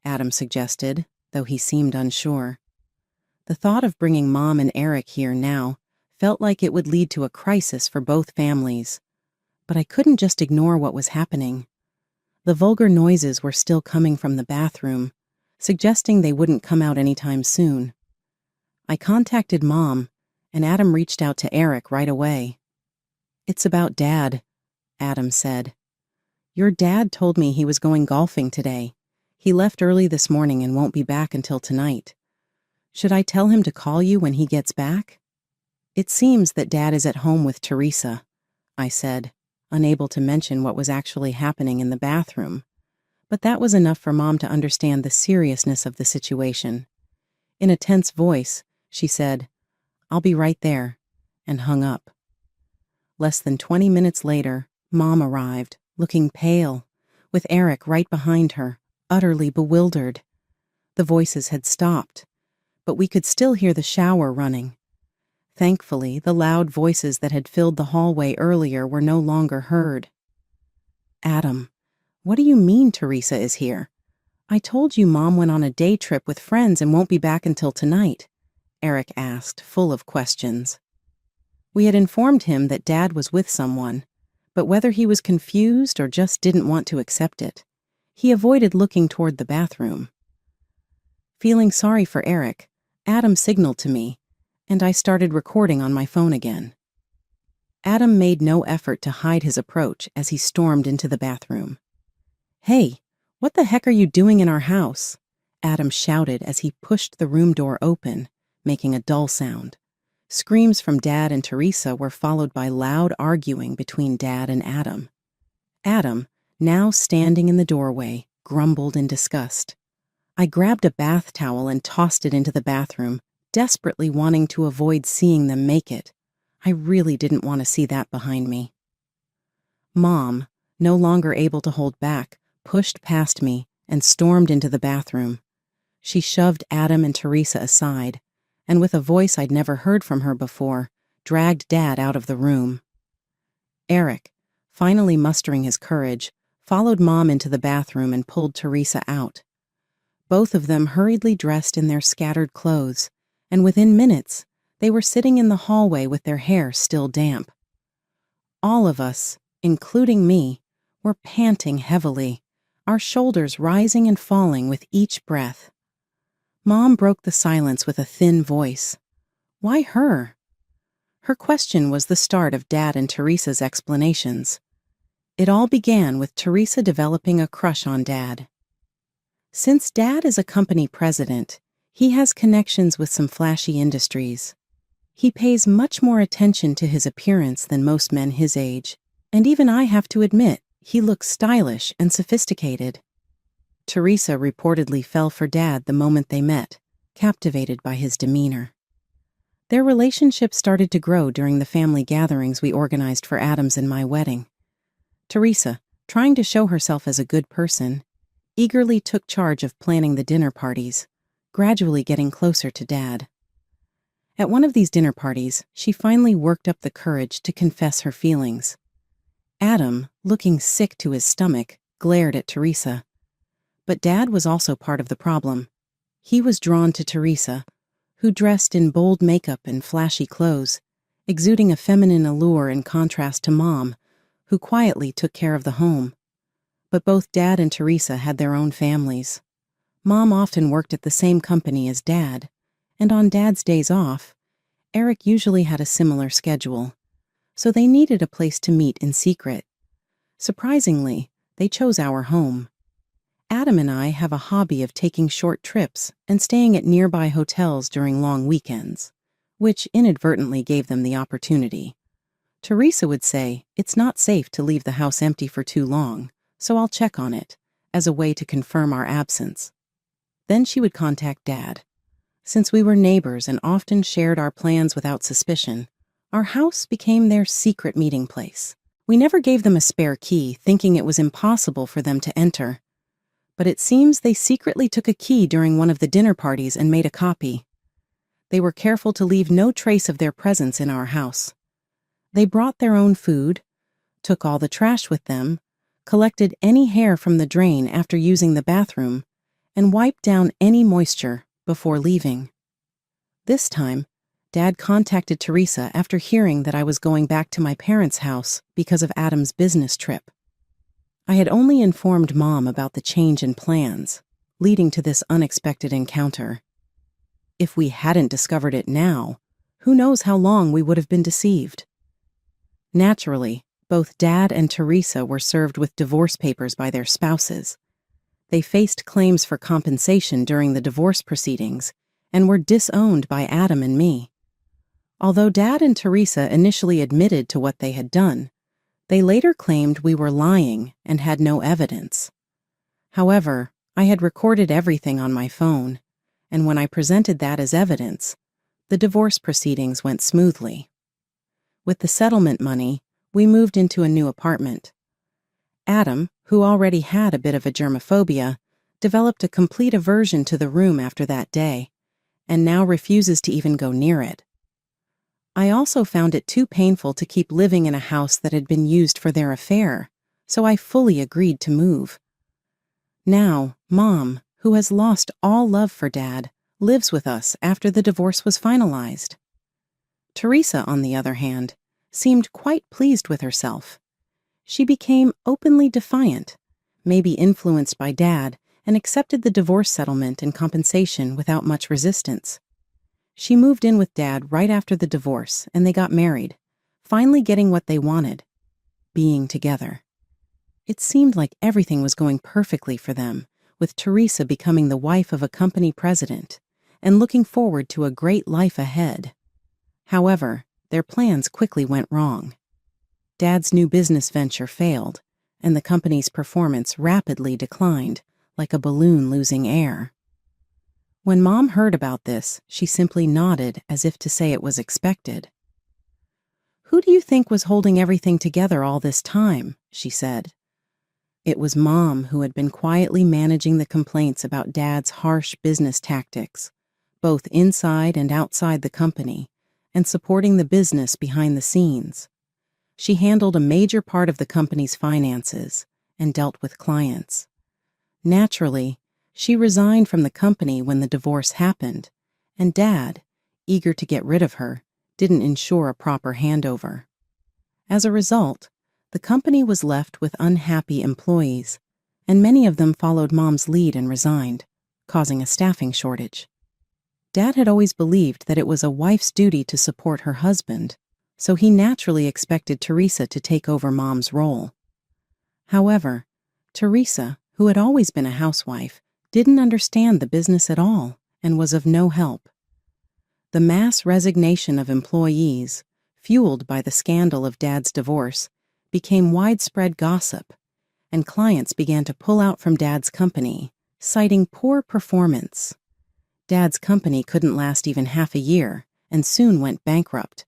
Adam suggested, though he seemed unsure. The thought of bringing Mom and Eric here now felt like it would lead to a crisis for both families. But I couldn't just ignore what was happening. The vulgar noises were still coming from the bathroom, suggesting they wouldn't come out anytime soon. I contacted Mom, and Adam reached out to Eric right away. "It's about Dad," Adam said. "Your dad told me he was going golfing today. He left early this morning and won't be back until tonight. Should I tell him to call you when he gets back?" "It seems that Dad is at home with Teresa," I said, unable to mention what was actually happening in the bathroom. But that was enough for Mom to understand the seriousness of the situation. In a tense voice, she said, "I'll be right there," and hung up. Less than 20 minutes later, Mom arrived, looking pale, with Eric right behind her, utterly bewildered. The voices had stopped, but we could still hear the shower running. Thankfully, the loud voices that had filled the hallway earlier were no longer heard. "Adam, what do you mean Teresa is here? I told you Mom went on a day trip with friends and won't be back until tonight," Eric asked, full of questions. We had informed him that Dad was with someone, but whether he was confused or just didn't want to accept it, he avoided looking toward the bathroom. Feeling sorry for Eric, Adam signaled to me, and I started recording on my phone again. Adam made no effort to hide his approach as he stormed into the bathroom. "Hey, what the heck are you doing in our house?" Adam shouted as he pushed the room door open, making a dull sound. Screams from Dad and Teresa were followed by loud arguing between Dad and Adam. Adam, now standing in the doorway, grumbled in disgust. I grabbed a bath towel and tossed it into the bathroom, desperately wanting to avoid seeing them make it. I really didn't want to see that behind me. Mom, no longer able to hold back, pushed past me and stormed into the bathroom. She shoved Adam and Teresa aside, and with a voice I'd never heard from her before, dragged Dad out of the room. Eric, finally mustering his courage, followed Mom into the bathroom and pulled Teresa out. Both of them hurriedly dressed in their scattered clothes, and within minutes, they were sitting in the hallway with their hair still damp. All of us, including me, were panting heavily, our shoulders rising and falling with each breath. Mom broke the silence with a thin voice. "Why her?" Her question was the start of Dad and Teresa's explanations. It all began with Teresa developing a crush on Dad. Since Dad is a company president, he has connections with some flashy industries. He pays much more attention to his appearance than most men his age, and even I have to admit, he looks stylish and sophisticated. Teresa reportedly fell for Dad the moment they met, captivated by his demeanor. Their relationship started to grow during the family gatherings we organized for Adam's and my wedding. Teresa, trying to show herself as a good person, eagerly took charge of planning the dinner parties, gradually getting closer to Dad. At one of these dinner parties, she finally worked up the courage to confess her feelings. Adam, looking sick to his stomach, glared at Teresa. But Dad was also part of the problem. He was drawn to Teresa, who dressed in bold makeup and flashy clothes, exuding a feminine allure in contrast to Mom, who quietly took care of the home. But both Dad and Teresa had their own families. Mom often worked at the same company as Dad, and on Dad's days off, Eric usually had a similar schedule, so they needed a place to meet in secret. Surprisingly, they chose our home. Adam and I have a hobby of taking short trips and staying at nearby hotels during long weekends, which inadvertently gave them the opportunity. Teresa would say, "It's not safe to leave the house empty for too long, so I'll check on it," as a way to confirm our absence. Then she would contact Dad. Since we were neighbors and often shared our plans without suspicion, our house became their secret meeting place. We never gave them a spare key, thinking it was impossible for them to enter. But it seems they secretly took a key during one of the dinner parties and made a copy. They were careful to leave no trace of their presence in our house. They brought their own food, took all the trash with them, collected any hair from the drain after using the bathroom, and wiped down any moisture before leaving. This time, Dad contacted Teresa after hearing that I was going back to my parents' house because of Adam's business trip. I had only informed Mom about the change in plans, leading to this unexpected encounter. If we hadn't discovered it now, who knows how long we would have been deceived. Naturally, both Dad and Teresa were served with divorce papers by their spouses. They faced claims for compensation during the divorce proceedings and were disowned by Adam and me. Although Dad and Teresa initially admitted to what they had done, they later claimed we were lying and had no evidence. However, I had recorded everything on my phone, and when I presented that as evidence, the divorce proceedings went smoothly. With the settlement money, we moved into a new apartment. Adam, who already had a bit of a germophobia, developed a complete aversion to the room after that day, and now refuses to even go near it. I also found it too painful to keep living in a house that had been used for their affair, so I fully agreed to move. Now, Mom, who has lost all love for Dad, lives with us after the divorce was finalized. Teresa, on the other hand, seemed quite pleased with herself. She became openly defiant, maybe influenced by Dad, and accepted the divorce settlement and compensation without much resistance. She moved in with Dad right after the divorce, and they got married, finally getting what they wanted, being together. It seemed like everything was going perfectly for them, with Teresa becoming the wife of a company president and looking forward to a great life ahead. However, their plans quickly went wrong. Dad's new business venture failed, and the company's performance rapidly declined, like a balloon losing air. When Mom heard about this, she simply nodded as if to say it was expected. "Who do you think was holding everything together all this time?" she said. It was Mom who had been quietly managing the complaints about Dad's harsh business tactics, both inside and outside the company, and supporting the business behind the scenes. She handled a major part of the company's finances and dealt with clients. Naturally, she resigned from the company when the divorce happened, and Dad, eager to get rid of her, didn't ensure a proper handover. As a result, the company was left with unhappy employees, and many of them followed Mom's lead and resigned, causing a staffing shortage. Dad had always believed that it was a wife's duty to support her husband, so he naturally expected Teresa to take over Mom's role. However, Teresa, who had always been a housewife, didn't understand the business at all and was of no help. The mass resignation of employees, fueled by the scandal of Dad's divorce, became widespread gossip, and clients began to pull out from Dad's company, citing poor performance. Dad's company couldn't last even half a year and soon went bankrupt.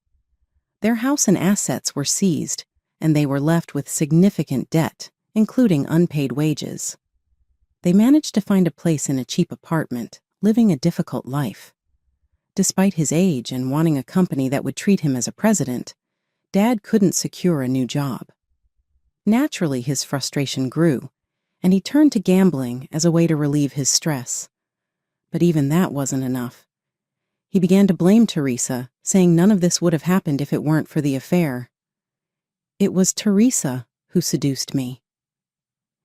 Their house and assets were seized, and they were left with significant debt, including unpaid wages. They managed to find a place in a cheap apartment, living a difficult life. Despite his age and wanting a company that would treat him as a president, Dad couldn't secure a new job. Naturally, his frustration grew, and he turned to gambling as a way to relieve his stress. But even that wasn't enough. He began to blame Teresa, saying none of this would have happened if it weren't for the affair. "It was Teresa who seduced me."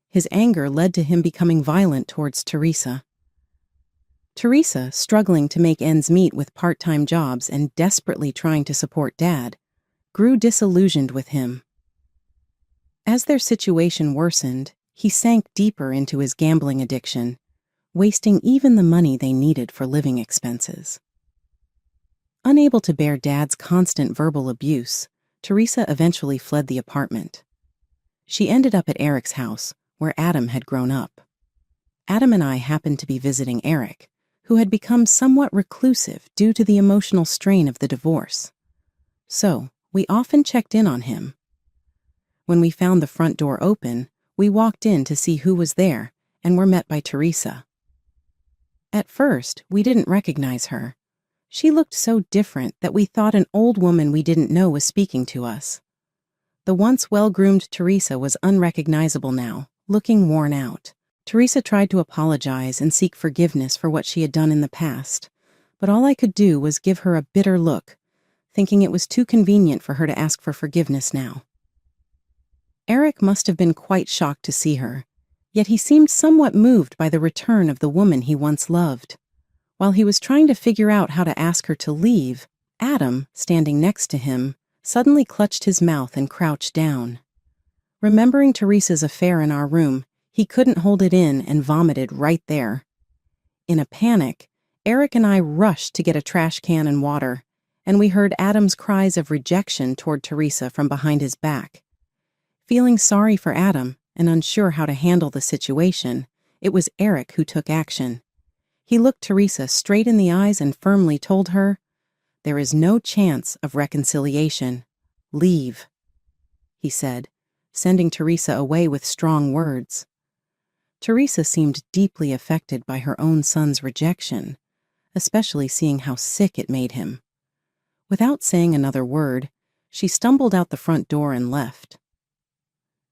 His anger led to him becoming violent towards Teresa. Teresa, struggling to make ends meet with part-time jobs and desperately trying to support Dad, grew disillusioned with him. As their situation worsened, he sank deeper into his gambling addiction, wasting even the money they needed for living expenses. Unable to bear Dad's constant verbal abuse, Teresa eventually fled the apartment. She ended up at Eric's house, where Adam had grown up. Adam and I happened to be visiting Eric, who had become somewhat reclusive due to the emotional strain of the divorce. So, we often checked in on him. When we found the front door open, we walked in to see who was there and were met by Teresa. At first, we didn't recognize her. She looked so different that we thought an old woman we didn't know was speaking to us. The once well-groomed Teresa was unrecognizable now, looking worn out. Teresa tried to apologize and seek forgiveness for what she had done in the past, but all I could do was give her a bitter look, thinking it was too convenient for her to ask for forgiveness now. Eric must have been quite shocked to see her, yet he seemed somewhat moved by the return of the woman he once loved. While he was trying to figure out how to ask her to leave, Adam, standing next to him, suddenly clutched his mouth and crouched down. Remembering Teresa's affair in our room, he couldn't hold it in and vomited right there. In a panic, Eric and I rushed to get a trash can and water, and we heard Adam's cries of rejection toward Teresa from behind his back. Feeling sorry for Adam and unsure how to handle the situation, it was Eric who took action. He looked Teresa straight in the eyes and firmly told her, "There is no chance of reconciliation. Leave," he said, sending Teresa away with strong words. Teresa seemed deeply affected by her own son's rejection, especially seeing how sick it made him. Without saying another word, she stumbled out the front door and left.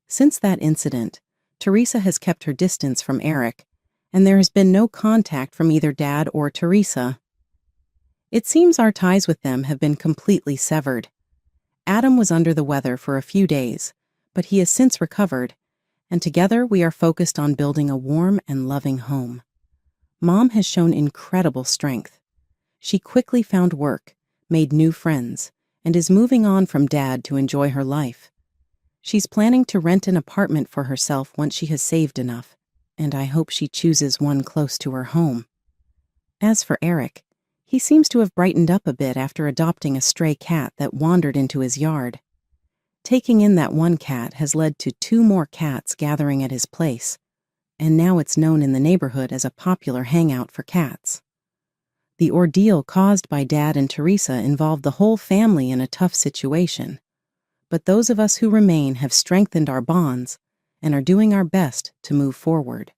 Since that incident, Teresa has kept her distance from Eric, and there has been no contact from either Dad or Teresa. It seems our ties with them have been completely severed. Adam was under the weather for a few days, but he has since recovered, and together we are focused on building a warm and loving home. Mom has shown incredible strength. She quickly found work, made new friends, and is moving on from Dad to enjoy her life. She's planning to rent an apartment for herself once she has saved enough, and I hope she chooses one close to her home. As for Eric, he seems to have brightened up a bit after adopting a stray cat that wandered into his yard. Taking in that one cat has led to 2 more cats gathering at his place, and now it's known in the neighborhood as a popular hangout for cats. The ordeal caused by Dad and Teresa involved the whole family in a tough situation, but those of us who remain have strengthened our bonds and are doing our best to move forward.